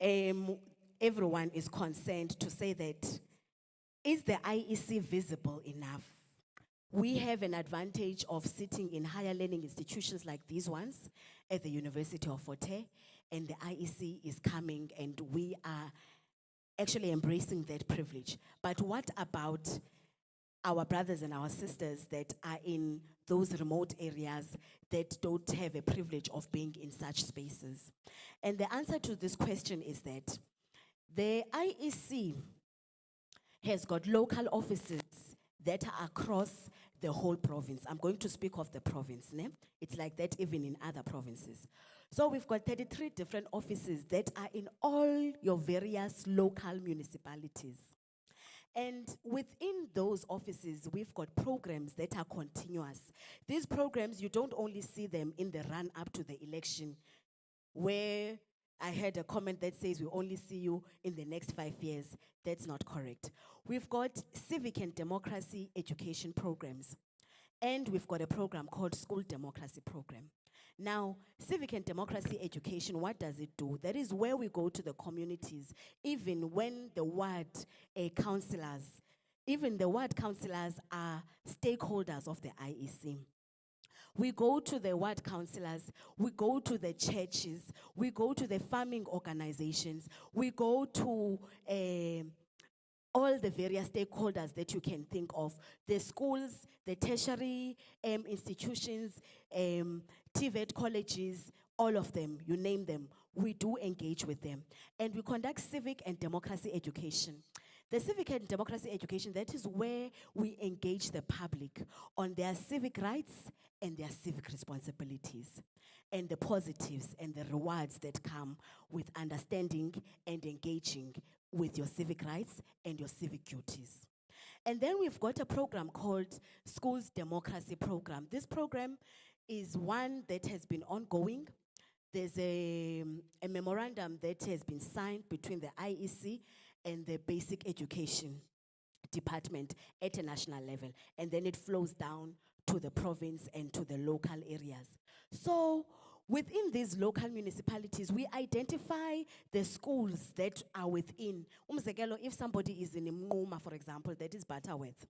Everyone is concerned to say that, is the IEC visible enough? We have an advantage of sitting in higher learning institutions like these ones at the University of Fort Hare, and the IEC is coming, and we are actually embracing that privilege. But what about our brothers and our sisters that are in those remote areas that don't have a privilege of being in such spaces? And the answer to this question is that the IEC has got local offices that are across the whole province. I'm going to speak of the province. Ne? It's like that even in other provinces. So we've got 33 different offices that are in all your various local municipalities. And within those offices, we've got programs that are continuous. These programs, you don't only see them in the run up to the election, where I heard a comment that says we only see you in the next 5 years. That's not correct. We've got civic and democracy education programs. And we've got a program called School Democracy Program. Now, civic and democracy education, what does it do? That is where we go to the communities, even when the ward councillors, even the ward councillors are stakeholders of the IEC. We go to the ward councillors, we go to the churches, we go to the farming organizations, we go to all the various stakeholders that you can think of, the schools, the tertiary institutions, TVET colleges, all of them, you name them, we do engage with them. And we conduct civic and democracy education. The civic and democracy education, that is where we engage the public on their civic rights and their civic responsibilities, and the positives and the rewards that come with understanding and engaging with your civic rights and your civic duties. And then we've got a program called Schools Democracy Program. This program is one that has been ongoing. There's a memorandum that has been signed between the IEC and the Basic Education Department at a national level. And then it flows down to the province and to the local areas. So within these local municipalities, we identify the schools that are within. Umzekelo, if somebody is in Mnguma, for example, that is Butterworth,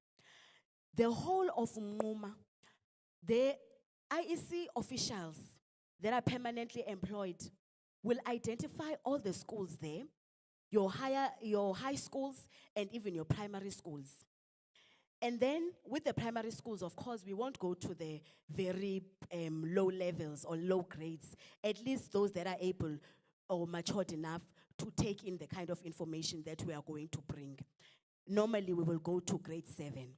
the whole of Mnguma, the IEC officials that are permanently employed will identify all the schools there, your high schools, and even your primary schools. And then with the primary schools, of course, we won't go to the very low levels or low grades, at least those that are able or matured enough to take in the kind of information that we are going to bring. Normally, we will go to grade 7.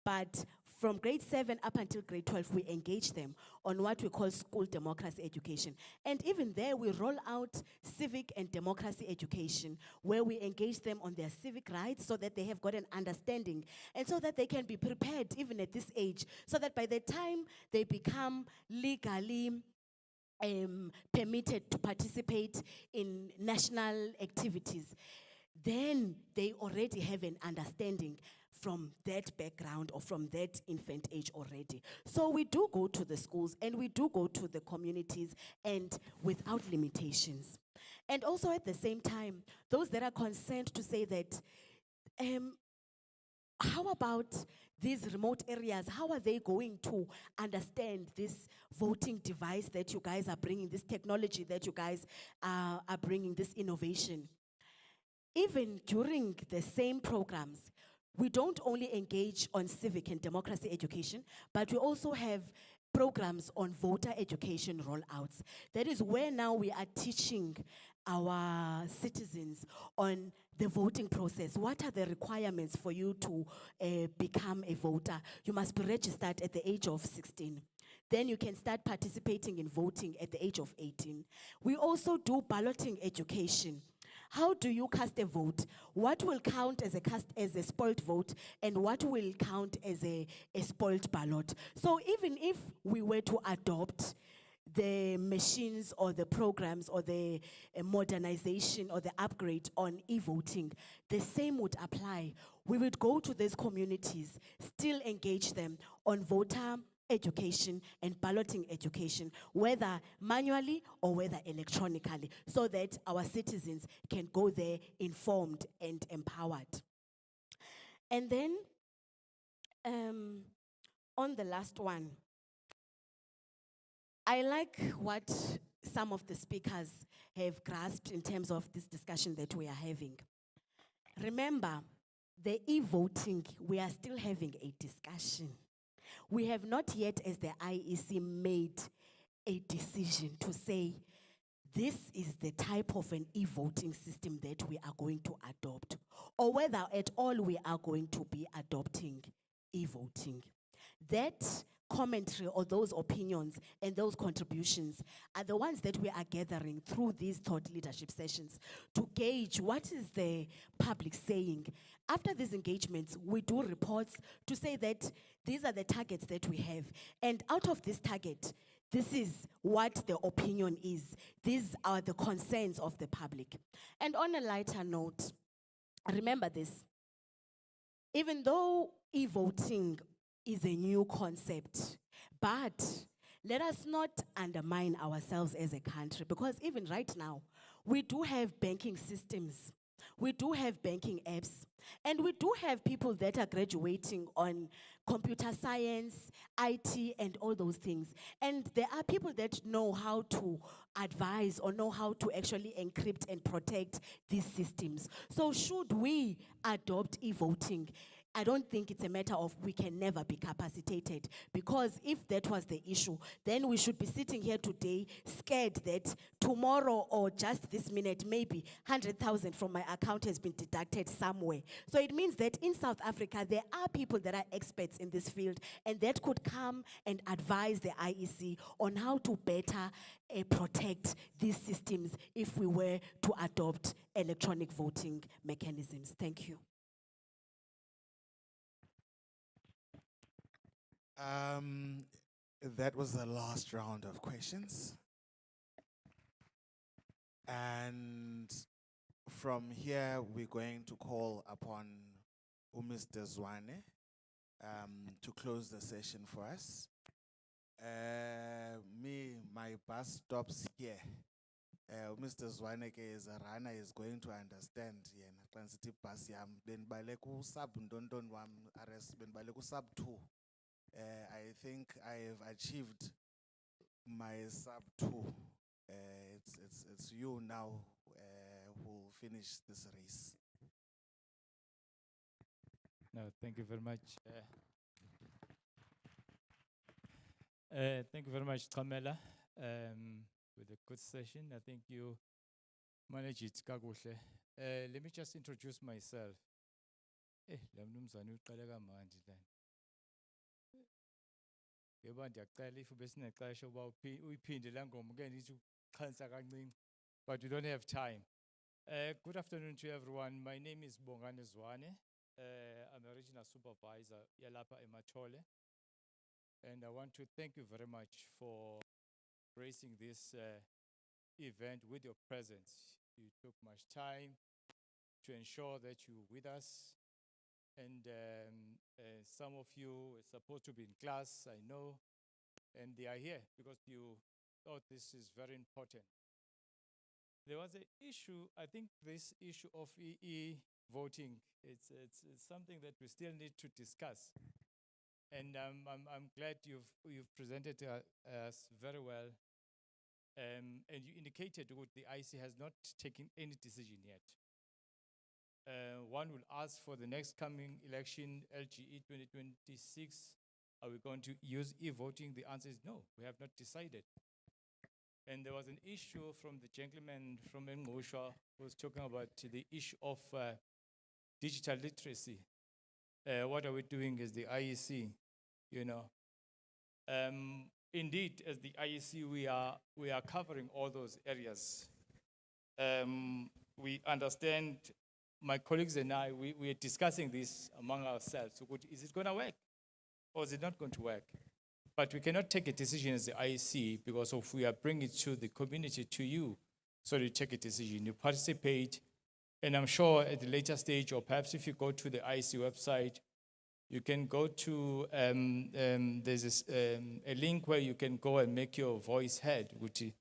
But from grade 7 up until grade 12, we engage them on what we call school democracy education. And even there, we roll out civic and democracy education, where we engage them on their civic rights so that they have got an understanding and so that they can be prepared even at this age, so that by the time they become legally permitted to participate in national activities, then they already have an understanding from that background or from that infant age already. So we do go to the schools and we do go to the communities, and without limitations. And also at the same time, those that are concerned to say that, how about these remote areas? How are they going to understand this voting device that you guys are bringing, this technology that you guys are bringing, this innovation? Even during the same programs, we don't only engage on civic and democracy education, but we also have programs on voter education rollouts. That is where now we are teaching our citizens on the voting process. What are the requirements for you to become a voter? You must be registered at the age of 16. Then you can start participating in voting at the age of 18. We also do balloting education. How do you cast a vote? What will count as a spoiled vote, and what will count as a spoiled ballot? So even if we were to adopt the machines or the programs or the modernization or the upgrade on e-voting, the same would apply. We would go to these communities, still engage them on voter education and balloting education, whether manually or whether electronically, so that our citizens can go there informed and empowered. And then on the last one, I like what some of the speakers have grasped in terms of this discussion that we are having. Remember, the e-voting, we are still having a discussion. We have not yet, as the IEC, made a decision to say, this is the type of an e-voting system that we are going to adopt, or whether at all we are going to be adopting e-voting. That commentary or those opinions and those contributions are the ones that we are gathering through these thought leadership sessions to gauge what is the public saying. After these engagements, we do reports to say that these are the targets that we have. And out of this target, this is what the opinion is. These are the concerns of the public. And on a lighter note, remember this. Even though e-voting is a new concept, but let us not undermine ourselves as a country, because even right now, we do have banking systems, we do have banking apps, and we do have people that are graduating on computer science, IT, and all those things. And there are people that know how to advise or know how to actually encrypt and protect these systems. So should we adopt e-voting, I don't think it's a matter of we can never be capacitated, because if that was the issue, then we should be sitting here today scared that tomorrow or just this minute, maybe 100,000 from my account has been deducted somewhere. So it means that in South Africa, there are people that are experts in this field and that could come and advise the IEC on how to better protect these systems if we were to adopt electronic voting mechanisms. Thank you. That was the last round of questions. And from here, we're going to call upon Mr. Zwane to close the session for us. My bus stops here. Mr. Zwaneke is a runner, is going to understand. Transitive bus yam. Ben baleku sub ndondon wam arrest. Ben baleku sub 2. I think I have achieved my sub 2. It's you now who will finish this race. No, thank you very much. Thank you very much, Kamela, with a good session. I think you managed it kakuhle. Let me just introduce myself. La mnumzane uqale kamanje lana. Yebo ndiyacela if besinexesha uba uyiphinde la ngoma ke nithi uchansa kancinci, but we don't have time. Good afternoon to everyone. My name is Bongani Zwane. I'm a regional supervisor yalapha eMathole. And I want to thank you very much for gracing this event with your presence. You took much time to ensure that you're with us. And some of you are supposed to be in class, I know, and they are here because you thought this is very important. There was an issue, I think this issue of EE voting, it's something that we still need to discuss. And I'm glad you've presented us very well. And you indicated that the IC has not taken any decision yet. One will ask for the next coming election, LGE 2026, are we going to use e-voting? The answer is no, we have not decided. And there was an issue from the gentleman from Ngosha who was talking about the issue of digital literacy. What are we doing as the IEC? You know, indeed, as the IEC, we are covering all those areas. We understand, my colleagues and I, we are discussing this among ourselves. So is it going to work or is it not going to work? But we cannot take a decision as the IEC because if we are bringing it to the community, to you, so you take a decision, you participate, and I'm sure at the later stage, or perhaps if you go to the IEC website, you can go to, there's a link where you can go and make your voice heard, which is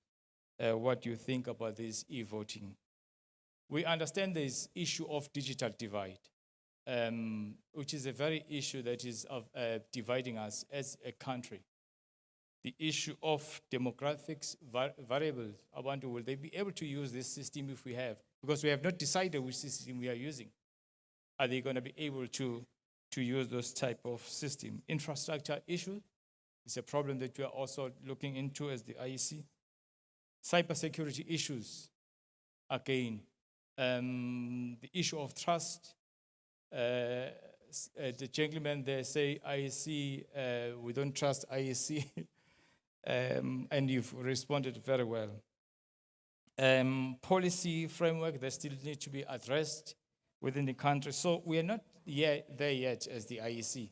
what you think about this e-voting. We understand this issue of digital divide, which is a very issue that is dividing us as a country. The issue of demographics variables, I wonder, will they be able to use this system if we have? Because we have not decided which system we are using. Are they going to be able to use those type of system? Infrastructure issue is a problem that we are also looking into as the IEC. Cybersecurity issues, again, the issue of trust. The gentleman there say IEC, we don't trust IEC, and you've responded very well. Policy framework that still need to be addressed within the country. So we are not there yet as the IEC,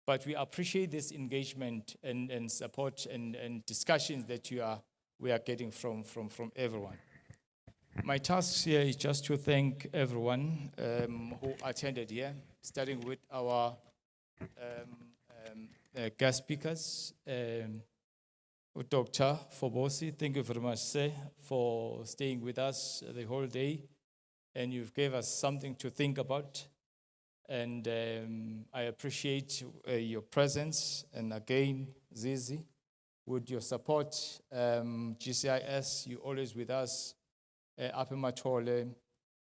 but we appreciate this engagement and support and discussions that we are getting from everyone. My task here is just to thank everyone who attended here, starting with our guest speakers. Dr. Fobosi, thank you very much, sir, for staying with us the whole day. And you've gave us something to think about. And I appreciate your presence. And again, Zizi, with your support, GCIS, you're always with us. Up in Mathole,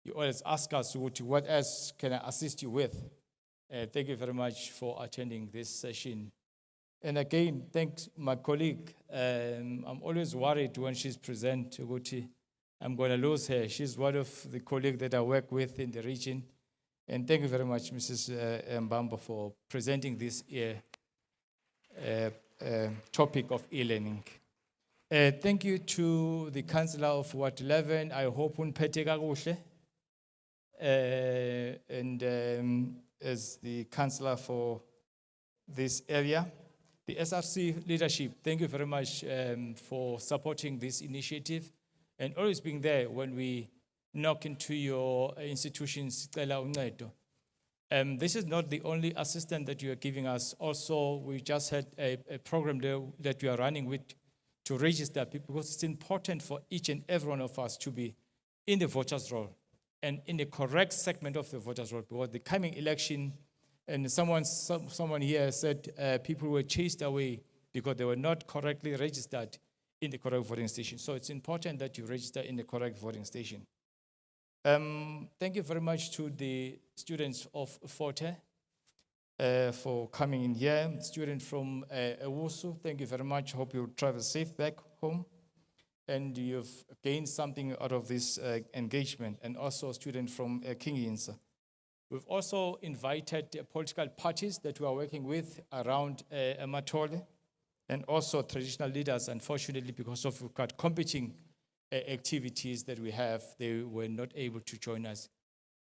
you always ask us, what else can I assist you with? Thank you very much for attending this session. And again, thanks my colleague. I'm always worried when she's present, Uguti. I'm going to lose her. She's one of the colleagues that I work with in the region. And thank you very much, Mrs. Mbamba, for presenting this topic of e-learning. Thank you to the Councillor of Ward 11. I hope unphethe kakuhle. And as the Councillor for this area, the SRC leadership, thank you very much for supporting this initiative and always being there when we knock into your institutions. This is not the only assistance that you are giving us. Also, we just had a program there that we are running with to register people, because it's important for each and every one of us to be in the voters' roll and in the correct segment of the voters' roll, because the coming election, and someone here said people were chased away because they were not correctly registered in the correct voting station. So it's important that you register in the correct voting station. Thank you very much to the students of Forte for coming in here. Student from Ewusu, thank you very much. Hope you travel safe back home and you've gained something out of this engagement. And also a student from King Yinsa. We've also invited political parties that we are working with around Amatole, and also traditional leaders. Unfortunately, because of competing activities that we have, they were not able to join us.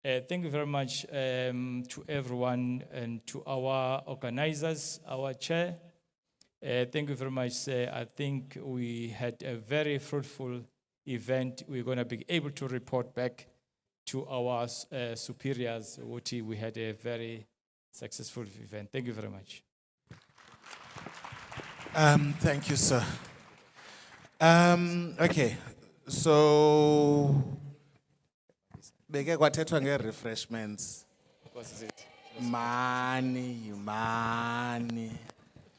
Thank you very much to everyone and to our organizers, our chair. Thank you very much. I think we had a very fruitful event. We're going to be able to report back to our superiors. We had a very successful event. Thank you very much. Thank you, sir. Okay, so beke kwathethwa nge-refreshments. What is it? Money.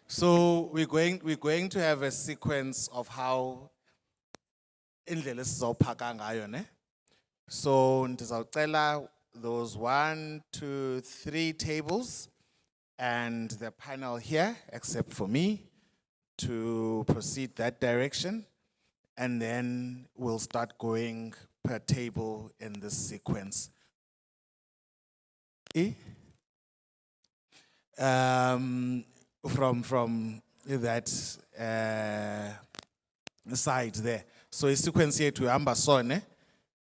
So we're going to have a sequence of how indlela esizophaka ngayo, ne? So ndizawucela those 1, 2, 3 tables and the panel here, except for me, to proceed that direction. And then we'll start going per table in this sequence. From that side there. So a sequence here to Ambasone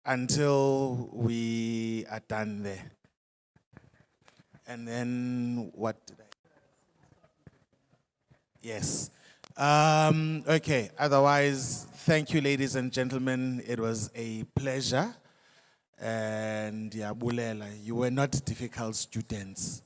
until we are done there. And then what did I? Yes. Okay, otherwise, thank you, ladies and gentlemen. It was a pleasure. And yeah, Bulela, you were not difficult students.